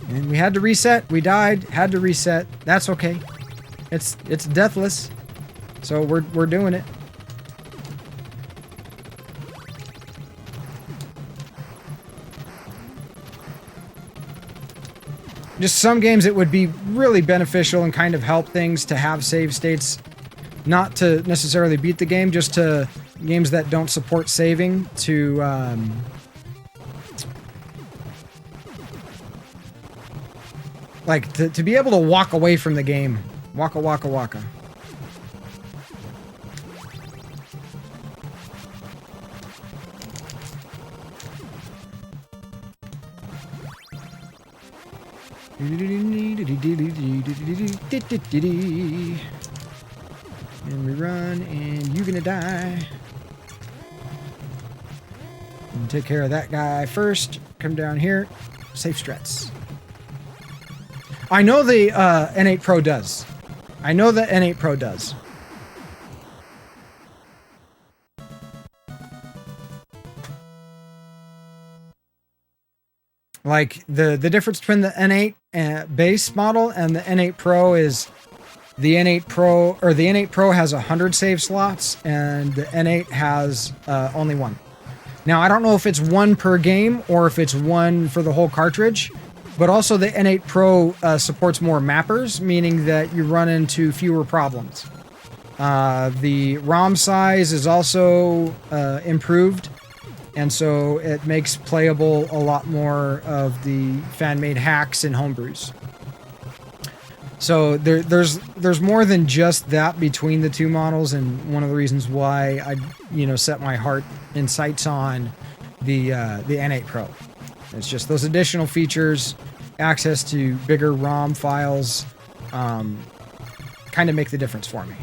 Speaker 8: And we had to reset. We died, had to reset. That's okay. It's deathless. So we're doing it. just some games it would be really beneficial and kind of help things to have save states. Not to necessarily beat the game, just to games that don't support saving to like to be able to walk away from the game. Waka waka waka. And we run, and you're gonna die. And take care of that guy first. Come down here. Safe strats. I know the N8 Pro does. I know that N8 Pro does. Like, the difference between the N8 base model and the N8 Pro is the N8 Pro, or the N8 Pro has 100 save slots, and the N8 has only one. Now, I don't know if it's one per game or if it's one for the whole cartridge, but also the N8 Pro supports more mappers, meaning that you run into fewer problems. The ROM size is also improved, and so it makes playable a lot more of the fan-made hacks and homebrews. So there's more than just that between the two models, and one of the reasons why I set my heart and sights on the N8 Pro. It's just those additional features, access to bigger ROM files, kind of make the difference for me.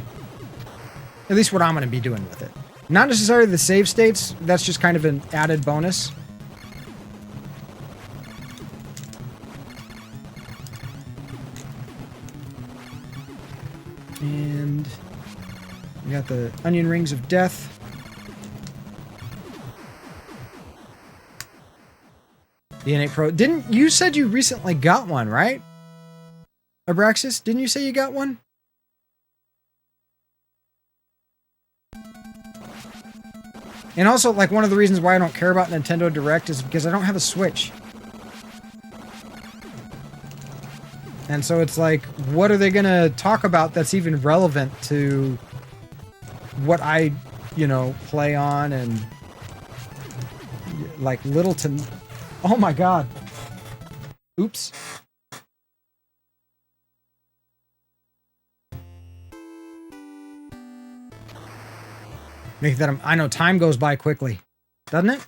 Speaker 8: At least what I'm going to be doing with it. Not necessarily the save states, that's just kind of an added bonus. And we got the onion rings of death. The N8 Pro. You said you recently got one, right? Abraxas, didn't you say you got one? And also, like, one of the reasons why I don't care about Nintendo Direct is because I don't have a Switch. And so it's like, what are they going to talk about that's even relevant to what I, play on, and like little to... Oh my god. Oops. Make that I know time goes by quickly, doesn't it?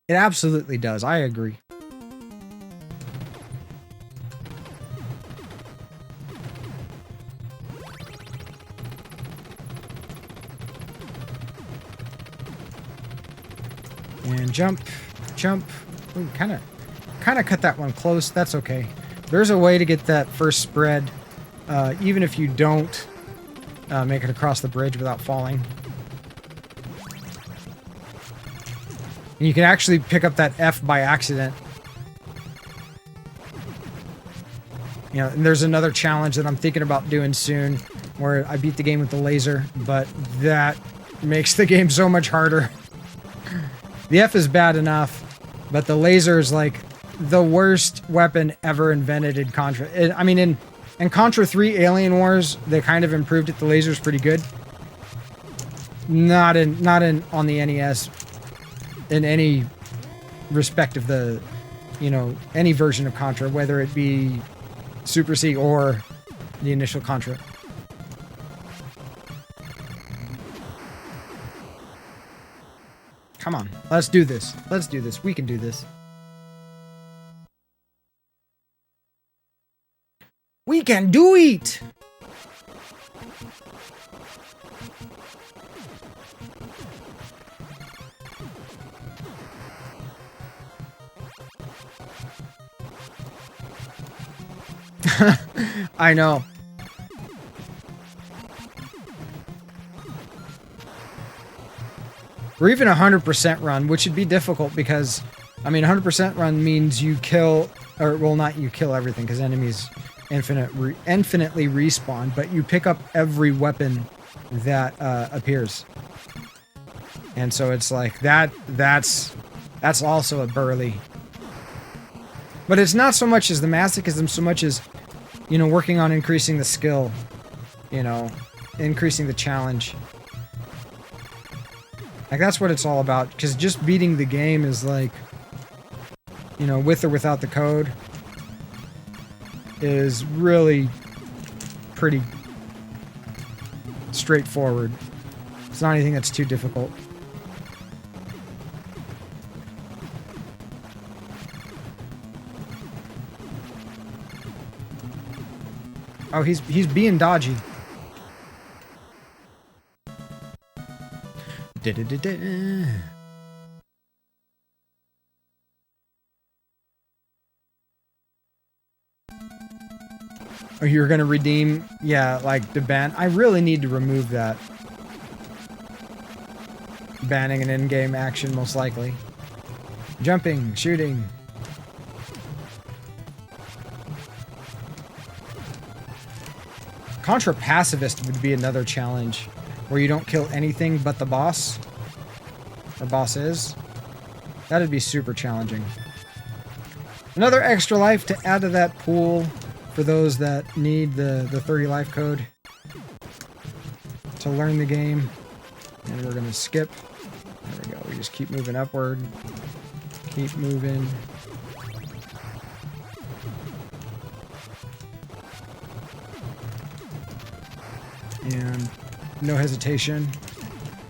Speaker 8: It absolutely does. I agree. And jump. Ooh, kind of cut that one close. That's okay. There's a way to get that first spread, even if you don't make it across the bridge without falling. And you can actually pick up that F by accident. And there's another challenge that I'm thinking about doing soon, where I beat the game with the laser, but that makes the game so much harder. The F is bad enough, but the laser is like the worst weapon ever invented in Contra. I mean, in Contra 3 Alien Wars, they kind of improved it. The laser's pretty good. Not on the NES in any respect of the, any version of Contra, whether it be Super C or the initial Contra. Come on, let's do this. Let's do this. We can do this. We can do it! I know. Or even 100% run, which would be difficult because, 100% run means you kill, or well, not you kill everything because enemies infinitely respawn, but you pick up every weapon that appears. And so it's like that's also a burly. But it's not so much as the masochism, so much as, you know, working on increasing the skill, you know, increasing the challenge. Like, that's what it's all about, because just beating the game is like, you know, with or without the code, is really pretty straightforward. It's not anything that's too difficult. Oh, he's being dodgy. Da-da-da-da. Oh, you're gonna redeem? Yeah, like the ban. I really need to remove that. Banning an in-game action, most likely. Jumping, shooting. Contra Pacifist would be another challenge, where you don't kill anything but the boss, or bosses. That'd be super challenging. Another extra life to add to that pool for those that need the 30 life code to learn the game. And we're gonna skip. There we go. We just keep moving upward. Keep moving. And no hesitation.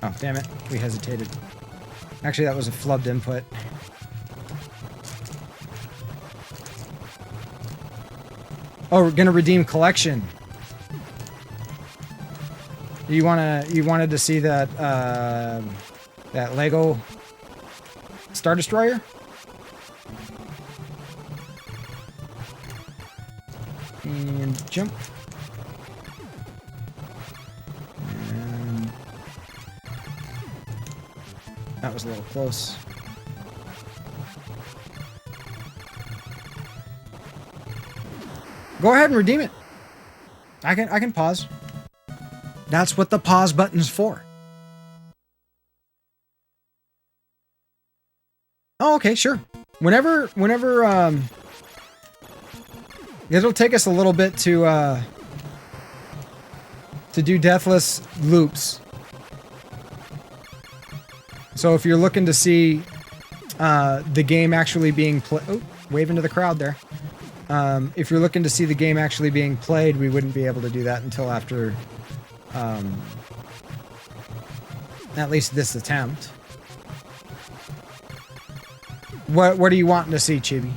Speaker 8: Oh, damn it. We hesitated. Actually, that was a flubbed input. Oh, we're gonna redeem collection. You wanted to see that that Lego Star Destroyer? And jump. And that was a little close. Go ahead and redeem it. I can pause. That's what the pause button's for. Oh, okay, sure. Whenever it'll take us a little bit to do deathless loops. So if you're looking to see the game actually being played, oh, waving to the crowd there. If you're looking to see the game actually being played, we wouldn't be able to do that until after at least this attempt. What are you wanting to see, Chibi?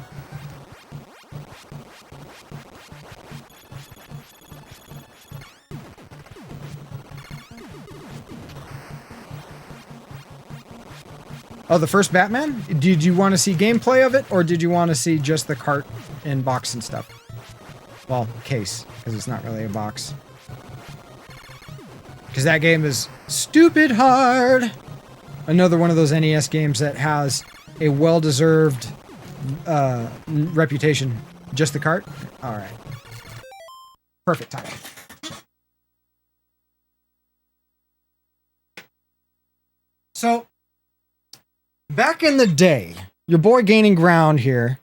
Speaker 8: Oh, the first Batman? Did you want to see gameplay of it, or did you want to see just the cart and box and stuff? Well, case, because it's not really a box. Because that game is stupid hard. Another one of those NES games that has a well-deserved reputation. Just the cart? Alright. Perfect timing. So, back in the day, your boy Gaining Ground here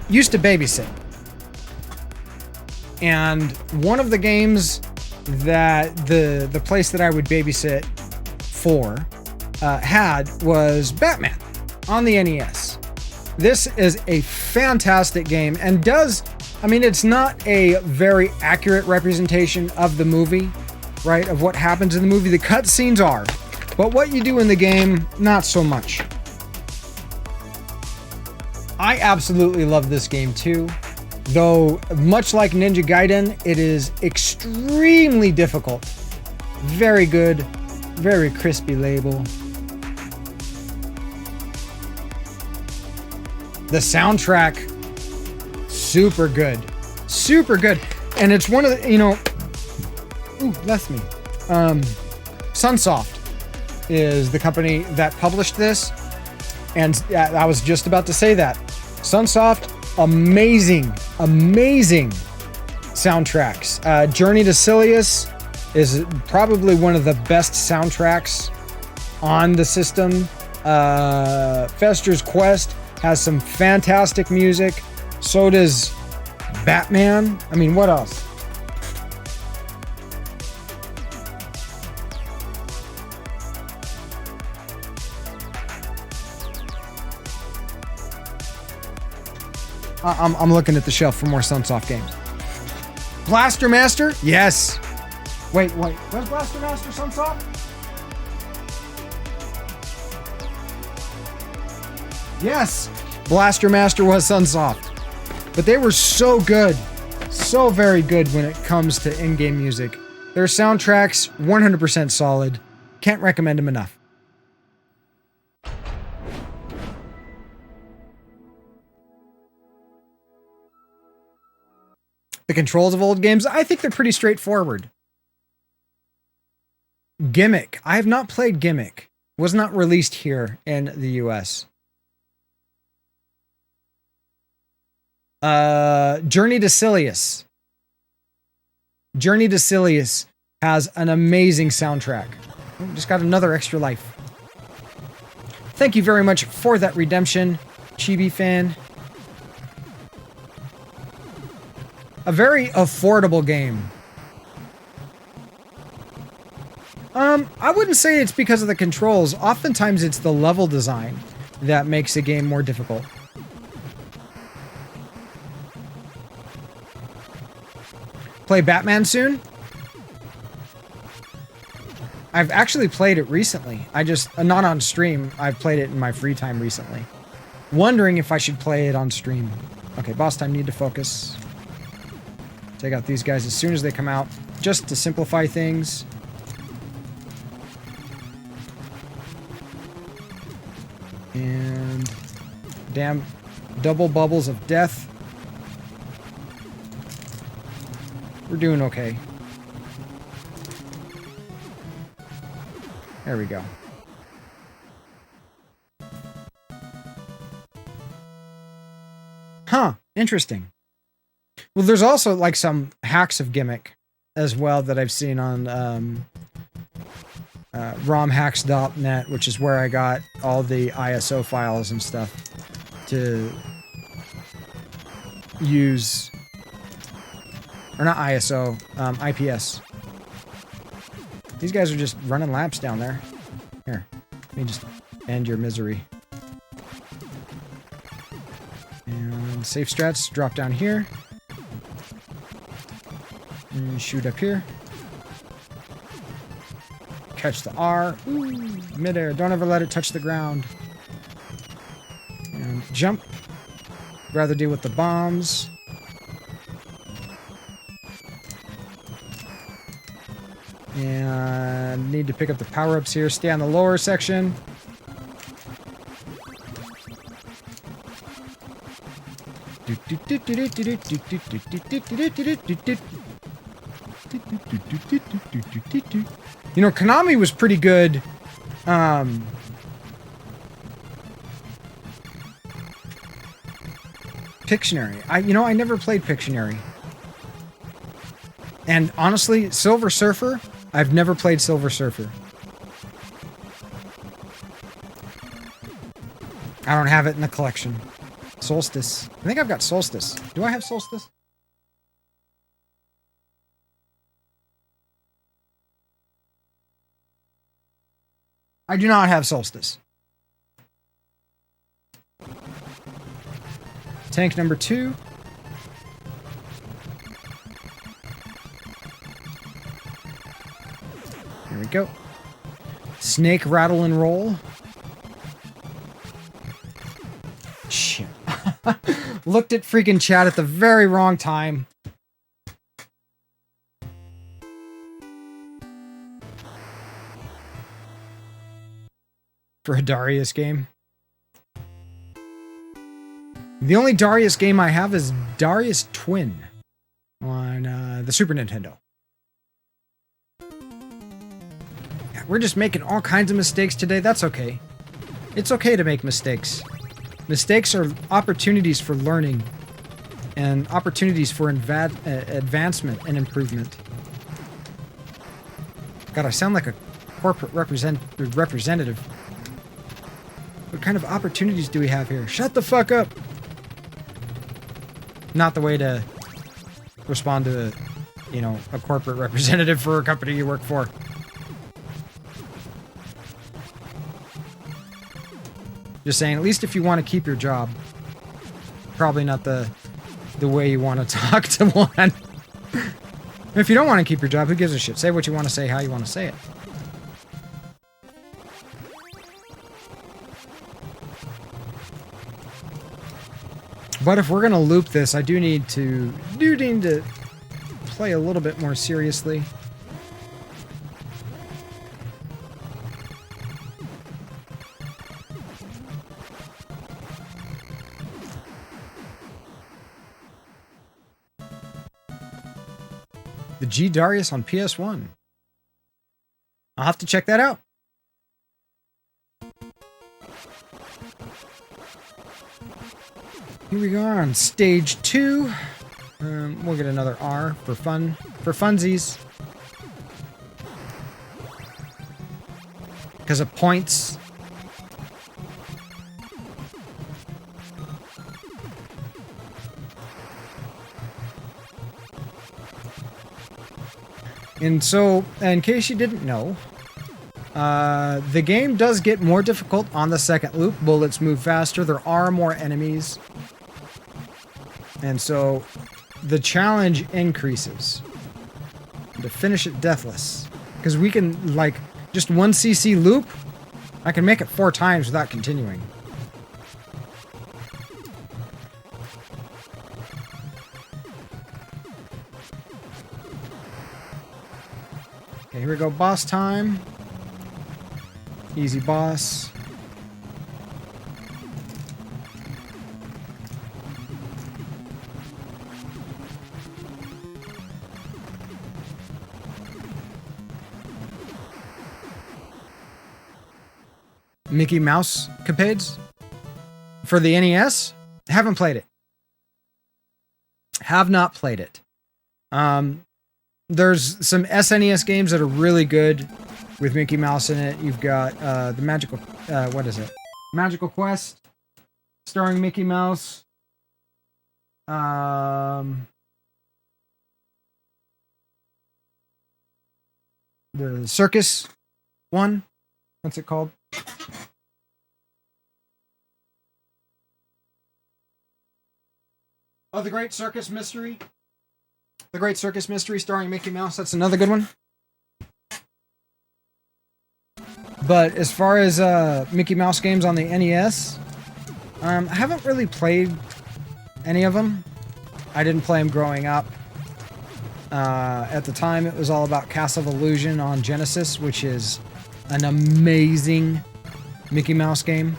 Speaker 8: used to babysit. And one of the games that the place that I would babysit for had was Batman on the NES. This is a fantastic game and I mean, it's not a very accurate representation of the movie, right? Of what happens in the movie. The cutscenes are, but what you do in the game, not so much. I absolutely love this game too, though much like Ninja Gaiden, it is extremely difficult. Very good, very crispy label. The soundtrack, super good. Super good. And it's one of the, you know, ooh, left me. Sunsoft is the company that published this. And I was just about to say that. Sunsoft, amazing, amazing soundtracks. Journey to Silius is probably one of the best soundtracks on the system. Fester's Quest, has some fantastic music. So does Batman. I mean, what else? I'm looking at the shelf for more Sunsoft games. Blaster Master? Yes. Wait. Was Blaster Master Sunsoft? Yes. Blaster Master was Sunsoft. But they were so good. So very good when it comes to in-game music. Their soundtracks, 100% solid. Can't recommend them enough. The controls of old games, I think they're pretty straightforward. Gimmick. I have not played Gimmick. Was not released here in the US. Journey to Silius. Journey to Silius has an amazing soundtrack. Oh, just got another extra life. Thank you very much for that redemption, Chibi fan. A very affordable game. I wouldn't say it's because of the controls. Oftentimes it's the level design that makes the game more difficult. Play Batman soon? I've actually played it recently. Not on stream. I've played it in my free time recently. Wondering if I should play it on stream. Okay, boss time, need to focus. Take out these guys as soon as they come out, just to simplify things. And damn double bubbles of death. We're doing okay. There we go. Huh, interesting. Well, there's also like some hacks of Gimmick as well that I've seen on romhacks.net, which is where I got all the ISO files and stuff to use. Or not ISO, IPS. These guys are just running laps down there. Here, let me just end your misery. And safe strats, drop down here. And shoot up here. Catch the R. Ooh, midair. Don't ever let it touch the ground. And jump. Rather deal with the bombs. And need to pick up the power-ups here. Stay on the lower section. You know, Konami was pretty good. Pictionary. I never played Pictionary. And honestly, Silver Surfer, I've never played Silver Surfer. I don't have it in the collection. Solstice. I think I've got Solstice. Do I have Solstice? I do not have Solstice. Tank number 2. Here we go. Snake, rattle, and roll. Shit. Looked at freaking chat at the very wrong time. For a Darius game. The only Darius game I have is Darius Twin on the Super Nintendo. Yeah, we're just making all kinds of mistakes today. That's okay. It's okay to make mistakes. Mistakes are opportunities for learning and opportunities for advancement and improvement. God, I sound like a corporate representative. What kind of opportunities do we have here? Shut the fuck up! Not the way to respond to, you know, a corporate representative for a company you work for. Just saying, at least if you want to keep your job, probably not the way you want to talk to one. If you don't want to keep your job, who gives a shit? Say what you want to say, how you want to say it. But if we're gonna loop this, I do need to play a little bit more seriously. The G Darius on PS1. I'll have to check that out. Here we go on stage 2. We'll get another R for fun, for funsies. Because of points. And so, in case you didn't know, the game does get more difficult on the second loop. Bullets move faster. There are more enemies. And so, the challenge increases. To finish it deathless. Because we can, like, just 1 CC loop, I can make it 4 times without continuing. Okay, here we go. Boss time. Easy boss. Mickey Mouse Capades for the NES. Haven't played it. Have not played it. There's some SNES games that are really good with Mickey Mouse in it. You've got the Magical, what is it? Magical Quest, starring Mickey Mouse. The circus one. What's it called? Oh, The Great Circus Mystery. The Great Circus Mystery starring Mickey Mouse. That's another good one. But as far as Mickey Mouse games on the NES, I haven't really played any of them. I didn't play them growing up. At the time, it was all about Castle of Illusion on Genesis, which is an amazing Mickey Mouse game.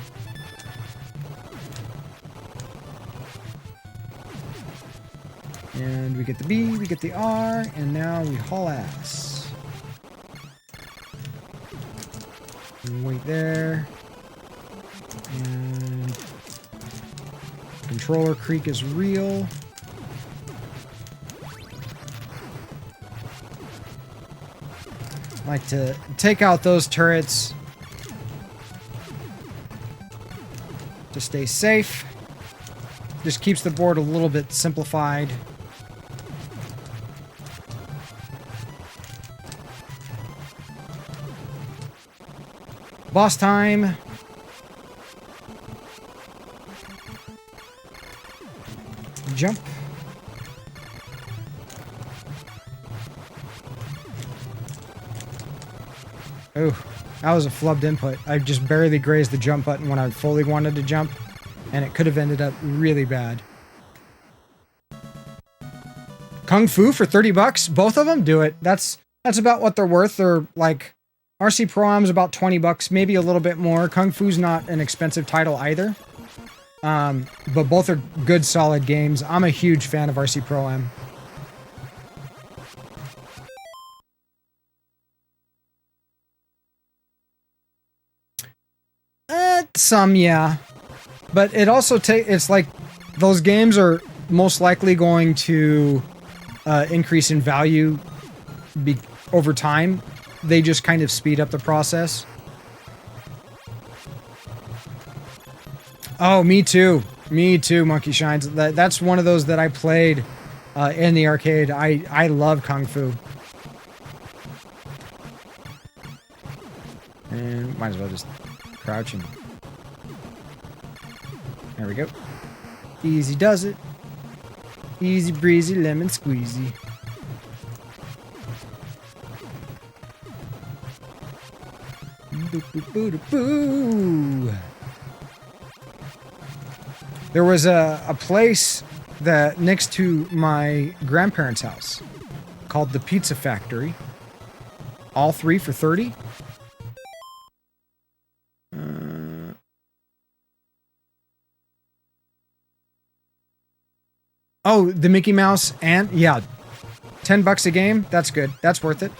Speaker 8: And we get the B, we get the R, and now we haul ass. And wait there. And controller creak is real. Like to take out those turrets to stay safe. Just keeps the board a little bit simplified. Boss time. Jump. Oh, that was a flubbed input. I just barely grazed the jump button when I fully wanted to jump, and it could have ended up really bad. Kung Fu for 30 bucks? Both of them? Do it. That's about what they're worth. They're like, RC Pro-Am's about 20 bucks, maybe a little bit more. Kung Fu's not an expensive title either. But both are good, solid games. I'm a huge fan of RC Pro-Am. Some, yeah. But it also it's like those games are most likely going to increase in value over time. They just kind of speed up the process. Oh, me too. Me too, Monkey Shines. That's one of those that I played in the arcade. I love Kung Fu. And might as well just crouch and... There we go. Easy does it. Easy breezy lemon squeezy. Boo, boo, boo, boo, boo. There was a place that next to my grandparents' house called the Pizza Factory. All three for 30. Oh, the Mickey Mouse and yeah, $10 a game. That's good. That's worth it.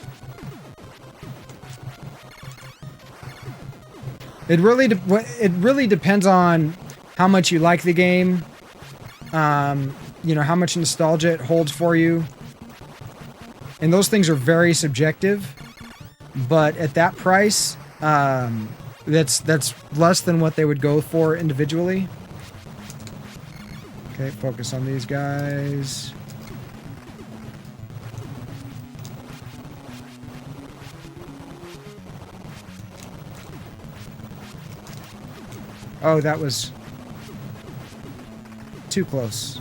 Speaker 8: It really depends on how much you like the game. You know, how much nostalgia it holds for you. And those things are very subjective. But at that price, that's less than what they would go for individually. Okay, focus on these guys. Oh, that was too close.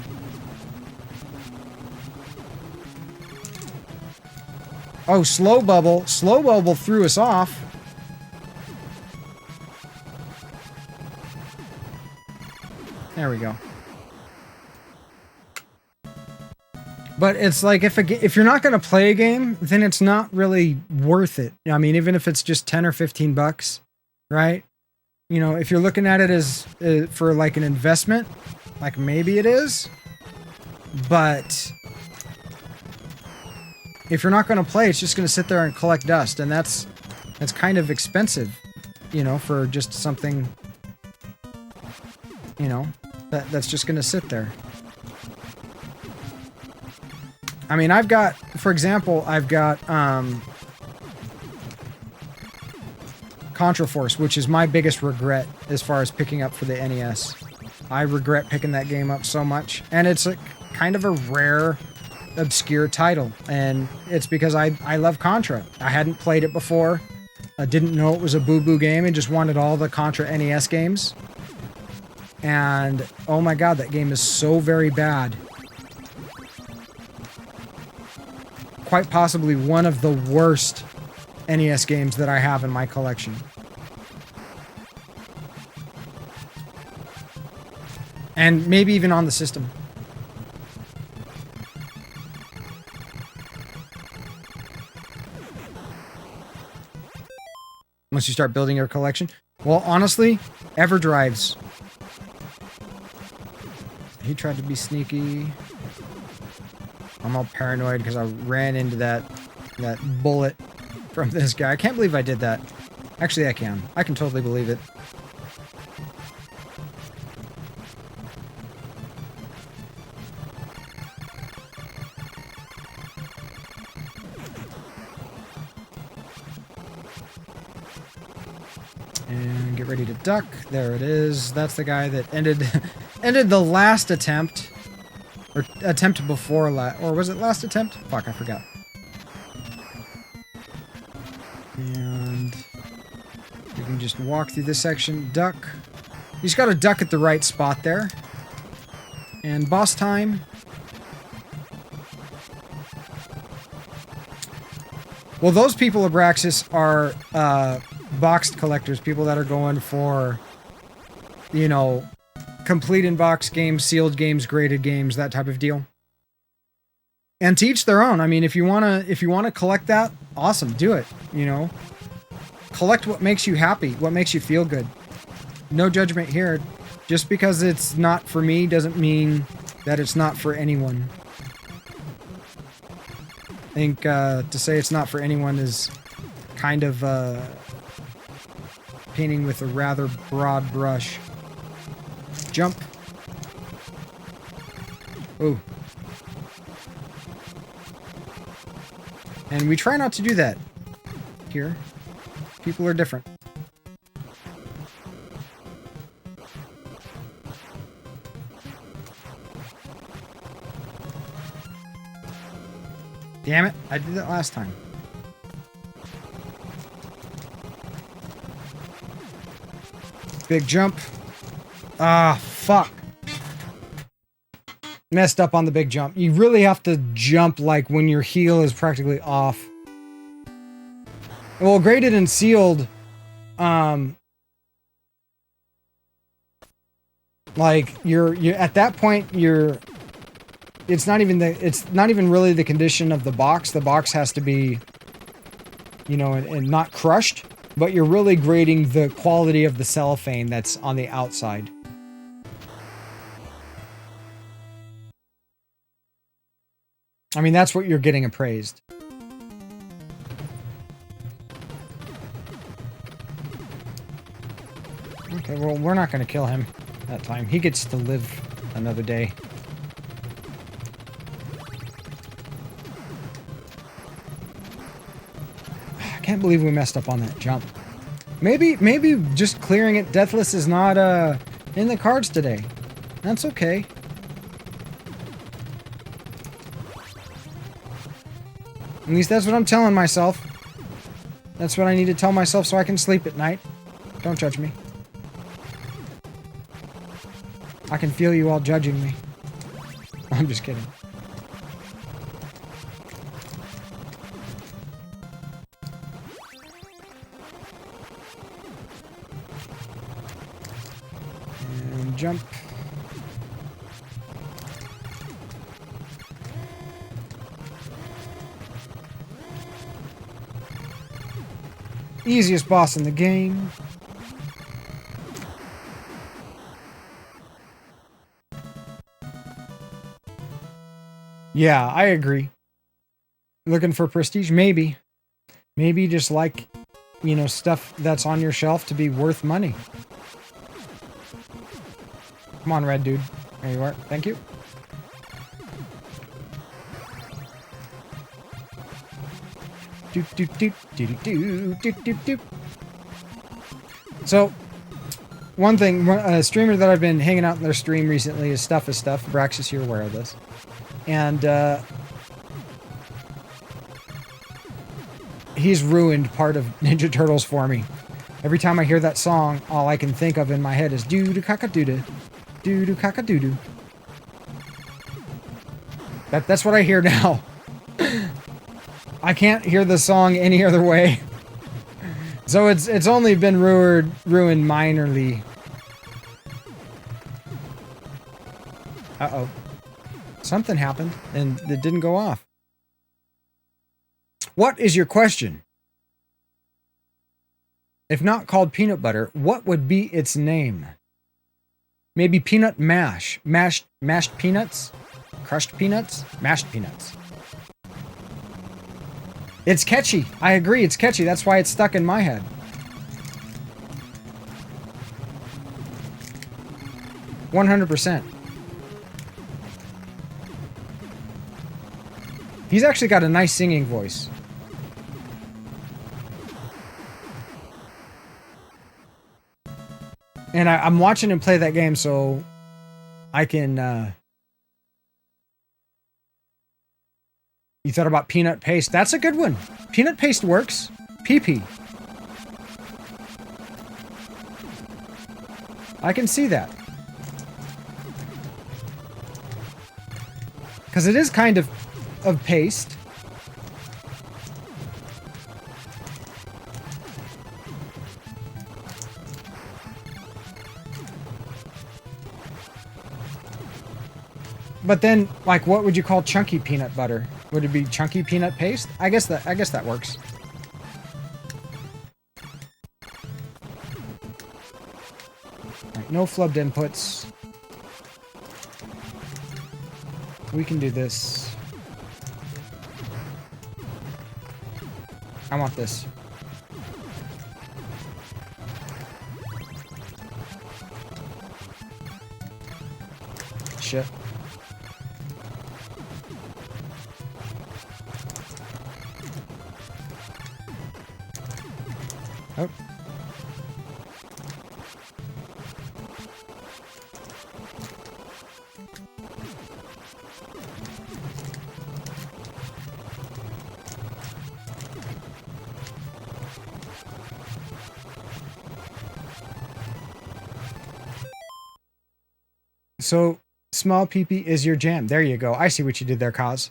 Speaker 8: Oh, Slow Bubble. Slow Bubble threw us off. There we go. But it's like if you're not going to play a game, then it's not really worth it. I mean, even if it's just 10 or 15 bucks, right? You know, if you're looking at it as for like an investment, like maybe it is. But if you're not going to play, it's just going to sit there and collect dust, and that's kind of expensive, you know, for just something, you know, that's just going to sit there. I mean, I've got, for example, I've got Contra Force, which is my biggest regret as far as picking up for the NES. I regret picking that game up so much, and it's a kind of a rare, obscure title, and it's because I love Contra. I hadn't played it before. I didn't know it was a boo-boo game and just wanted all the Contra NES games. And oh my god, that game is so very bad. Quite possibly one of the worst NES games that I have in my collection. And maybe even on the system. Once you start building your collection. Well, honestly, EverDrives. He tried to be sneaky. I'm all paranoid because I ran into that bullet from this guy. I can't believe I did that. Actually, I can. I can totally believe it. And get ready to duck. There it is. That's the guy that ended the last attempt. Or attempt before last. Or was it last attempt? Fuck, I forgot. And you can just walk through this section. Duck. You just gotta duck at the right spot there. And boss time. Well, those people, Abraxas, are boxed collectors. People that are going for, you know, complete in-box games, sealed games, graded games, that type of deal. And to each their own. I mean, if you wanna collect that, awesome, do it. You know, collect what makes you happy, what makes you feel good. No judgment here. Just because it's not for me doesn't mean that it's not for anyone. I think to say it's not for anyone is kind of painting with a rather broad brush. Jump. Ooh. And we try not to do that here. People are different. Damn it, I did it last time. Big jump. Ah, fuck. Messed up on the big jump. You really have to jump like when your heel is practically off. Well, graded and sealed, like you're at that point it's not even really the condition of the box. The box has to be, you know, and not crushed, but you're really grading the quality of the cellophane that's on the outside. I mean, that's what you're getting appraised. Okay, well, we're not going to kill him that time. He gets to live another day. I can't believe we messed up on that jump. Maybe just clearing it deathless is not in the cards today. That's okay. At least that's what I'm telling myself. That's what I need to tell myself so I can sleep at night. Don't judge me. I can feel you all judging me. I'm just kidding. And jump. Easiest boss in the game. Yeah, I agree. Looking for prestige? Maybe. Maybe just like, you know, stuff that's on your shelf to be worth money. Come on, red dude. There you are. Thank you. So, one thing, a streamer that I've been hanging out in their stream recently is Stuff is Stuff. Braxis, you're aware of this. And, he's ruined part of Ninja Turtles for me. Every time I hear that song, all I can think of in my head is doo-doo-caca-doo-doo. Doo-doo-caca-doo-doo. That's what I hear now. I can't hear the song any other way. So it's only been ruined minorly. Uh-oh. Something happened and it didn't go off. What is your question? If not called peanut butter, what would be its name? Maybe peanut mash. Mashed peanuts? Crushed peanuts? Mashed peanuts. It's catchy. I agree, it's catchy. That's why it's stuck in my head. %. He's actually got a nice singing voice. And I'm watching him play that game so I can, You thought about peanut paste? That's a good one. Peanut paste works. PP. I can see that. Because it is kind of paste. But then, like, what would you call chunky peanut butter? Would it be chunky peanut paste? I guess that works. Right, no flubbed inputs. We can do this. I want this. Shit. Oh. So small peepee is your jam. There you go. I see what you did there, Kaz.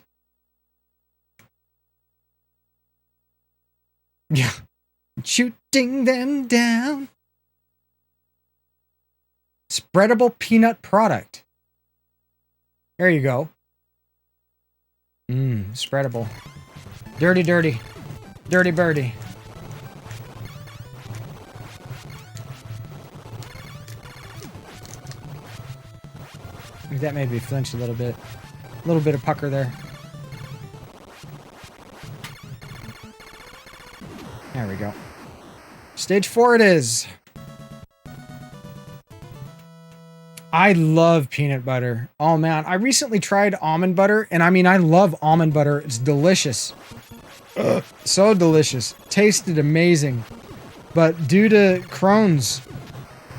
Speaker 8: Yeah. Shooting them down. Spreadable peanut product. There you go. Spreadable. Dirty, dirty. Dirty birdie. That made me flinch a little bit. A little bit of pucker there. There we go. Stage 4 it is. I love peanut butter. Oh man, I recently tried almond butter, and I mean, I love almond butter. It's delicious. So delicious. Tasted amazing. But due to Crohn's,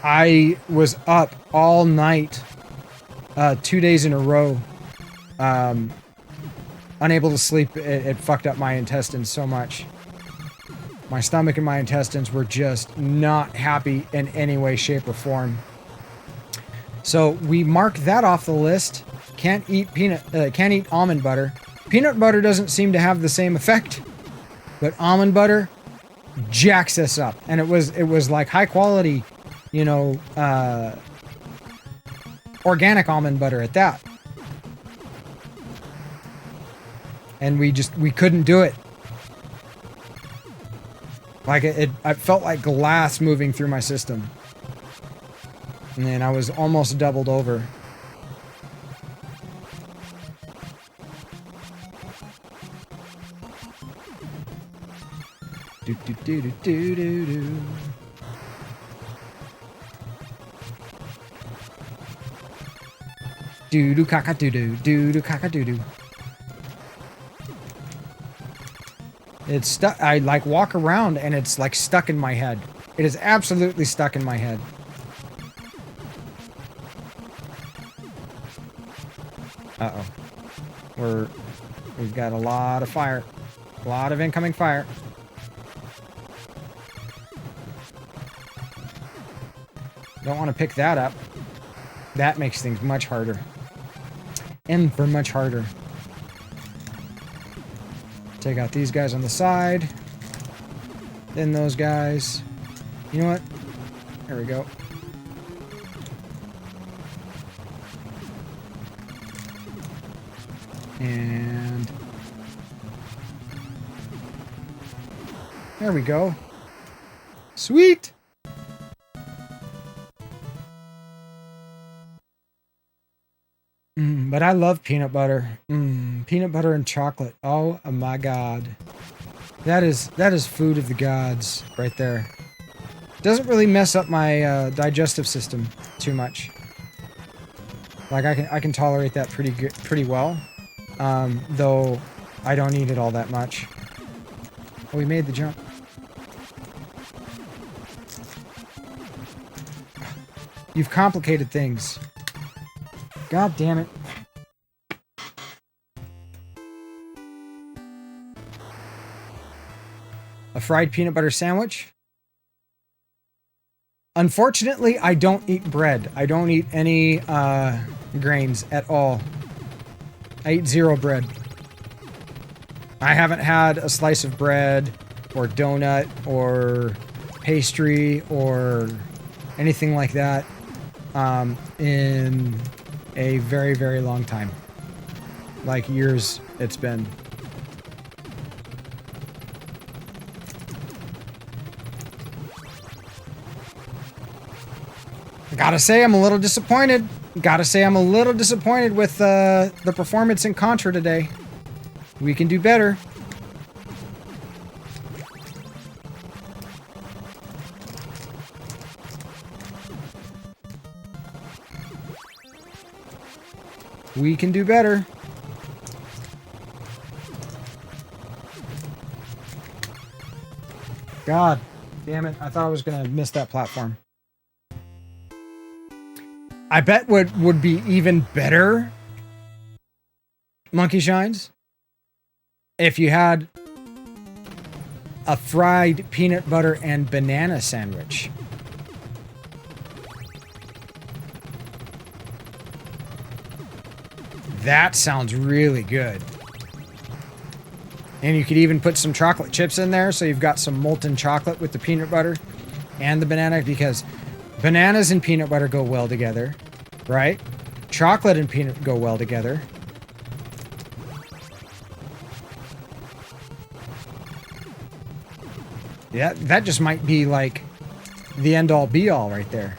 Speaker 8: I was up all night, 2 days in a row, unable to sleep. It fucked up my intestines so much. My stomach and my intestines were just not happy in any way, shape, or form. So we mark that off the list. Can't eat almond butter. Peanut butter doesn't seem to have the same effect, but almond butter jacks us up. And it was like high quality, you know, organic almond butter at that. And we couldn't do it. Like I felt like glass moving through my system. And then I was almost doubled over. Do do do do do do do. Do do caca do do do do caca do do. It's stuck. I like walk around and it's like stuck in my head. It is absolutely stuck in my head. Uh-oh. We've got a lot of fire. A lot of incoming fire. Don't want to pick that up. That makes things much harder. M for much harder. Take out these guys on the side. Then those guys. You know what? There we go. And there we go. Sweet. But I love peanut butter. Peanut butter and chocolate. Oh my god. That is food of the gods right there. Doesn't really mess up my digestive system too much. Like I can tolerate that pretty well. Though I don't eat it all that much. Oh, we made the jump. You've complicated things. God damn it. A fried peanut butter sandwich. Unfortunately, I don't eat bread. I don't eat any grains at all. I eat zero bread. I haven't had a slice of bread or donut or pastry or anything like that in a very, very long time. Like years it's been. Gotta say I'm a little disappointed. Gotta say I'm a little disappointed with the performance in Contra today. We can do better. We can do better. God damn it. I thought I was gonna miss that platform. I bet what would be even better, Monkey Shines, if you had a fried peanut butter and banana sandwich. That sounds really good. And you could even put some chocolate chips in there, so you've got some molten chocolate with the peanut butter and the banana, because bananas and peanut butter go well together, right? Chocolate and peanut go well together. Yeah, that just might be like the end-all be-all right there.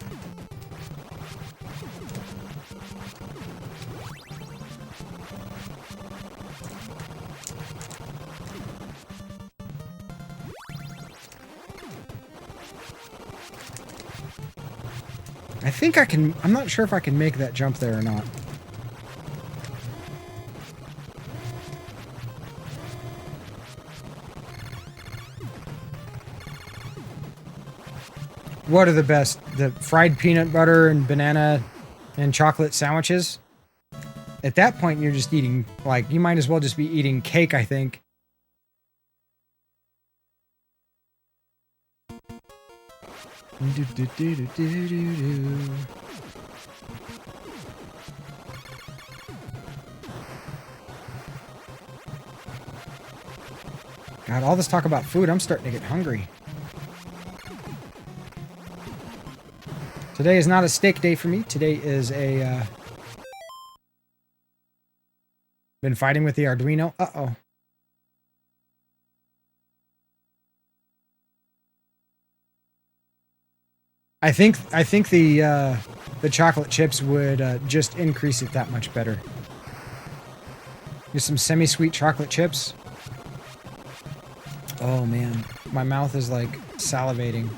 Speaker 8: I think I can... I'm not sure if I can make that jump there or not. What are the best? The fried peanut butter and banana and chocolate sandwiches? At that point, you're just eating... Like, you might as well just be eating cake, I think. God, all this talk about food, I'm starting to get hungry. Today is not a steak day for me. Today is a... Been fighting with the Arduino. Uh-oh. I think the chocolate chips would just increase it that much better. Just some semi-sweet chocolate chips. Oh man, my mouth is like salivating.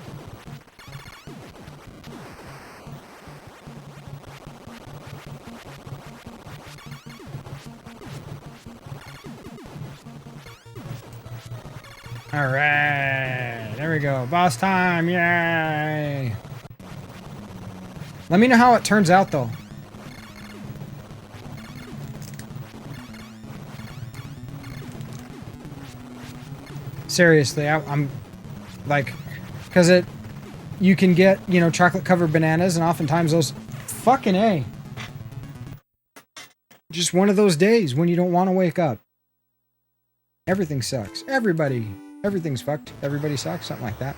Speaker 8: All right, there we go. Boss time, yay! Let me know how it turns out, though. Seriously, I'm like, because you can get, you know, chocolate-covered bananas, and oftentimes those, fucking A. Just one of those days when you don't want to wake up. Everything sucks. Everything's fucked. Everybody sucks, something like that.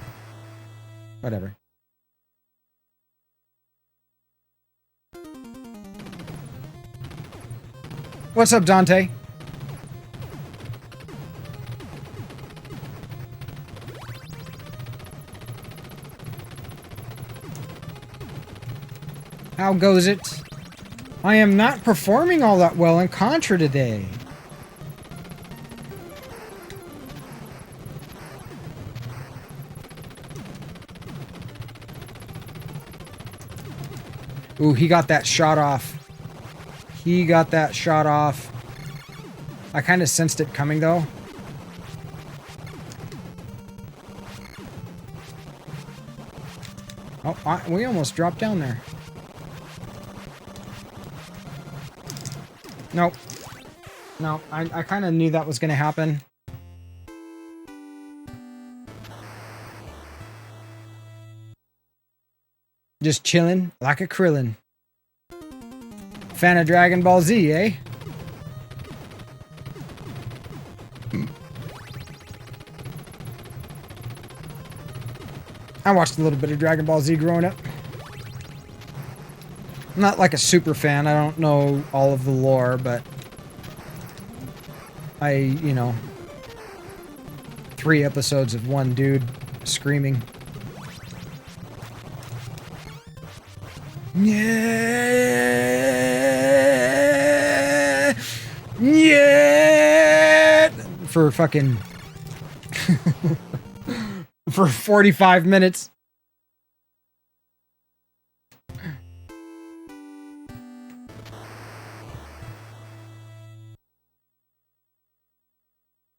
Speaker 8: Whatever. What's up, Dante? How goes it? I am not performing all that well in Contra today. Ooh, he got that shot off. He got that shot off. I kind of sensed it coming, though. Oh, we almost dropped down there. Nope. No, I kind of knew that was going to happen. Just chilling like a Krillin. Fan of Dragon Ball Z, eh? I watched a little bit of Dragon Ball Z growing up. I'm not like a super fan. I don't know all of the lore, but you know, 3 episodes of one dude screaming. Yeah, yeah, for fucking for 45 minutes.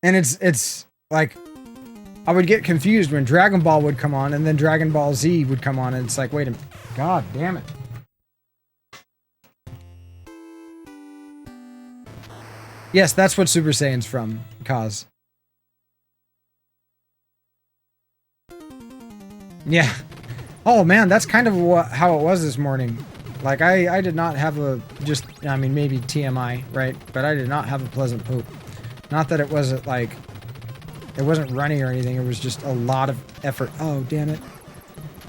Speaker 8: And it's like I would get confused when Dragon Ball would come on and then Dragon Ball Z would come on, and it's like, wait a minute. God damn it. Yes, that's what Super Saiyan's from, Kaz. Yeah. Oh man, that's kind of how it was this morning. Like, I did not have a, just, I mean, maybe TMI, right? But I did not have a pleasant poop. Not that it wasn't, like, it wasn't runny or anything. It was just a lot of effort. Oh, damn it.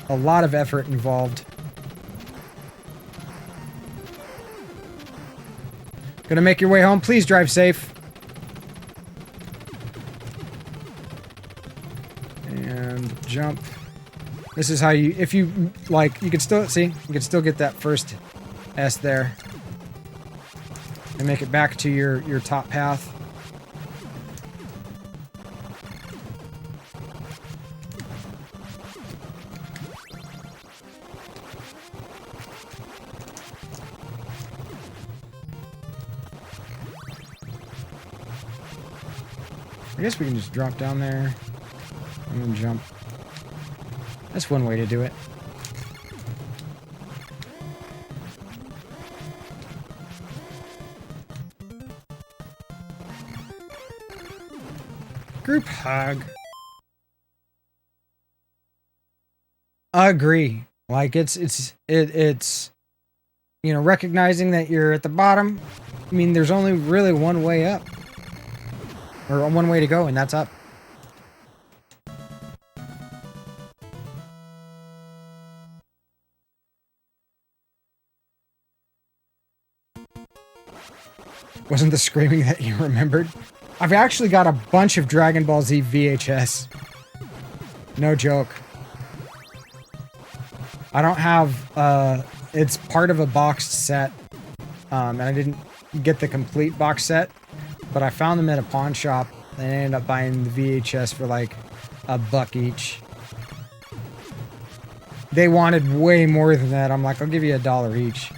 Speaker 8: A lot of effort involved. Gonna make your way home. Please drive safe. And jump. This is how you, if you, like, you can still, see, you can still get that first S there. And make it back to your top path. I guess we can just drop down there and then jump. That's one way to do it. Group hug. Agree. Like it's you know, recognizing that you're at the bottom. I mean, there's only really one way up. Or one way to go, and that's up. Wasn't the screaming that you remembered? I've actually got a bunch of Dragon Ball Z VHS. No joke. I don't have, it's part of a boxed set. And I didn't get the complete box set. But I found them at a pawn shop, and I ended up buying the VHS for like $1 each. They wanted way more than that. I'm like, I'll give you $1 each.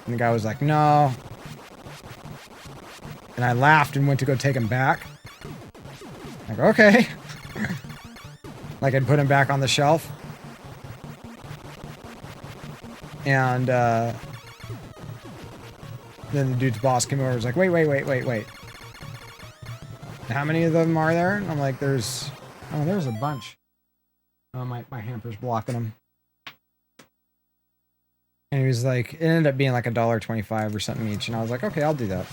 Speaker 8: And the guy was like, no. And I laughed and went to go take him back. Like, okay. Like I'd put him back on the shelf. And, then the dude's boss came over and was like, wait. How many of them are there? And I'm like, there's a bunch. Oh, my hamper's blocking them. And he was like, it ended up being like $1.25 or something each. And I was like, okay, I'll do that.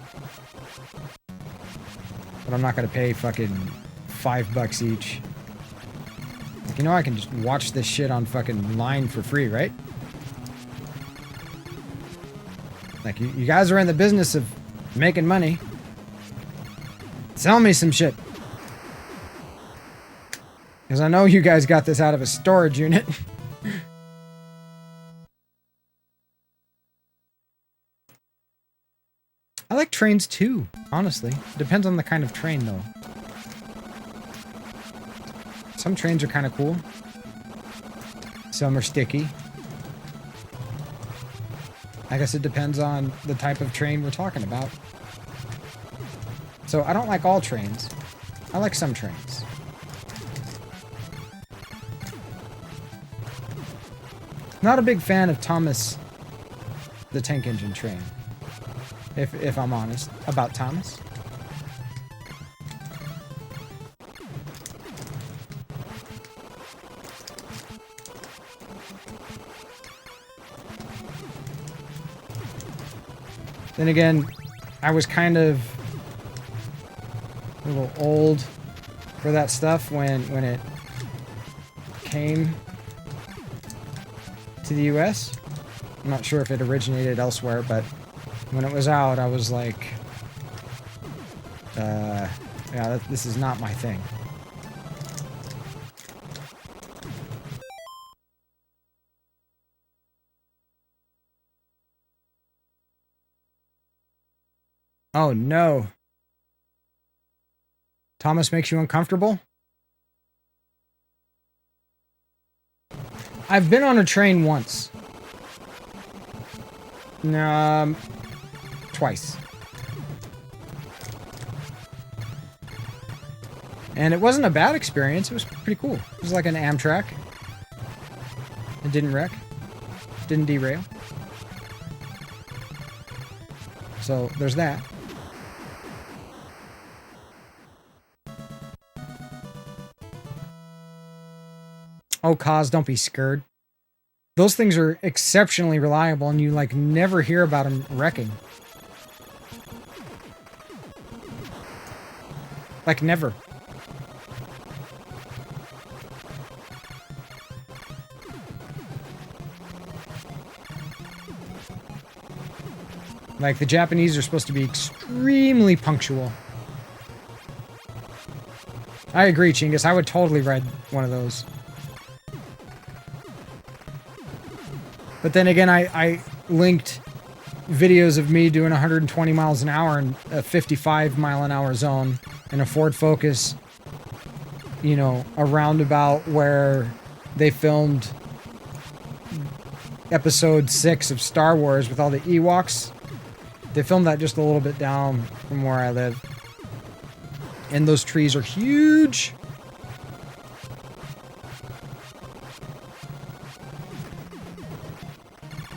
Speaker 8: But I'm not going to pay fucking $5 each. Like, you know, I can just watch this shit on fucking line for free, right? Like, you guys are in the business of making money. Sell me some shit. Because I know you guys got this out of a storage unit. I like trains too, honestly. Depends on the kind of train, though. Some trains are kind of cool. Some are sticky. I guess it depends on the type of train we're talking about. So I don't like all trains. I like some trains. Not a big fan of Thomas the Tank Engine train. If I'm honest about Thomas. Then again, I was kind of a little old for that stuff when it came to the US. I'm not sure if it originated elsewhere, but when it was out, I was like, yeah, this is not my thing. Oh no. Thomas makes you uncomfortable? I've been on a train once. Twice. And it wasn't a bad experience. It was pretty cool. It was like an Amtrak. It didn't wreck. Didn't derail. So there's that. Oh, Kaz, don't be scared. Those things are exceptionally reliable, and you like never hear about them wrecking. Like never. Like the Japanese are supposed to be extremely punctual. I agree, Chingus. I would totally ride one of those. But then again, I linked videos of me doing 120 miles an hour in a 55 mile an hour zone in a Ford Focus, you know, a roundabout where they filmed episode 6 of Star Wars with all the Ewoks. They filmed that just a little bit down from where I live. And those trees are huge.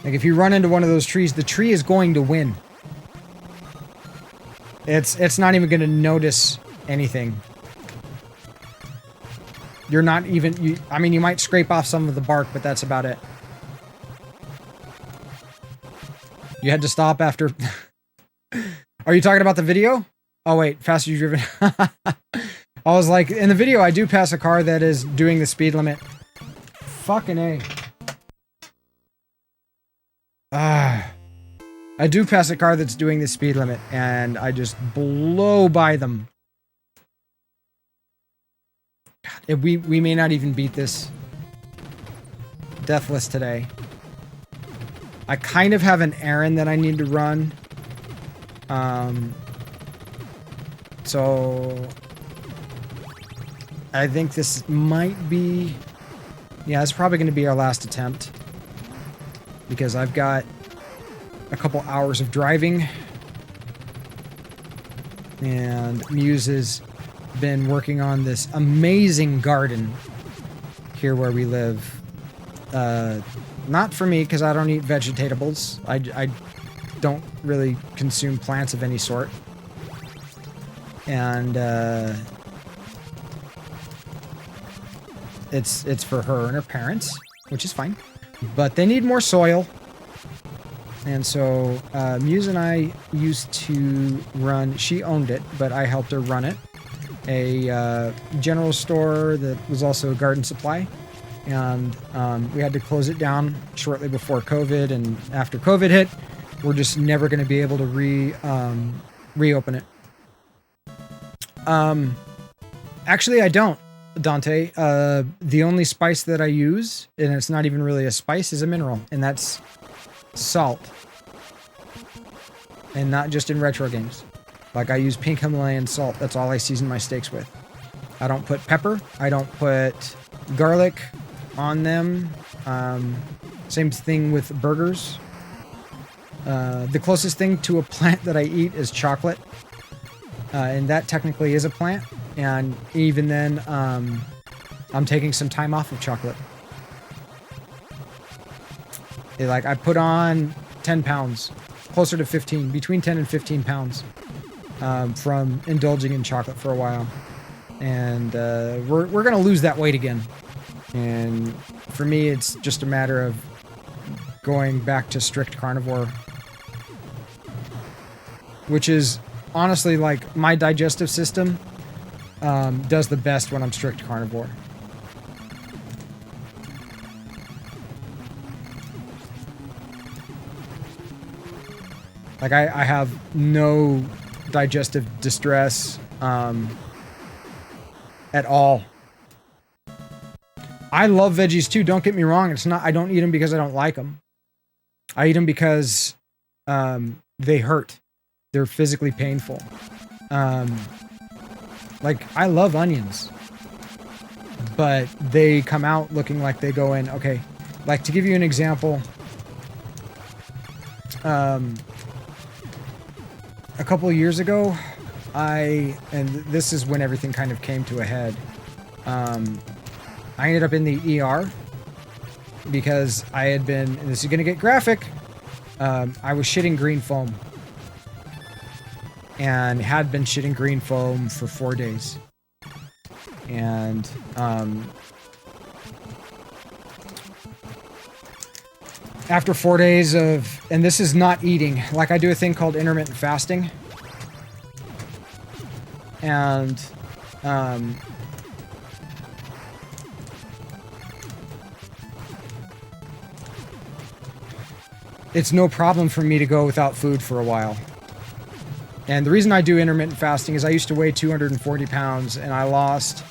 Speaker 8: Like if you run into one of those trees, the tree is going to win. It's not even going to notice anything. You're not even... I mean, you might scrape off some of the bark, but that's about it. You had to stop after... Are you talking about the video? Oh, wait. Faster driven. I was like, in the video, I do pass a car that is doing the speed limit. Fucking A. I do pass a car that's doing the speed limit, and I just blow by them. God, we may not even beat this deathless today. I kind of have an errand that I need to run. So I think this might be... Yeah, it's probably going to be our last attempt. Because I've got a couple hours of driving. And Muse has been working on this amazing garden here where we live. Not for me, because I don't eat vegetables. I don't really consume plants of any sort. And it's for her and her parents, which is fine. But they need more soil. And so Muse and I used to run, she owned it, but I helped her run it. A general store that was also a garden supply. And we had to close it down shortly before COVID. And after COVID hit, we're just never going to be able to reopen it. Actually, I don't. Dante, the only spice that I use, and it's not even really a spice, is a mineral, and that's salt. And not just in retro games. Like, I use pink Himalayan salt. That's all I season my steaks with. I don't put pepper. I don't put garlic on them. Same thing with burgers. The closest thing to a plant that I eat is chocolate. And that technically is a plant. And even then, I'm taking some time off of chocolate. Like, I put on 10 pounds, closer to 15, between 10 and 15 pounds from indulging in chocolate for a while. And we're going to lose that weight again. And for me, it's just a matter of going back to strict carnivore. Which is honestly like my digestive system does the best when I'm strict carnivore. Like I have no digestive distress at all. I love veggies too, don't get me wrong. It's not, I don't eat them because I don't like them. I eat them because they hurt. They're physically painful. Like, I love onions. But they come out looking like they go in. Okay, like to give you an example, a couple of years ago, and this is when everything kind of came to a head. I ended up in the ER because I had been, and this is going to get graphic, I was shitting green foam. And had been shitting green foam for 4 days. And after 4 days of, and this is not eating, like I do a thing called intermittent fasting. And, it's no problem for me to go without food for a while. And the reason I do intermittent fasting is I used to weigh 240 pounds and I lost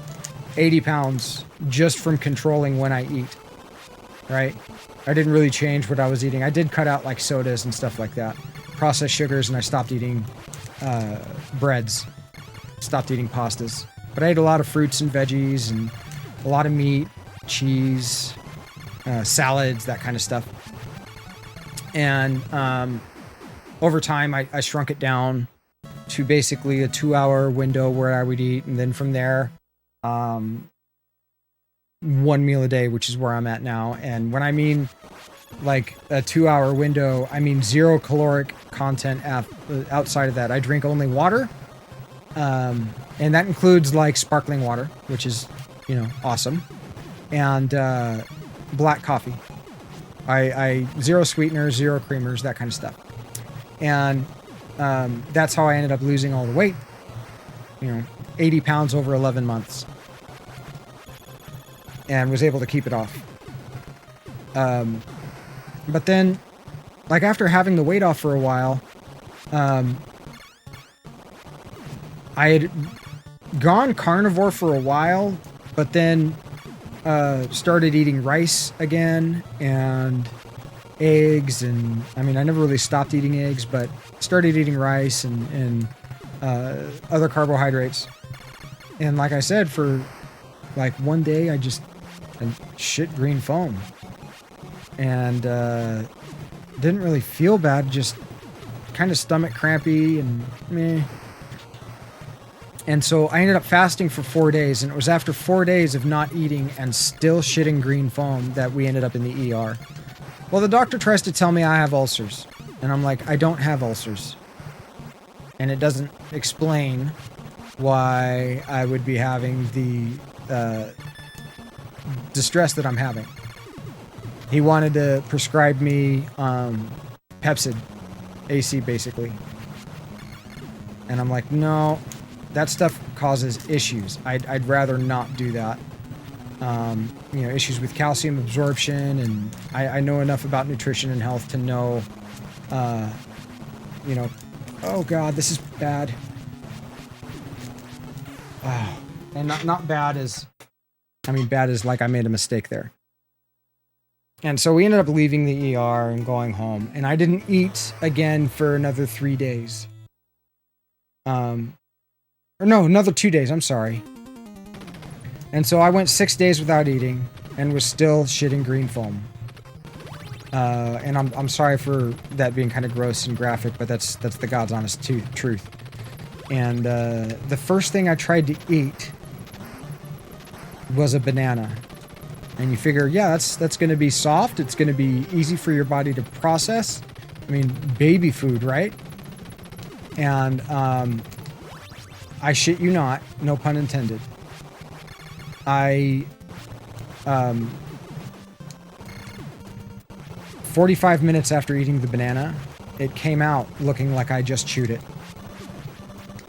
Speaker 8: 80 pounds just from controlling when I eat, right? I didn't really change what I was eating. I did cut out like sodas and stuff like that, processed sugars, and I stopped eating breads, stopped eating pastas. But I ate a lot of fruits and veggies and a lot of meat, cheese, salads, that kind of stuff. And over time, I shrunk it down to basically a 2-hour window where I would eat. And then from there, 1 meal a day, which is where I'm at now. And when I mean like a 2-hour window, I mean 0 caloric content outside of that. I drink only water. And that includes like sparkling water, which is, you know, awesome. And black coffee. I 0 sweeteners, 0 creamers, that kind of stuff. And that's how I ended up losing all the weight. You know, 80 pounds over 11 months. And was able to keep it off. But then, like after having the weight off for a while, I had gone carnivore for a while, but then started eating rice again and eggs, and I mean I never really stopped eating eggs, but started eating rice and other carbohydrates. And like I said, for like one day I shit green foam and didn't really feel bad, just kind of stomach crampy and meh. And so I ended up fasting for 4 days, and it was after 4 days of not eating and still shitting green foam that we ended up in the ER. Well, the doctor tries to tell me I have ulcers, and I'm like, I don't have ulcers. And it doesn't explain why I would be having the distress that I'm having. He wanted to prescribe me Pepsid, AC basically. And I'm like, no. That stuff causes issues. I'd rather not do that. You know, issues with calcium absorption, and I know enough about nutrition and health to know, you know, oh God, this is bad. And not bad as, I mean, bad as like I made a mistake there. And so we ended up leaving the ER and going home, and I didn't eat again for another 3 days. Or no, another 2 days, I'm sorry. And so I went 6 days without eating and was still shitting green foam. And I'm sorry for that being kind of gross and graphic, but that's the God's honest truth. And the first thing I tried to eat was a banana. And you figure, yeah, that's going to be soft. It's going to be easy for your body to process. I mean, baby food, right? And I shit you not, no pun intended. 45 minutes after eating the banana, it came out looking like I just chewed it.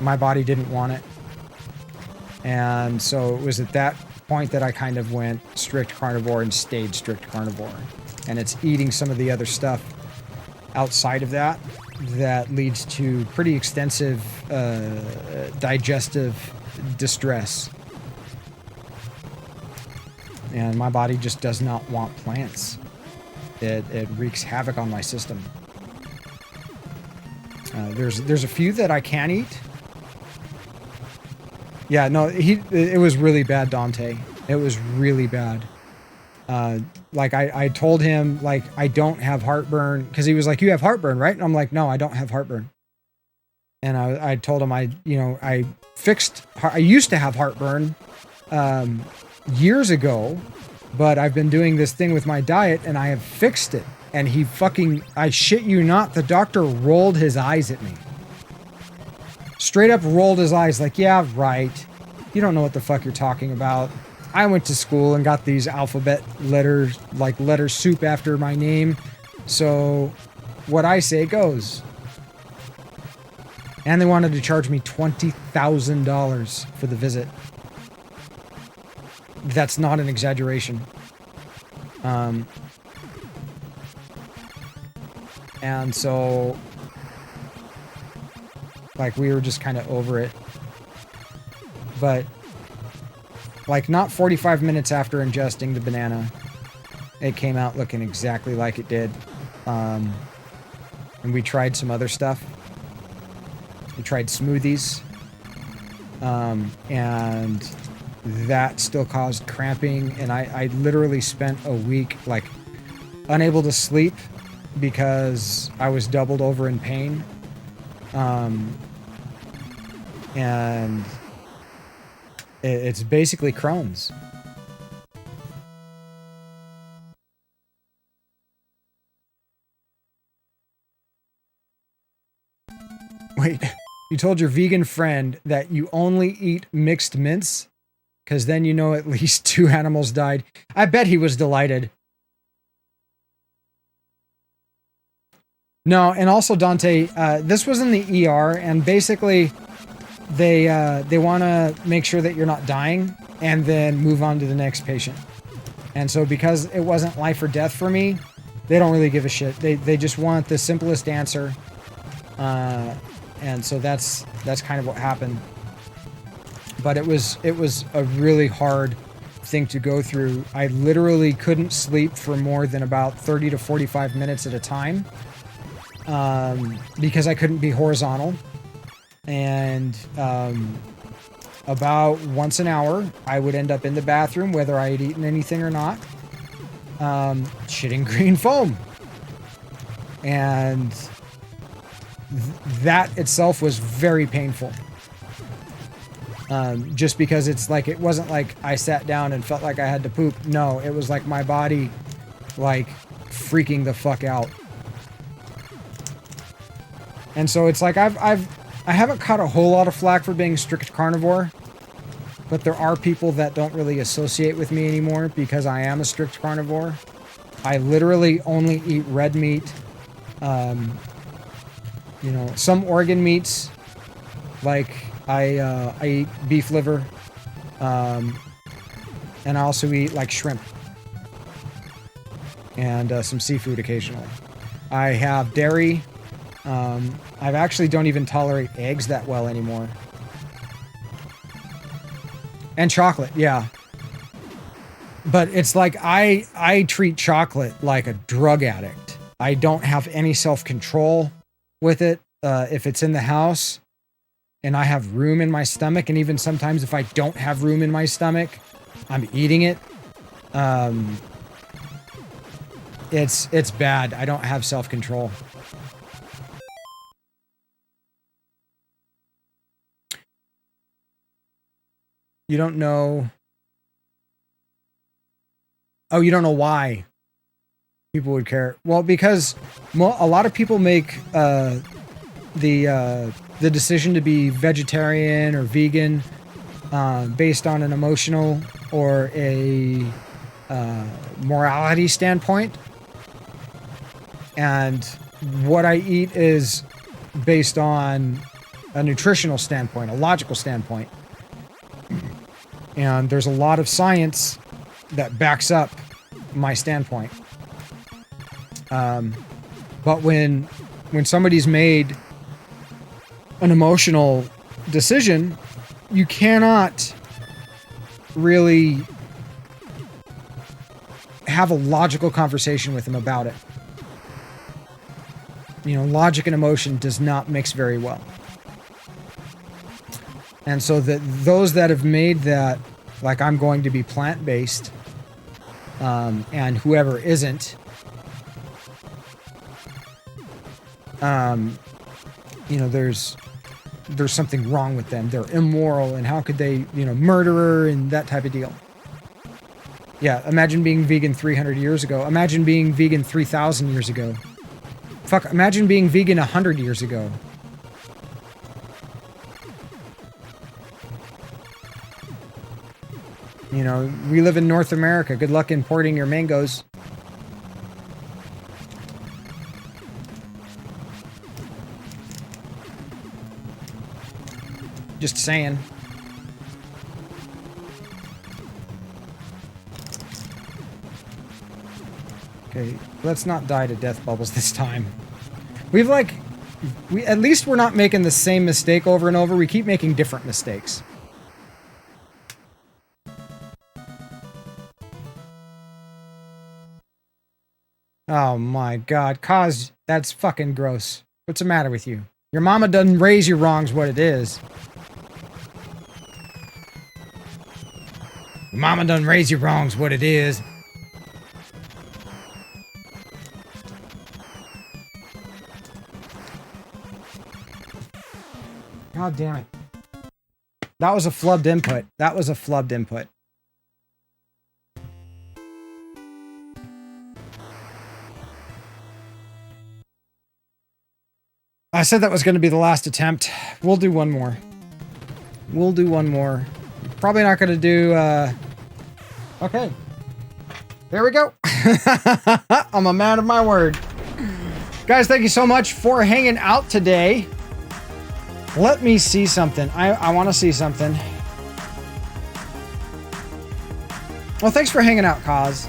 Speaker 8: My body didn't want it. And so it was at that point that I kind of went strict carnivore and stayed strict carnivore. And it's eating some of the other stuff outside of that that leads to pretty extensive digestive distress. And my body just does not want plants. It wreaks havoc on my system. There's a few that I can eat. Yeah, no, it was really bad, Dante. It was really bad. Like I told him, like, I don't have heartburn, because he was like, you have heartburn, right? And I'm like, no, I don't have heartburn. And I told him I used to have heartburn years ago, but I've been doing this thing with my diet and I have fixed it. And he fucking, I shit you not, the doctor rolled his eyes at me. Straight up rolled his eyes like, yeah, right. You don't know what the fuck you're talking about. I went to school and got these alphabet letters, like letter soup after my name. So what I say goes. And they wanted to charge me $20,000 for the visit. That's not an exaggeration. And so, like, we were just kind of over it. But, like, not 45 minutes after ingesting the banana, it came out looking exactly like it did. And we tried some other stuff. We tried smoothies. And that still caused cramping. And I literally spent a week, like, unable to sleep because I was doubled over in pain. And it's basically Crohn's. Wait, you told your vegan friend that you only eat mixed mints? Because then you know at least 2 animals died. I bet he was delighted. No, and also Dante, this was in the ER, and basically they want to make sure that you're not dying and then move on to the next patient. And so because it wasn't life or death for me, they don't really give a shit. They just want the simplest answer. And so that's kind of what happened. But it was a really hard thing to go through. I literally couldn't sleep for more than about 30 to 45 minutes at a time. Because I couldn't be horizontal. And about once an hour, I would end up in the bathroom, whether I had eaten anything or not, shitting green foam. And that itself was very painful. Just because it's like, it wasn't like I sat down and felt like I had to poop. No, it was like my body, like, freaking the fuck out. And so it's like I haven't caught a whole lot of flack for being strict carnivore, but there are people that don't really associate with me anymore because I am a strict carnivore. I literally only eat red meat. You know, some organ meats, like I eat beef liver, and I also eat like shrimp and some seafood occasionally. I have dairy. I actually don't even tolerate eggs that well anymore. And chocolate, yeah. But it's like I treat chocolate like a drug addict. I don't have any self-control with it. If it's in the house and I have room in my stomach, and even sometimes if I don't have room in my stomach, I'm eating it. It's bad. I don't have self-control. You don't know. Oh, you don't know why people would care. Well, because a lot of people make the decision to be vegetarian or vegan based on an emotional or a morality standpoint. And what I eat is based on a nutritional standpoint, a logical standpoint. And there's a lot of science that backs up my standpoint. But when somebody's made an emotional decision, you cannot really have a logical conversation with them about it. You know, logic and emotion does not mix very well. And so those that have made that, like, I'm going to be plant-based, and whoever isn't, you know, there's something wrong with them. They're immoral, and how could they, you know, murderer and that type of deal. Yeah, imagine being vegan 300 years ago. Imagine being vegan 3,000 years ago. Fuck, imagine being vegan 100 years ago. You know, we live in North America. Good luck importing your mangoes. Just saying. Okay, let's not die to death bubbles this time. We've at least we're not making the same mistake over and over. We keep making different mistakes. Oh my god, Kaz, that's fucking gross. What's the matter with you? Your mama doesn't raise you wrong's what it is. Your mama doesn't raise you wrong's what it is. God damn it. That was a flubbed input. That was a flubbed input. I said that was going to be the last attempt. We'll do one more. We'll do one more. Probably not going to do, Okay. There we go. I'm a man of my word. Guys, thank you so much for hanging out today. Let me see something. I want to see something. Well, thanks for hanging out, Kaz.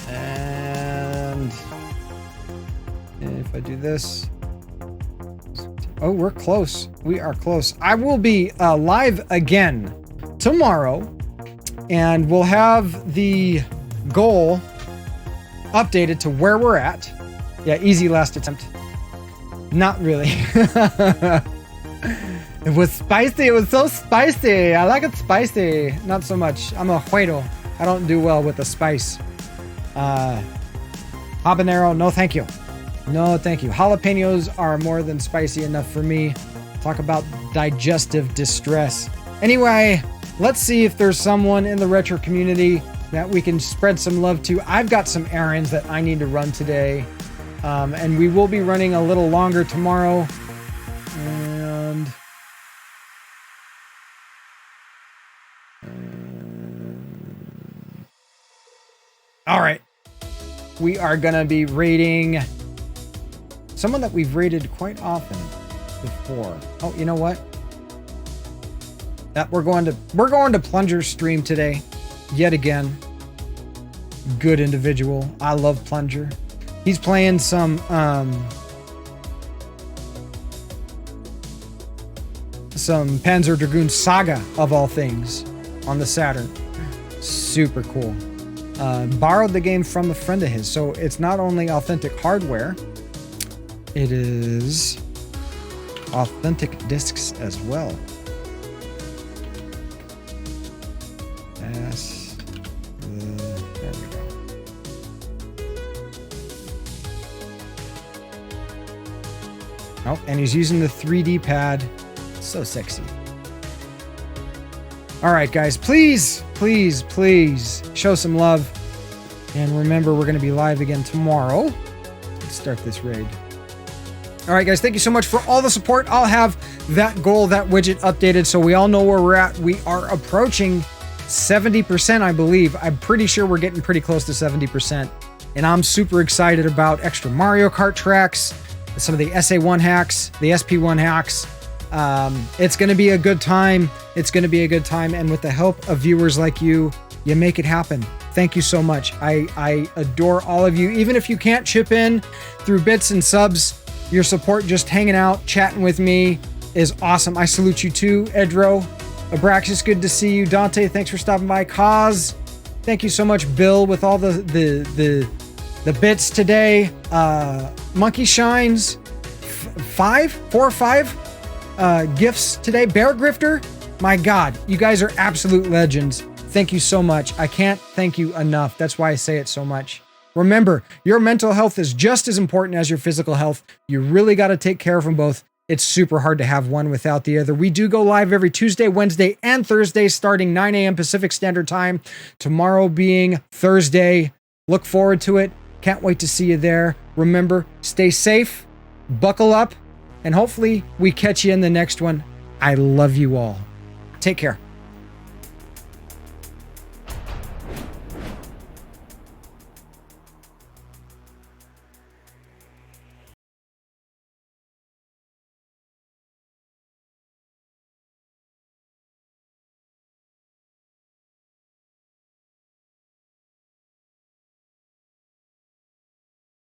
Speaker 8: And if I do this... Oh, we're close. We are close. I will be live again tomorrow, and we'll have the goal updated to where we're at. Yeah, easy last attempt. Not really. It was spicy. It was so spicy. I like it spicy. Not so much. I'm a güero. I don't do well with the spice. Habanero, no thank you. No thank you. Jalapenos are more than spicy enough for me. Talk about digestive distress. Anyway, let's see if there's someone in the retro community that we can spread some love to. I've got some errands that I need to run today. And we will be running a little longer tomorrow. And... all right. We are going to be raiding someone that we've raided quite often before. Oh, you know what? We're going to Plunger's stream today. Yet again. Good individual. I love Plunger. He's playing some Panzer Dragoon Saga of all things on the Saturn. Super cool. Borrowed the game from a friend of his, so it's not only authentic hardware, it is authentic discs as well. There we go. Oh, and he's using the 3D pad. So sexy. All right, guys, please, please, please show some love. And remember, we're going to be live again tomorrow. Let's start this raid. All right, guys, thank you so much for all the support. I'll have that goal, that widget updated so we all know where we're at. We are approaching 70%, I believe. I'm pretty sure we're getting pretty close to 70%. And I'm super excited about extra Mario Kart tracks, some of the SA1 hacks, the SP1 hacks. It's going to be a good time. It's going to be a good time. And with the help of viewers like you, you make it happen. Thank you so much. I adore all of you. Even if you can't chip in through bits and subs, your support just hanging out, chatting with me is awesome. I salute you too, Edro. Abraxas, good to see you. Dante, thanks for stopping by. Kaz, thank you so much. Bill, with all the bits today. Monkey Shines, 4 or 5 gifts today. Bear Grifter, my God, you guys are absolute legends. Thank you so much. I can't thank you enough. That's why I say it so much. Remember, your mental health is just as important as your physical health. You really got to take care of them both. It's super hard to have one without the other. We do go live every Tuesday, Wednesday, and Thursday starting 9 a.m. Pacific Standard Time. Tomorrow being Thursday. Look forward to it. Can't wait to see you there. Remember, stay safe, buckle up, and hopefully we catch you in the next one. I love you all. Take care.